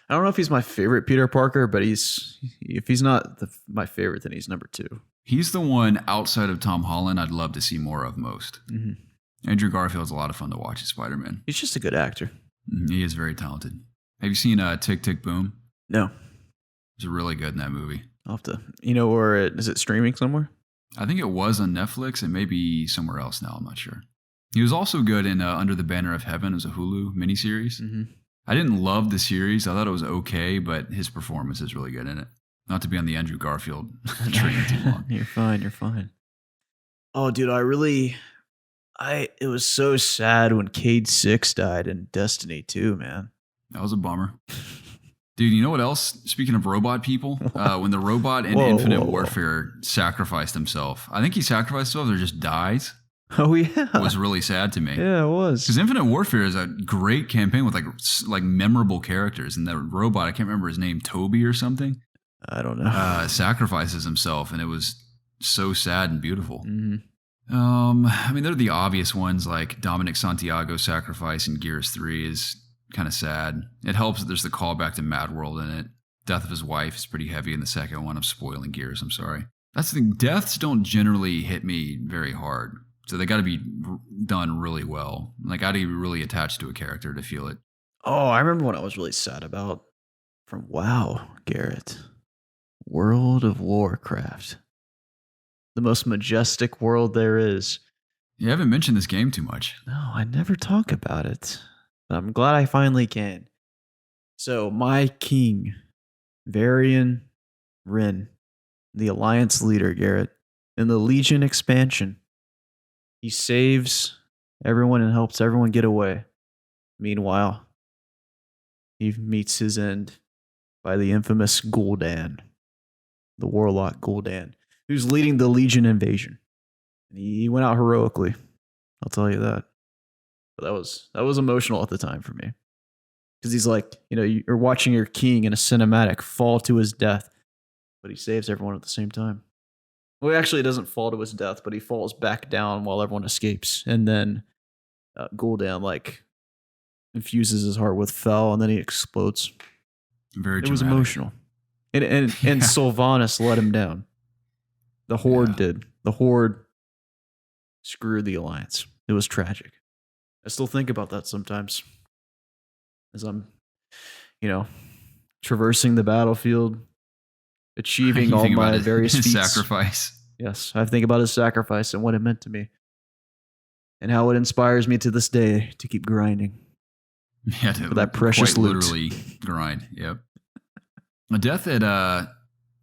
I don't know if he's my favorite Peter Parker, but if he's not my favorite, then he's number 2. He's the one outside of Tom Holland I'd love to see more of most. Mm-hmm. Andrew Garfield's a lot of fun to watch as Spider-Man. He's just a good actor. He is very talented. Have you seen Tick, Tick, Boom? No. He's really good in that movie. I'll have to, or is it streaming somewhere? I think it was on Netflix. It may be somewhere else now. I'm not sure. He was also good in Under the Banner of Heaven. It was a Hulu miniseries. Mm-hmm. I didn't love the series. I thought it was okay, but his performance is really good in it. Not to be on the Andrew Garfield train too long. You're fine. Oh, dude, it was so sad when Cade 6 died in Destiny 2, man. That was a bummer. Dude, you know what else? Speaking of robot people, when the robot in Infinite Warfare sacrificed himself, I think he sacrificed himself or just dies. Oh, yeah. It was really sad to me. Yeah, it was. Because Infinite Warfare is a great campaign with like memorable characters. And that robot, I can't remember his name, Toby or something. I don't know. Sacrifices himself, and it was so sad and beautiful. Mm-hmm. I mean, they're the obvious ones, like Dominic Santiago's sacrifice in Gears 3 is kind of sad. It helps that there's the callback to Mad World in it. Death of his wife is pretty heavy in the second one. I'm spoiling Gears, I'm sorry. That's the thing. Deaths don't generally hit me very hard. So they got to be done really well. Like, I got to be really attached to a character to feel it. Oh, I remember what I was really sad about from WoW, Garrett. World of Warcraft. The most majestic world there is. You haven't mentioned this game too much. No, I never talk about it. But I'm glad I finally can. So, my king, Varian Wrynn, the Alliance leader, Garrett, in the Legion expansion, he saves everyone and helps everyone get away. Meanwhile, he meets his end by the infamous Gul'dan, the warlock Gul'dan, who's leading the Legion invasion. And he went out heroically. I'll tell you that. But that was emotional at the time for me. Because he's like, you're watching your king in a cinematic fall to his death, but he saves everyone at the same time. Well, actually, he doesn't fall to his death, but he falls back down while everyone escapes. And then Gul'dan, infuses his heart with fel, and then he explodes. Very dramatic. It was emotional. And Sylvanas let him down. The Horde did. The Horde screwed the Alliance. It was tragic. I still think about that sometimes. As I'm, traversing the battlefield, achieving all my various feats. Sacrifice. Yes, I think about his sacrifice and what it meant to me. And how it inspires me to this day to keep grinding. Yeah, for that precious quite loot. Literally grind. Yep. A death that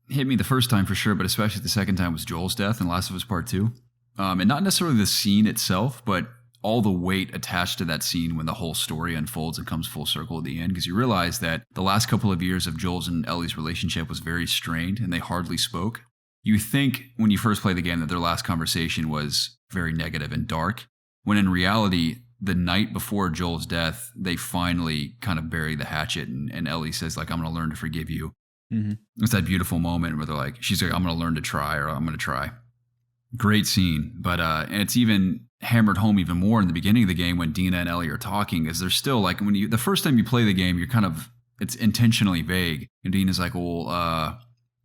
hit me the first time for sure, but especially the second time was Joel's death in Last of Us Part 2. And not necessarily the scene itself, but all the weight attached to that scene when the whole story unfolds and comes full circle at the end, because you realize that the last couple of years of Joel's and Ellie's relationship was very strained and they hardly spoke. You think when you first play the game that their last conversation was very negative and dark, when in reality, the night before Joel's death, they finally kind of bury the hatchet and Ellie says, I'm going to learn to forgive you. Mm-hmm. It's that beautiful moment where they're like, she's like, I'm going to learn to try, or I'm going to try. Great scene. But and it's even hammered home even more in the beginning of the game when Dina and Ellie are talking, is they're still the first time you play the game, you're it's intentionally vague. And Dina's like, well,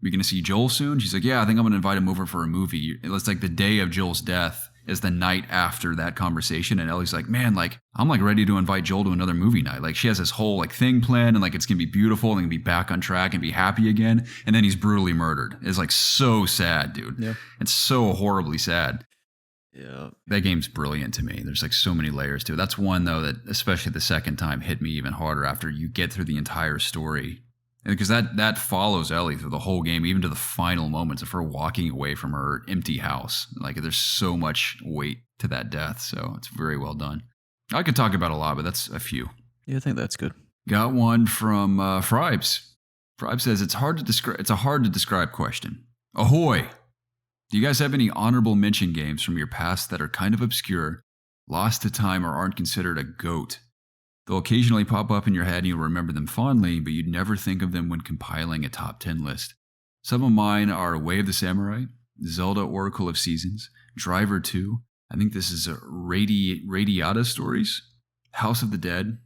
we're going to see Joel soon? She's like, yeah, I think I'm going to invite him over for a movie. It's like the day of Joel's death is the night after that conversation. And Ellie's like, man, I'm ready to invite Joel to another movie night. She has this whole thing planned and it's going to be beautiful and going to be back on track and be happy again. And then he's brutally murdered. It's so sad, dude. Yeah. It's so horribly sad. Yeah. That game's brilliant to me. There's like so many layers to it. That's one though that, especially the second time, hit me even harder after you get through the entire story, because that follows Ellie through the whole game, even to the final moments of her walking away from her empty house. Like there's so much weight to that death, so it's very well done. I could talk about a lot, but that's a few. Yeah, I think that's good. Got one from Fribes. Fribes says it's a hard to describe question. Ahoy! Do you guys have any honorable mention games from your past that are kind of obscure, lost to time, or aren't considered a GOAT? They'll occasionally pop up in your head and you'll remember them fondly, but you'd never think of them when compiling a top 10 list. Some of mine are Way of the Samurai, Zelda Oracle of Seasons, Driver 2, I think this is Radiata Stories, House of the Dead.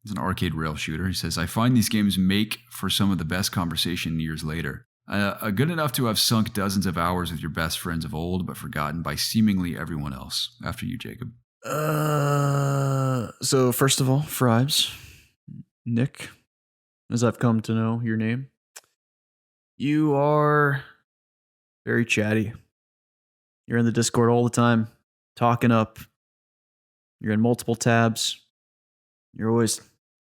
It's an arcade rail shooter. He says, I find these games make for some of the best conversation years later. Good enough to have sunk dozens of hours with your best friends of old, but forgotten by seemingly everyone else. After you, Jacob. So first of all, Fribes, Nick, as I've come to know your name, you are very chatty. You're in the Discord all the time, talking up. You're in multiple tabs. You're always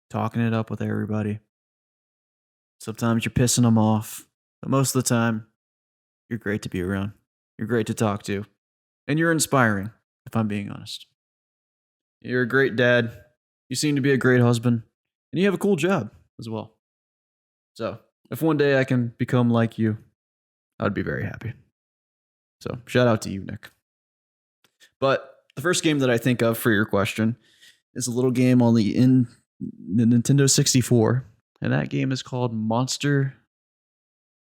talking it up with everybody. Sometimes you're pissing them off. But most of the time, you're great to be around. You're great to talk to. And you're inspiring, if I'm being honest. You're a great dad. You seem to be a great husband. And you have a cool job as well. So, if one day I can become like you, I'd be very happy. So, shout out to you, Nick. But the first game that I think of for your question is a little game on the Nintendo 64. And that game is called Monster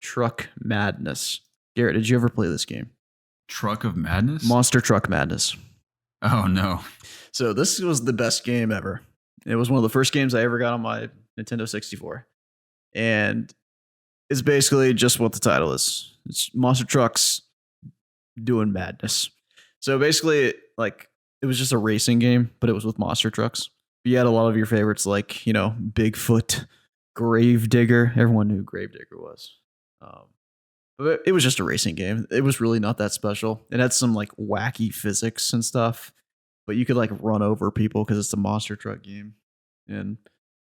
Truck Madness. Garrett, did you ever play this game? Truck of Madness? Monster Truck Madness. Oh, no. So this was the best game ever. It was one of the first games I ever got on my Nintendo 64. And it's basically just what the title is. It's monster trucks doing madness. So basically, like, it was just a racing game, but it was with monster trucks. You had a lot of your favorites like, Bigfoot, Gravedigger. Everyone knew who Gravedigger was. But it was just a racing game. It was really not that special. It had some like wacky physics and stuff, but you could like run over people because it's a monster truck game. And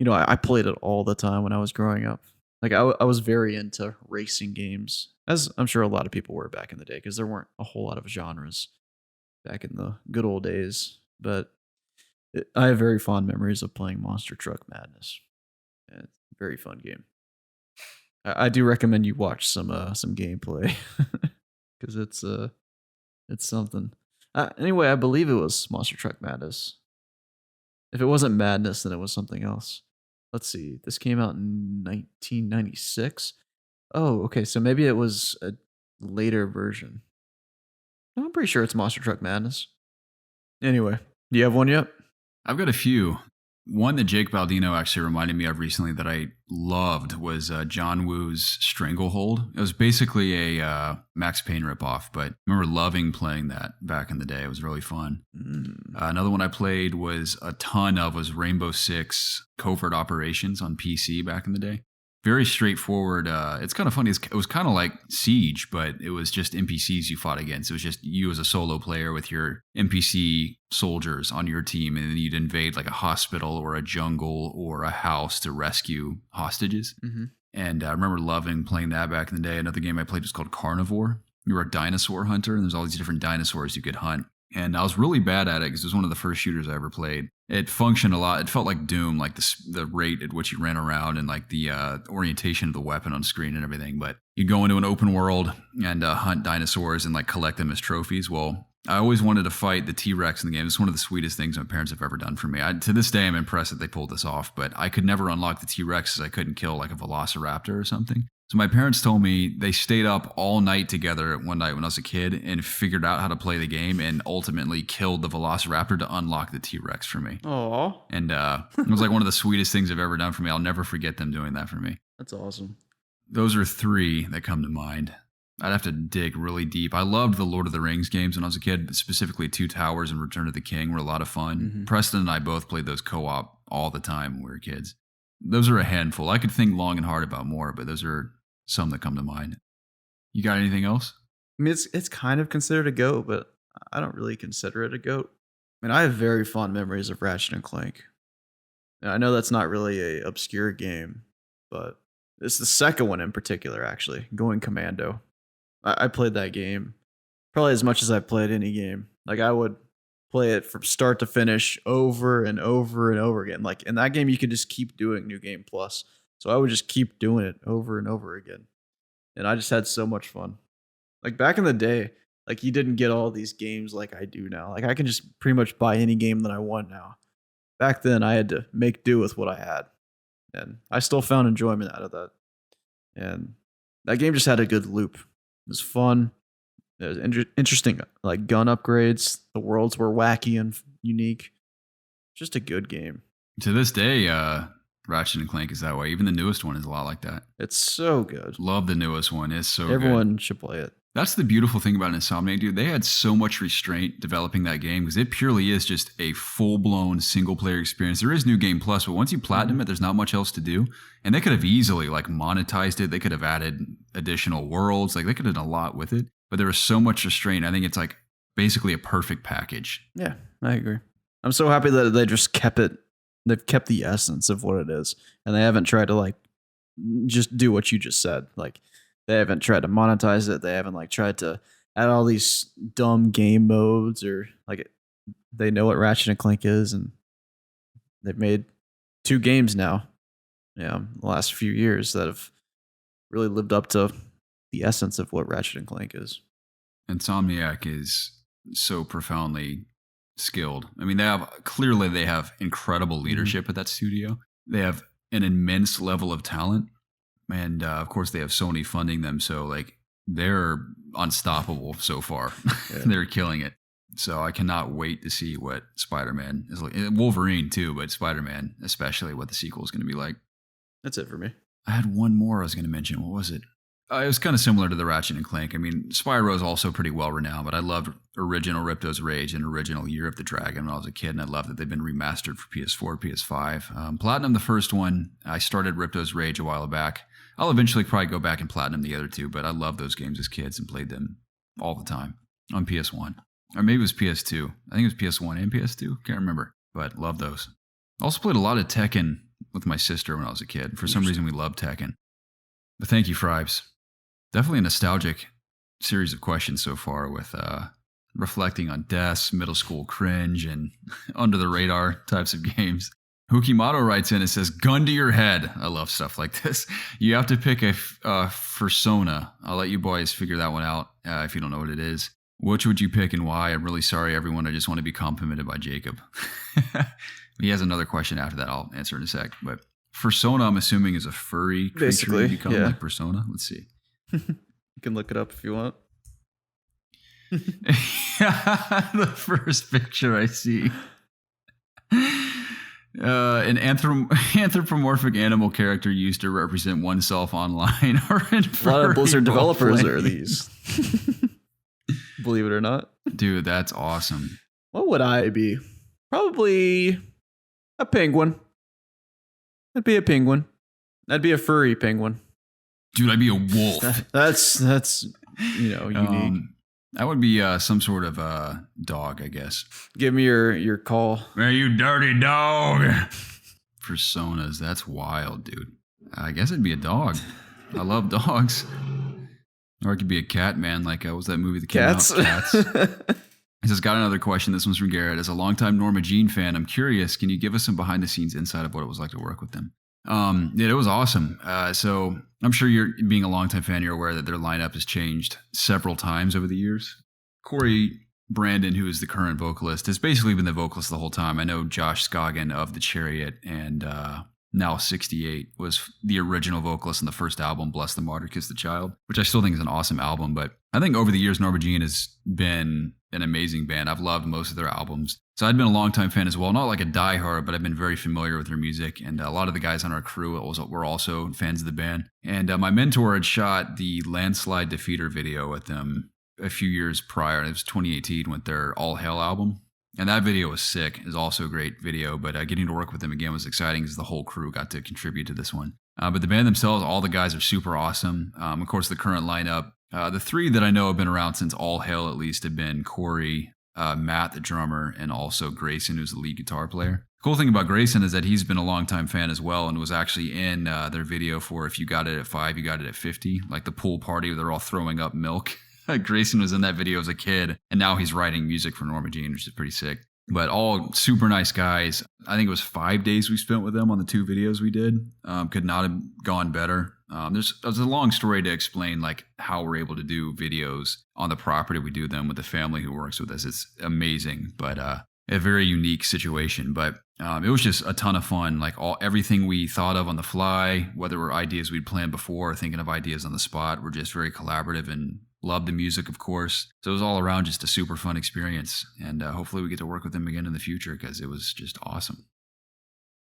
I played it all the time when I was growing up. Like I was very into racing games, as I'm sure a lot of people were back in the day, because there weren't a whole lot of genres back in the good old days. But I have very fond memories of playing Monster Truck Madness. And it's a very fun game. I do recommend you watch some gameplay because it's something. Anyway, I believe it was Monster Truck Madness. If it wasn't Madness, then it was something else. Let's see. This came out in 1996. Oh, okay. So maybe it was a later version. No, I'm pretty sure it's Monster Truck Madness. Anyway, do you have one yet? I've got a few. One that Jake Baldino actually reminded me of recently that I loved was John Woo's Stranglehold. It was basically a Max Payne ripoff, but I remember loving playing that back in the day. It was really fun. Another one I played was Rainbow Six Covert Operations on PC back in the day. Very straightforward. It's kind of funny. It was kind of like Siege, but it was just NPCs you fought against. It was just you as a solo player with your NPC soldiers on your team, and then you'd invade like a hospital or a jungle or a house to rescue hostages. Mm-hmm. And I remember loving playing that back in the day. Another game I played was called Carnivore. You were a dinosaur hunter, and there's all these different dinosaurs you could hunt. And I was really bad at it because it was one of the first shooters I ever played. It functioned a lot. It felt like Doom, like the rate at which you ran around and like the orientation of the weapon on screen and everything. But you go into an open world and hunt dinosaurs and like collect them as trophies. Well, I always wanted to fight the T-Rex in the game. It's one of the sweetest things my parents have ever done for me. To this day, I'm impressed that they pulled this off. But I could never unlock the T-Rex because I couldn't kill like a Velociraptor or something. So my parents told me they stayed up all night together one night when I was a kid and figured out how to play the game and ultimately killed the Velociraptor to unlock the T-Rex for me. Aww. And it was like one of the sweetest things I've ever done for me. I'll never forget them doing that for me. That's awesome. Those are three that come to mind. I'd have to dig really deep. I loved the Lord of the Rings games when I was a kid, specifically Two Towers and Return of the King were a lot of fun. Mm-hmm. Preston and I both played those co-op all the time when we were kids. Those are a handful. I could think long and hard about more, but those are some that come to mind. You got anything else? I mean, it's kind of considered a GOAT, but I don't really consider it a GOAT. I mean, I have very fond memories of Ratchet and Clank. And I know that's not really a obscure game, but it's the second one in particular, actually, Going Commando. I played that game probably as much as I played any game. Like, I would play it from start to finish over and over and over again. Like, in that game, you could just keep doing New Game Plus. So I would just keep doing it over and over again. And I just had so much fun. Like, back in the day, like, you didn't get all these games like I do now. Like, I can just pretty much buy any game that I want now. Back then, I had to make do with what I had. And I still found enjoyment out of that. And that game just had a good loop. It was fun. It was interesting, like, gun upgrades. The worlds were wacky and unique. Just a good game. To this day, Ratchet and Clank is that way. Even the newest one is a lot like that. It's so good. Love the newest one. It's so good. Everyone should play it. That's the beautiful thing about Insomniac, dude. They had so much restraint developing that game because it purely is just a full-blown single-player experience. There is New Game Plus, but once you platinum it, there's not much else to do. And they could have easily like monetized it. They could have added additional worlds. Like they could have done a lot with it. But there was so much restraint. I think it's like basically a perfect package. Yeah, I agree. I'm so happy that they just kept it. They've kept the essence of what it is. And they haven't tried to like just do what you just said. Like, they haven't tried to monetize it. They haven't like tried to add all these dumb game modes or like they know what Ratchet and Clank is, and they've made 2 games now. Yeah, the last few years that have really lived up to the essence of what Ratchet and Clank is. Insomniac is so profoundly skilled. I mean, they have incredible leadership at that studio. They have an immense level of talent. And of course, they have Sony funding them, so like they're unstoppable so far. Yeah. They're killing it. So I cannot wait to see what Spider-Man is like. Wolverine too, but Spider-Man especially, what the sequel is going to be like. That's it for me. I had one more I was going to mention. What was it? It was kind of similar to the Ratchet and Clank. I mean, Spyro is also pretty well renowned, but I loved original Ripto's Rage and original Year of the Dragon when I was a kid, and I love that they've been remastered for PS4, PS5. Platinum, the first one. I started Ripto's Rage a while back. I'll eventually probably go back and platinum the other 2, but I loved those games as kids and played them all the time on PS1. Or maybe it was PS2. I think it was PS1 and PS2. Can't remember, but love those. Also played a lot of Tekken with my sister when I was a kid. For some reason, we loved Tekken. But thank you, Fribes. Definitely a nostalgic series of questions so far with reflecting on deaths, middle school cringe, and under the radar types of games. Hukimato writes in and says, gun to your head. I love stuff like this. You have to pick a fursona. I'll let you boys figure that one out if you don't know what it is. Which would you pick and why? I'm really sorry, everyone. I just want to be complimented by Jacob. He has another question after that. I'll answer in a sec. But fursona, I'm assuming, is a furry creature. Basically, you become yeah. like Persona. Let's see. You can look it up if you want. The first picture I see. An anthropomorphic animal character used to represent oneself online or in A lot of Blizzard developers play. are these. Believe it or not. Dude, that's awesome. What would I be? Probably a penguin. I'd be a penguin. I'd be a furry penguin. Dude, I'd be a wolf. That's unique. That would be some sort of dog, I guess. Give me your call. Hey, you dirty dog. Personas, that's wild, dude. I guess it'd be a dog. I love dogs. Or it could be a cat, man. Like, what was that movie that came Cats? out? Cats. He says, got another question. This one's from Garrett. As a longtime Norma Jean fan, I'm curious, can you give us some behind-the-scenes insight of what it was like to work with them? Yeah, it was awesome. So I'm sure you're being a longtime fan, you're aware that their lineup has changed several times over the years. Corey Brandon, who is the current vocalist, has basically been the vocalist the whole time. I know Josh Scoggin of The Chariot and now 68 was the original vocalist in the first album, Bless the Martyr, Kiss the Child, which I still think is an awesome album. But I think over the years, Norma Jean has been an amazing band. I've loved most of their albums. So I'd been a longtime fan as well, not like a diehard, but I've been very familiar with their music. And a lot of the guys on our crew were also fans of the band. And my mentor had shot the Landslide Defeater video with them a few years prior. It was 2018 with their All Hail album. And that video was sick. It was also a great video, but getting to work with them again was exciting because the whole crew got to contribute to this one. But the band themselves, all the guys are super awesome. Of course, the current lineup, The three that I know have been around since All Hail at least have been Corey, Matt the drummer, and also Grayson, who's the lead guitar player. The cool thing about Grayson is that he's been a longtime fan as well and was actually in their video for If You Got It at 5, You Got It at 50, like the pool party where they're all throwing up milk. Grayson was in that video as a kid, and now he's writing music for Norma Jean, which is pretty sick. But all super nice guys. I think it was 5 days we spent with them on the 2 videos we did. Could not have gone better. There's a long story to explain like how we're able to do videos on the property we do them with the family who works with us. It's amazing, but a very unique situation. But it was just a ton of fun. Like everything we thought of on the fly, whether were ideas we'd planned before or thinking of ideas on the spot, were just very collaborative and loved the music, of course. So it was all around just a super fun experience. And hopefully we get to work with them again in the future because it was just awesome.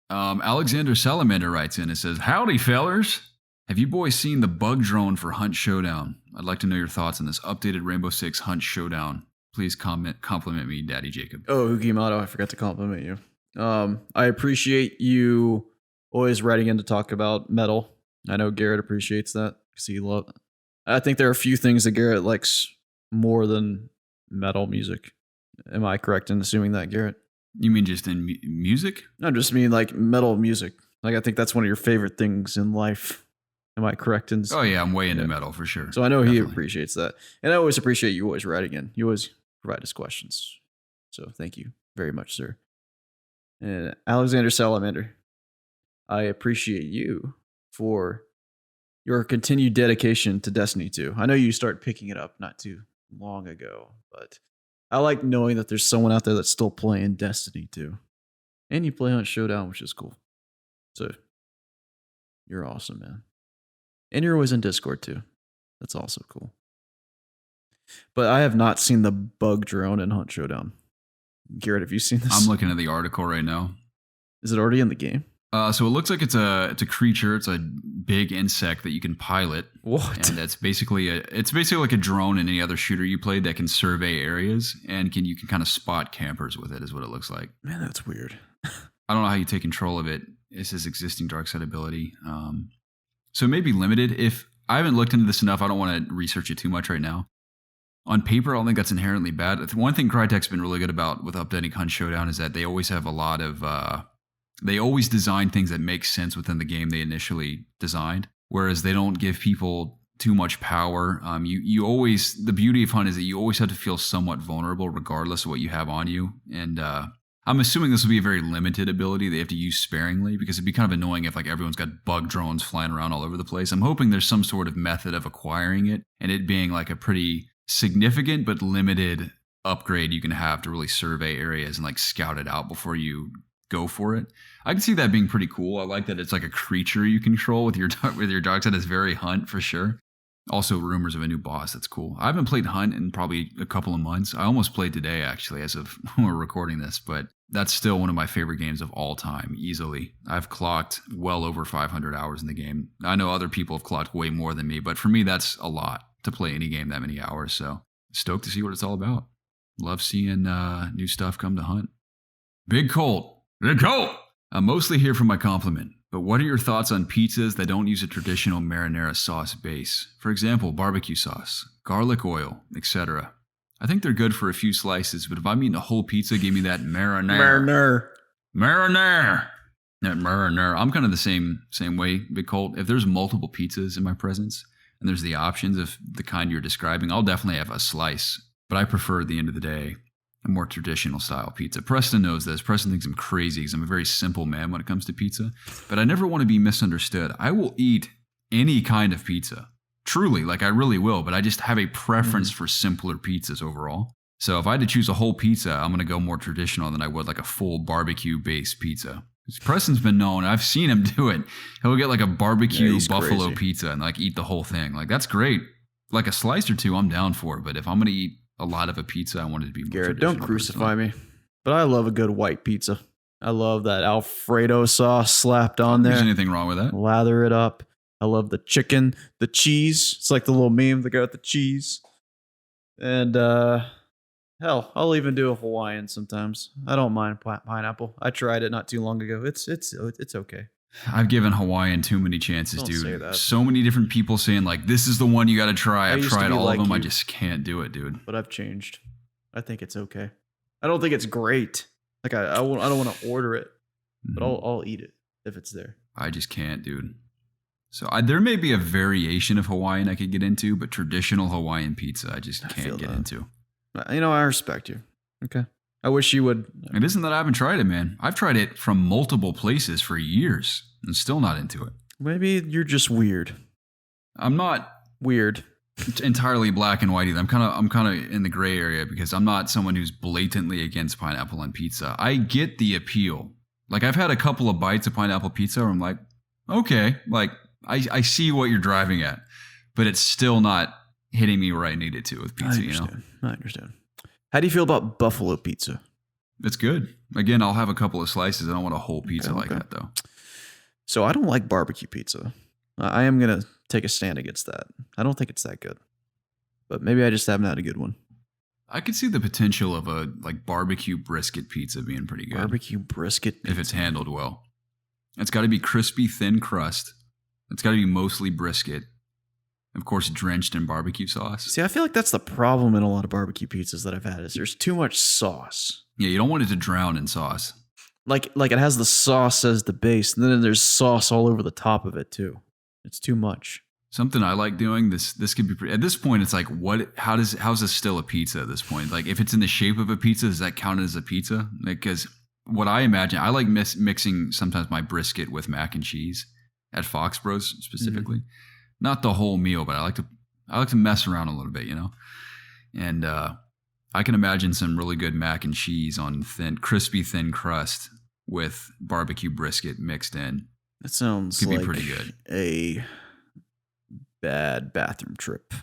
Alexander Salamander writes in and says, "Howdy, fellers. Have you boys seen the bug drone for Hunt Showdown? I'd like to know your thoughts on this updated Rainbow Six Hunt Showdown. Please compliment me, Daddy Jacob." Oh, Hukimato, I forgot to compliment you. I appreciate you always writing in to talk about metal. I know Garrett appreciates that because I think there are a few things that Garrett likes more than metal music. Am I correct in assuming that, Garrett? You mean just in music? I just mean like metal music. Like I think that's one of your favorite things in life. Am I correct in? Oh yeah, I'm way into metal for sure. So I know he appreciates that, and I always appreciate you always writing in. You always provide us questions. So thank you very much, sir. And Alexander Salamander, I appreciate you for your continued dedication to Destiny 2. I know you started picking it up not too long ago, but I like knowing that there's someone out there that's still playing Destiny 2. And you play Hunt Showdown, which is cool. So you're awesome, man. And you're always in Discord too. That's also cool. But I have not seen the bug drone in Hunt Showdown. Garrett, have you seen this? I'm looking at the article right now. Is it already in the game? So it looks like it's a creature. It's a big insect that you can pilot. What? And that's basically like a drone in any other shooter you played that can survey areas and you can kind of spot campers with it. Is what it looks like. Man, that's weird. I don't know how you take control of it. It's his existing dark side ability. So it may be limited. If I haven't looked into this enough, I don't want to research it too much right now. On paper, I don't think that's inherently bad. One thing Crytek's been really good about with updating Hunt Showdown is that they always have a lot of they always design things that make sense within the game they initially designed, whereas they don't give people too much power. You always, the beauty of Hunt is that you always have to feel somewhat vulnerable regardless of what you have on you. And I'm assuming this will be a very limited ability they have to use sparingly because it'd be kind of annoying if like everyone's got bug drones flying around all over the place. I'm hoping there's some sort of method of acquiring it and it being like a pretty significant but limited upgrade you can have to really survey areas and like scout it out before you go for it. I can see that being pretty cool. I like that it's like a creature you control with your dark side. It's very Hunt for sure. Also rumors of a new boss. That's cool. I haven't played Hunt in probably a couple of months. I almost played today actually as of when we're recording this, but that's still one of my favorite games of all time, easily. I've clocked well over 500 hours in the game. I know other people have clocked way more than me, but for me that's a lot to play any game that many hours. So stoked to see what it's all about. Love seeing new stuff come to Hunt. Big Colt. I'm mostly here for my compliment, but what are your thoughts on pizzas that don't use a traditional marinara sauce base? For example, barbecue sauce, garlic oil, etc. I think they're good for a few slices, but if I'm eating a whole pizza, give me that marinara. That marinara. I'm kind of the same way, Big Colt. If there's multiple pizzas in my presence and there's the options of the kind you're describing, I'll definitely have a slice. But I prefer at the end of the day a more traditional style pizza. Preston knows this. Preston thinks I'm crazy because I'm a very simple man when it comes to pizza. But I never want to be misunderstood. I will eat any kind of pizza. Truly, like I really will. But I just have a preference for simpler pizzas overall. So if I had to choose a whole pizza, I'm going to go more traditional than I would like a full barbecue-based pizza. Preston's been known. I've seen him do it. He'll get like a barbecue buffalo pizza and like eat the whole thing. Like that's great. Like a slice or two, I'm down for it. But if I'm going to eat a lot of a pizza, I want it to be more Garrett, don't crucify me. But I love a good white pizza. I love that Alfredo sauce slapped on there. Is anything wrong with that? Lather it up. I love the chicken, the cheese. It's like the little meme that got the cheese. And hell, I'll even do a Hawaiian sometimes. I don't mind pineapple. I tried it not too long ago. It's okay. I've given Hawaiian too many chances, Don't dude. say that. So many different people saying like, this is the one you got to try. I've used to tried be all like of them. I you. just can't do it, dude. But I've changed. I think it's okay. I don't think it's great. Like I don't want to order it, but I'll eat it if it's there. I just can't, dude. So there may be a variation of Hawaiian I could get into, but traditional Hawaiian pizza I just can't get into. You know, I respect you. Okay. I wish you would. It isn't that I haven't tried it, man. I've tried it from multiple places for years and still not into it. Maybe you're just weird. I'm not Weird. entirely black and white either. I'm kind of in the gray area because I'm not someone who's blatantly against pineapple on pizza. I get the appeal. Like I've had a couple of bites of pineapple pizza where I'm like, okay, like I see what you're driving at, but it's still not hitting me where I need it to with pizza, I understand. How do you feel about buffalo pizza? It's good. Again, I'll have a couple of slices. I don't want a whole pizza like that though. So I don't like barbecue pizza. I am going to take a stand against that. I don't think it's that good. But maybe I just haven't had a good one. I could see the potential of a like barbecue brisket pizza being pretty good. Barbecue brisket pizza. If it's handled well. It's got to be crispy, thin crust. It's got to be mostly brisket. Of course, drenched in barbecue sauce. See, I feel like that's the problem in a lot of barbecue pizzas that I've had is there's too much sauce. Yeah, you don't want it to drown in sauce. Like it has the sauce as the base, and then there's sauce all over the top of it too. It's too much. Something I like doing, this could be pretty, at this point it's like how's this still a pizza at this point? Like if it's in the shape of a pizza, does that count as a pizza? Because what I imagine, I like mixing sometimes my brisket with mac and cheese at Foxbros specifically. Not the whole meal, but I like to mess around a little bit, you know? And I can imagine some really good mac and cheese on crispy thin crust with barbecue brisket mixed in. That sounds Could like be pretty good. A bad bathroom trip.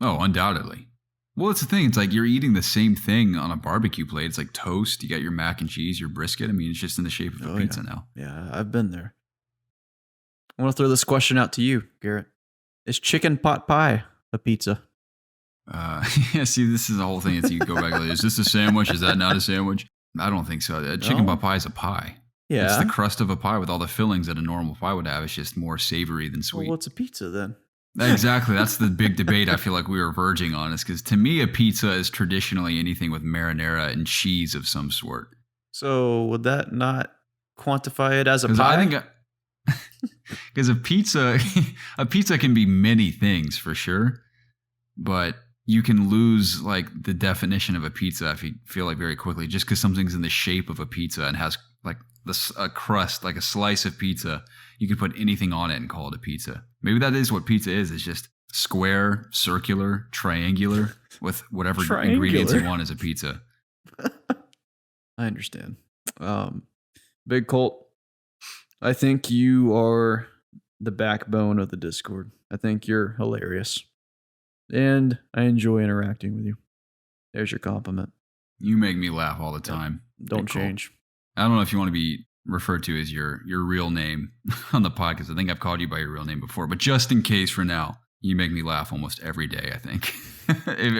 Oh, undoubtedly. Well, it's the thing. It's like you're eating the same thing on a barbecue plate. It's like toast. You got your mac and cheese, your brisket. I mean, it's just in the shape of a pizza now. Yeah, I've been there. I want to throw this question out to you, Garrett. Is chicken pot pie a pizza? Yeah, see, this is the whole thing. It's you go back like, is this a sandwich? Is that not a sandwich? I don't think so. Chicken pot pie is a pie. Yeah. It's the crust of a pie with all the fillings that a normal pie would have. It's just more savory than sweet. Well, what's a pizza then? Exactly. That's the big debate I feel like we were verging on. Is because to me, a pizza is traditionally anything with marinara and cheese of some sort. So would that not quantify it as a pie? I think because a pizza can be many things for sure, but you can lose like the definition of a pizza if you feel like very quickly, just because something's in the shape of a pizza and has like a crust, like a slice of pizza. You can put anything on it and call it a pizza. Maybe that is what pizza is. It's just square, circular, triangular with whatever ingredients you want as a pizza. I understand. Big Colt, I think you are the backbone of the Discord. I think you're hilarious. And I enjoy interacting with you. There's your compliment. You make me laugh all the time. Don't change. I don't know if you want to be referred to as your real name on the podcast. I think I've called you by your real name before, but just in case for now, you make me laugh almost every day, I think.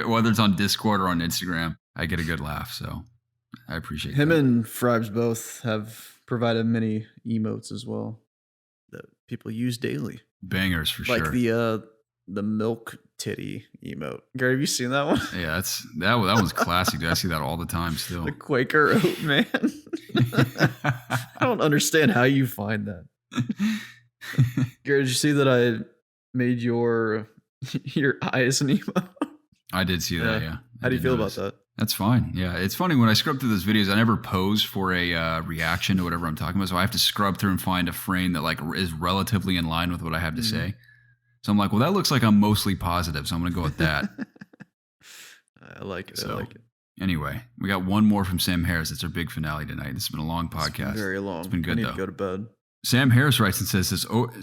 Whether it's on Discord or on Instagram, I get a good laugh, so I appreciate Him that. and Fribes both have provided many emotes as well that people use daily. Bangers for like sure. The milk titty emote. Gary, have you seen that one? Yeah, that one's classic, dude. I see that all the time still. The Quaker oat man. I don't understand how you find that. Gary, did you see that I made your eyes an emote? I did see that, yeah. How do you feel about that? That's fine. Yeah, it's funny when I scrub through those videos, I never pose for a reaction to whatever I'm talking about, so I have to scrub through and find a frame that like is relatively in line with what I have to say. So I'm like, well, that looks like I'm mostly positive, so I'm going to go with that. I like it. So, I like it. Anyway, we got one more from Sam Harris. It's our big finale tonight. This has been a long podcast. Very long. It's been good, I need though. to go to bed. Sam Harris writes and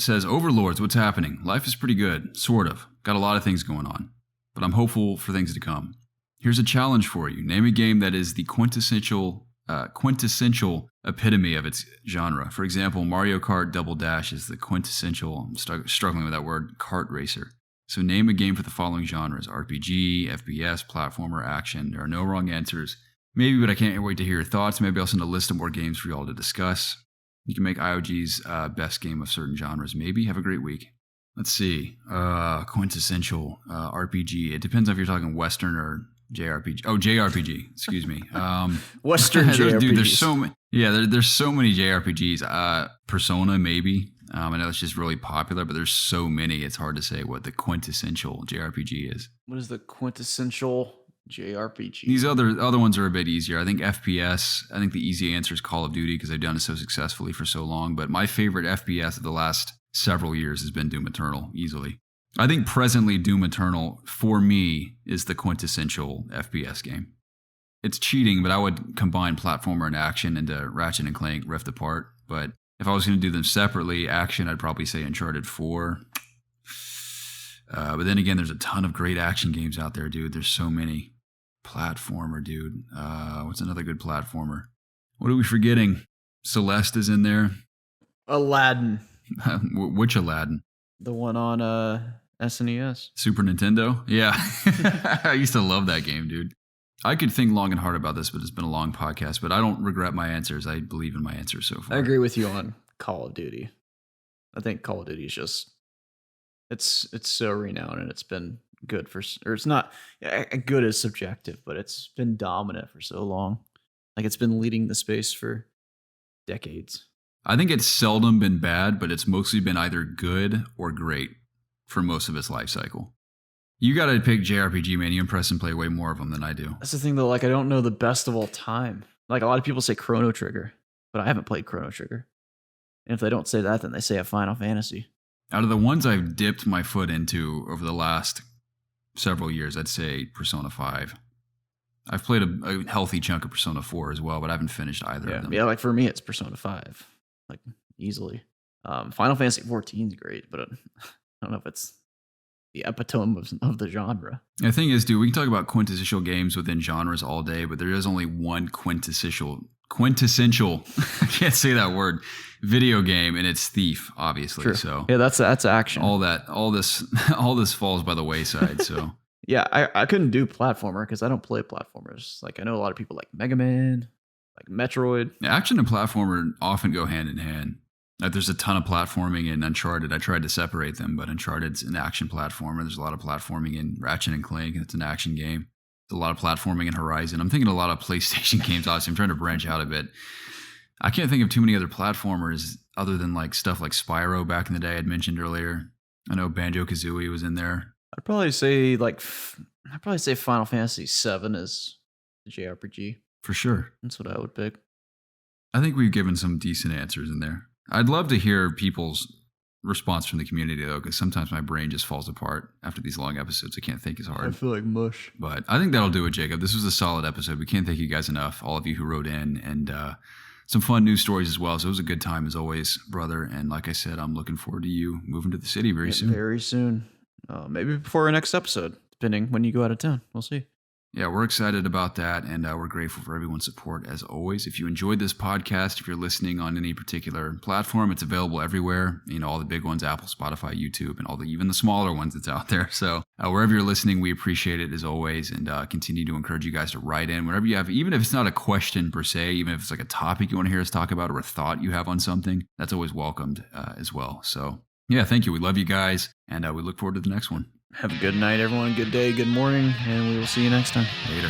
says, Overlords, what's happening? Life is pretty good, sort of. Got a lot of things going on, but I'm hopeful for things to come. Here's a challenge for you. Name a game that is the quintessential epitome of its genre. For example, Mario Kart Double Dash is the quintessential, I'm struggling with that word, kart racer. So name a game for the following genres: RPG, FPS, platformer, action. There are no wrong answers. Maybe, but I can't wait to hear your thoughts. Maybe I'll send a list of more games for you all to discuss. You can make IOG's best game of certain genres. Maybe. Have a great week. Let's see. Quintessential RPG. It depends if you're talking Western or JRPG. Oh, JRPG. Excuse me. Western JRPGs. Dude, there's so many. Yeah, there's so many JRPGs. Persona, maybe. I know it's just really popular, but there's so many. It's hard to say what the quintessential JRPG is. What is the quintessential JRPG? These other ones are a bit easier. I think FPS. I think the easy answer is Call of Duty because they've done it so successfully for so long. But my favorite FPS of the last several years has been Doom Eternal, easily. I think presently Doom Eternal, for me, is the quintessential FPS game. It's cheating, but I would combine platformer and action into Ratchet and Clank Rift Apart. But if I was going to do them separately, action, I'd probably say Uncharted 4. But then again, there's a ton of great action games out there, dude. There's so many. Platformer, dude. What's another good platformer? What are we forgetting? Celeste is in there. Aladdin. Which Aladdin? The one on SNES. Super Nintendo? Yeah. I used to love that game, dude. I could think long and hard about this, but it's been a long podcast. But I don't regret my answers. I believe in my answers so far. I agree with you on Call of Duty. I think Call of Duty is just... It's so renowned, and it's been good for... Or it's not... Good is subjective, but it's been dominant for so long. Like, it's been leading the space for decades. I think it's seldom been bad, but it's mostly been either good or great for most of its life cycle. You got to pick JRPG, man. You impress and play way more of them than I do. That's the thing, though. Like, I don't know the best of all time. Like, a lot of people say Chrono Trigger, but I haven't played Chrono Trigger. And if they don't say that, then they say a Final Fantasy. Out of the ones I've dipped my foot into over the last several years, I'd say Persona 5. I've played a healthy chunk of Persona 4 as well, but I haven't finished either of them. Yeah, like for me, it's Persona 5. Like, easily. Final Fantasy 14 is great, but I don't know if it's the epitome of the genre. The thing is, dude, we can talk about quintessential games within genres all day, but there is only one quintessential, I can't say that word, video game, and it's Thief, obviously. True. So yeah, that's action. All this falls by the wayside. So yeah, I couldn't do platformer because I don't play platformers. Like, I know a lot of people like Mega Man, like Metroid. Action and platformer often go hand in hand. Like, there's a ton of platforming in Uncharted. I tried to separate them, but Uncharted's an action platformer. There's a lot of platforming in Ratchet and Clank, and it's an action game. There's a lot of platforming in Horizon. I'm thinking a lot of PlayStation games, obviously. I'm trying to branch out a bit. I can't think of too many other platformers other than like stuff like Spyro back in the day I'd mentioned earlier. I know Banjo-Kazooie was in there. I'd probably say Final Fantasy 7 is the JRPG. For sure. That's what I would pick. I think we've given some decent answers in there. I'd love to hear people's response from the community, though, because sometimes my brain just falls apart after these long episodes. I can't think as hard. I feel like mush. But I think that'll do it, Jacob. This was a solid episode. We can't thank you guys enough, all of you who wrote in, and some fun news stories as well. So it was a good time as always, brother. And like I said, I'm looking forward to you moving to the city very soon. Very soon. Maybe before our next episode, depending when you go out of town. We'll see. Yeah, we're excited about that, and we're grateful for everyone's support as always. If you enjoyed this podcast, if you're listening on any particular platform, it's available everywhere. You know, all the big ones, Apple, Spotify, YouTube, and even the smaller ones that's out there. So wherever you're listening, we appreciate it as always, and continue to encourage you guys to write in whenever you have, even if it's not a question per se, even if it's like a topic you want to hear us talk about or a thought you have on something, that's always welcomed as well. So yeah, thank you. We love you guys, and we look forward to the next one. Have a good night, everyone. Good day, good morning, and we will see you next time. Later.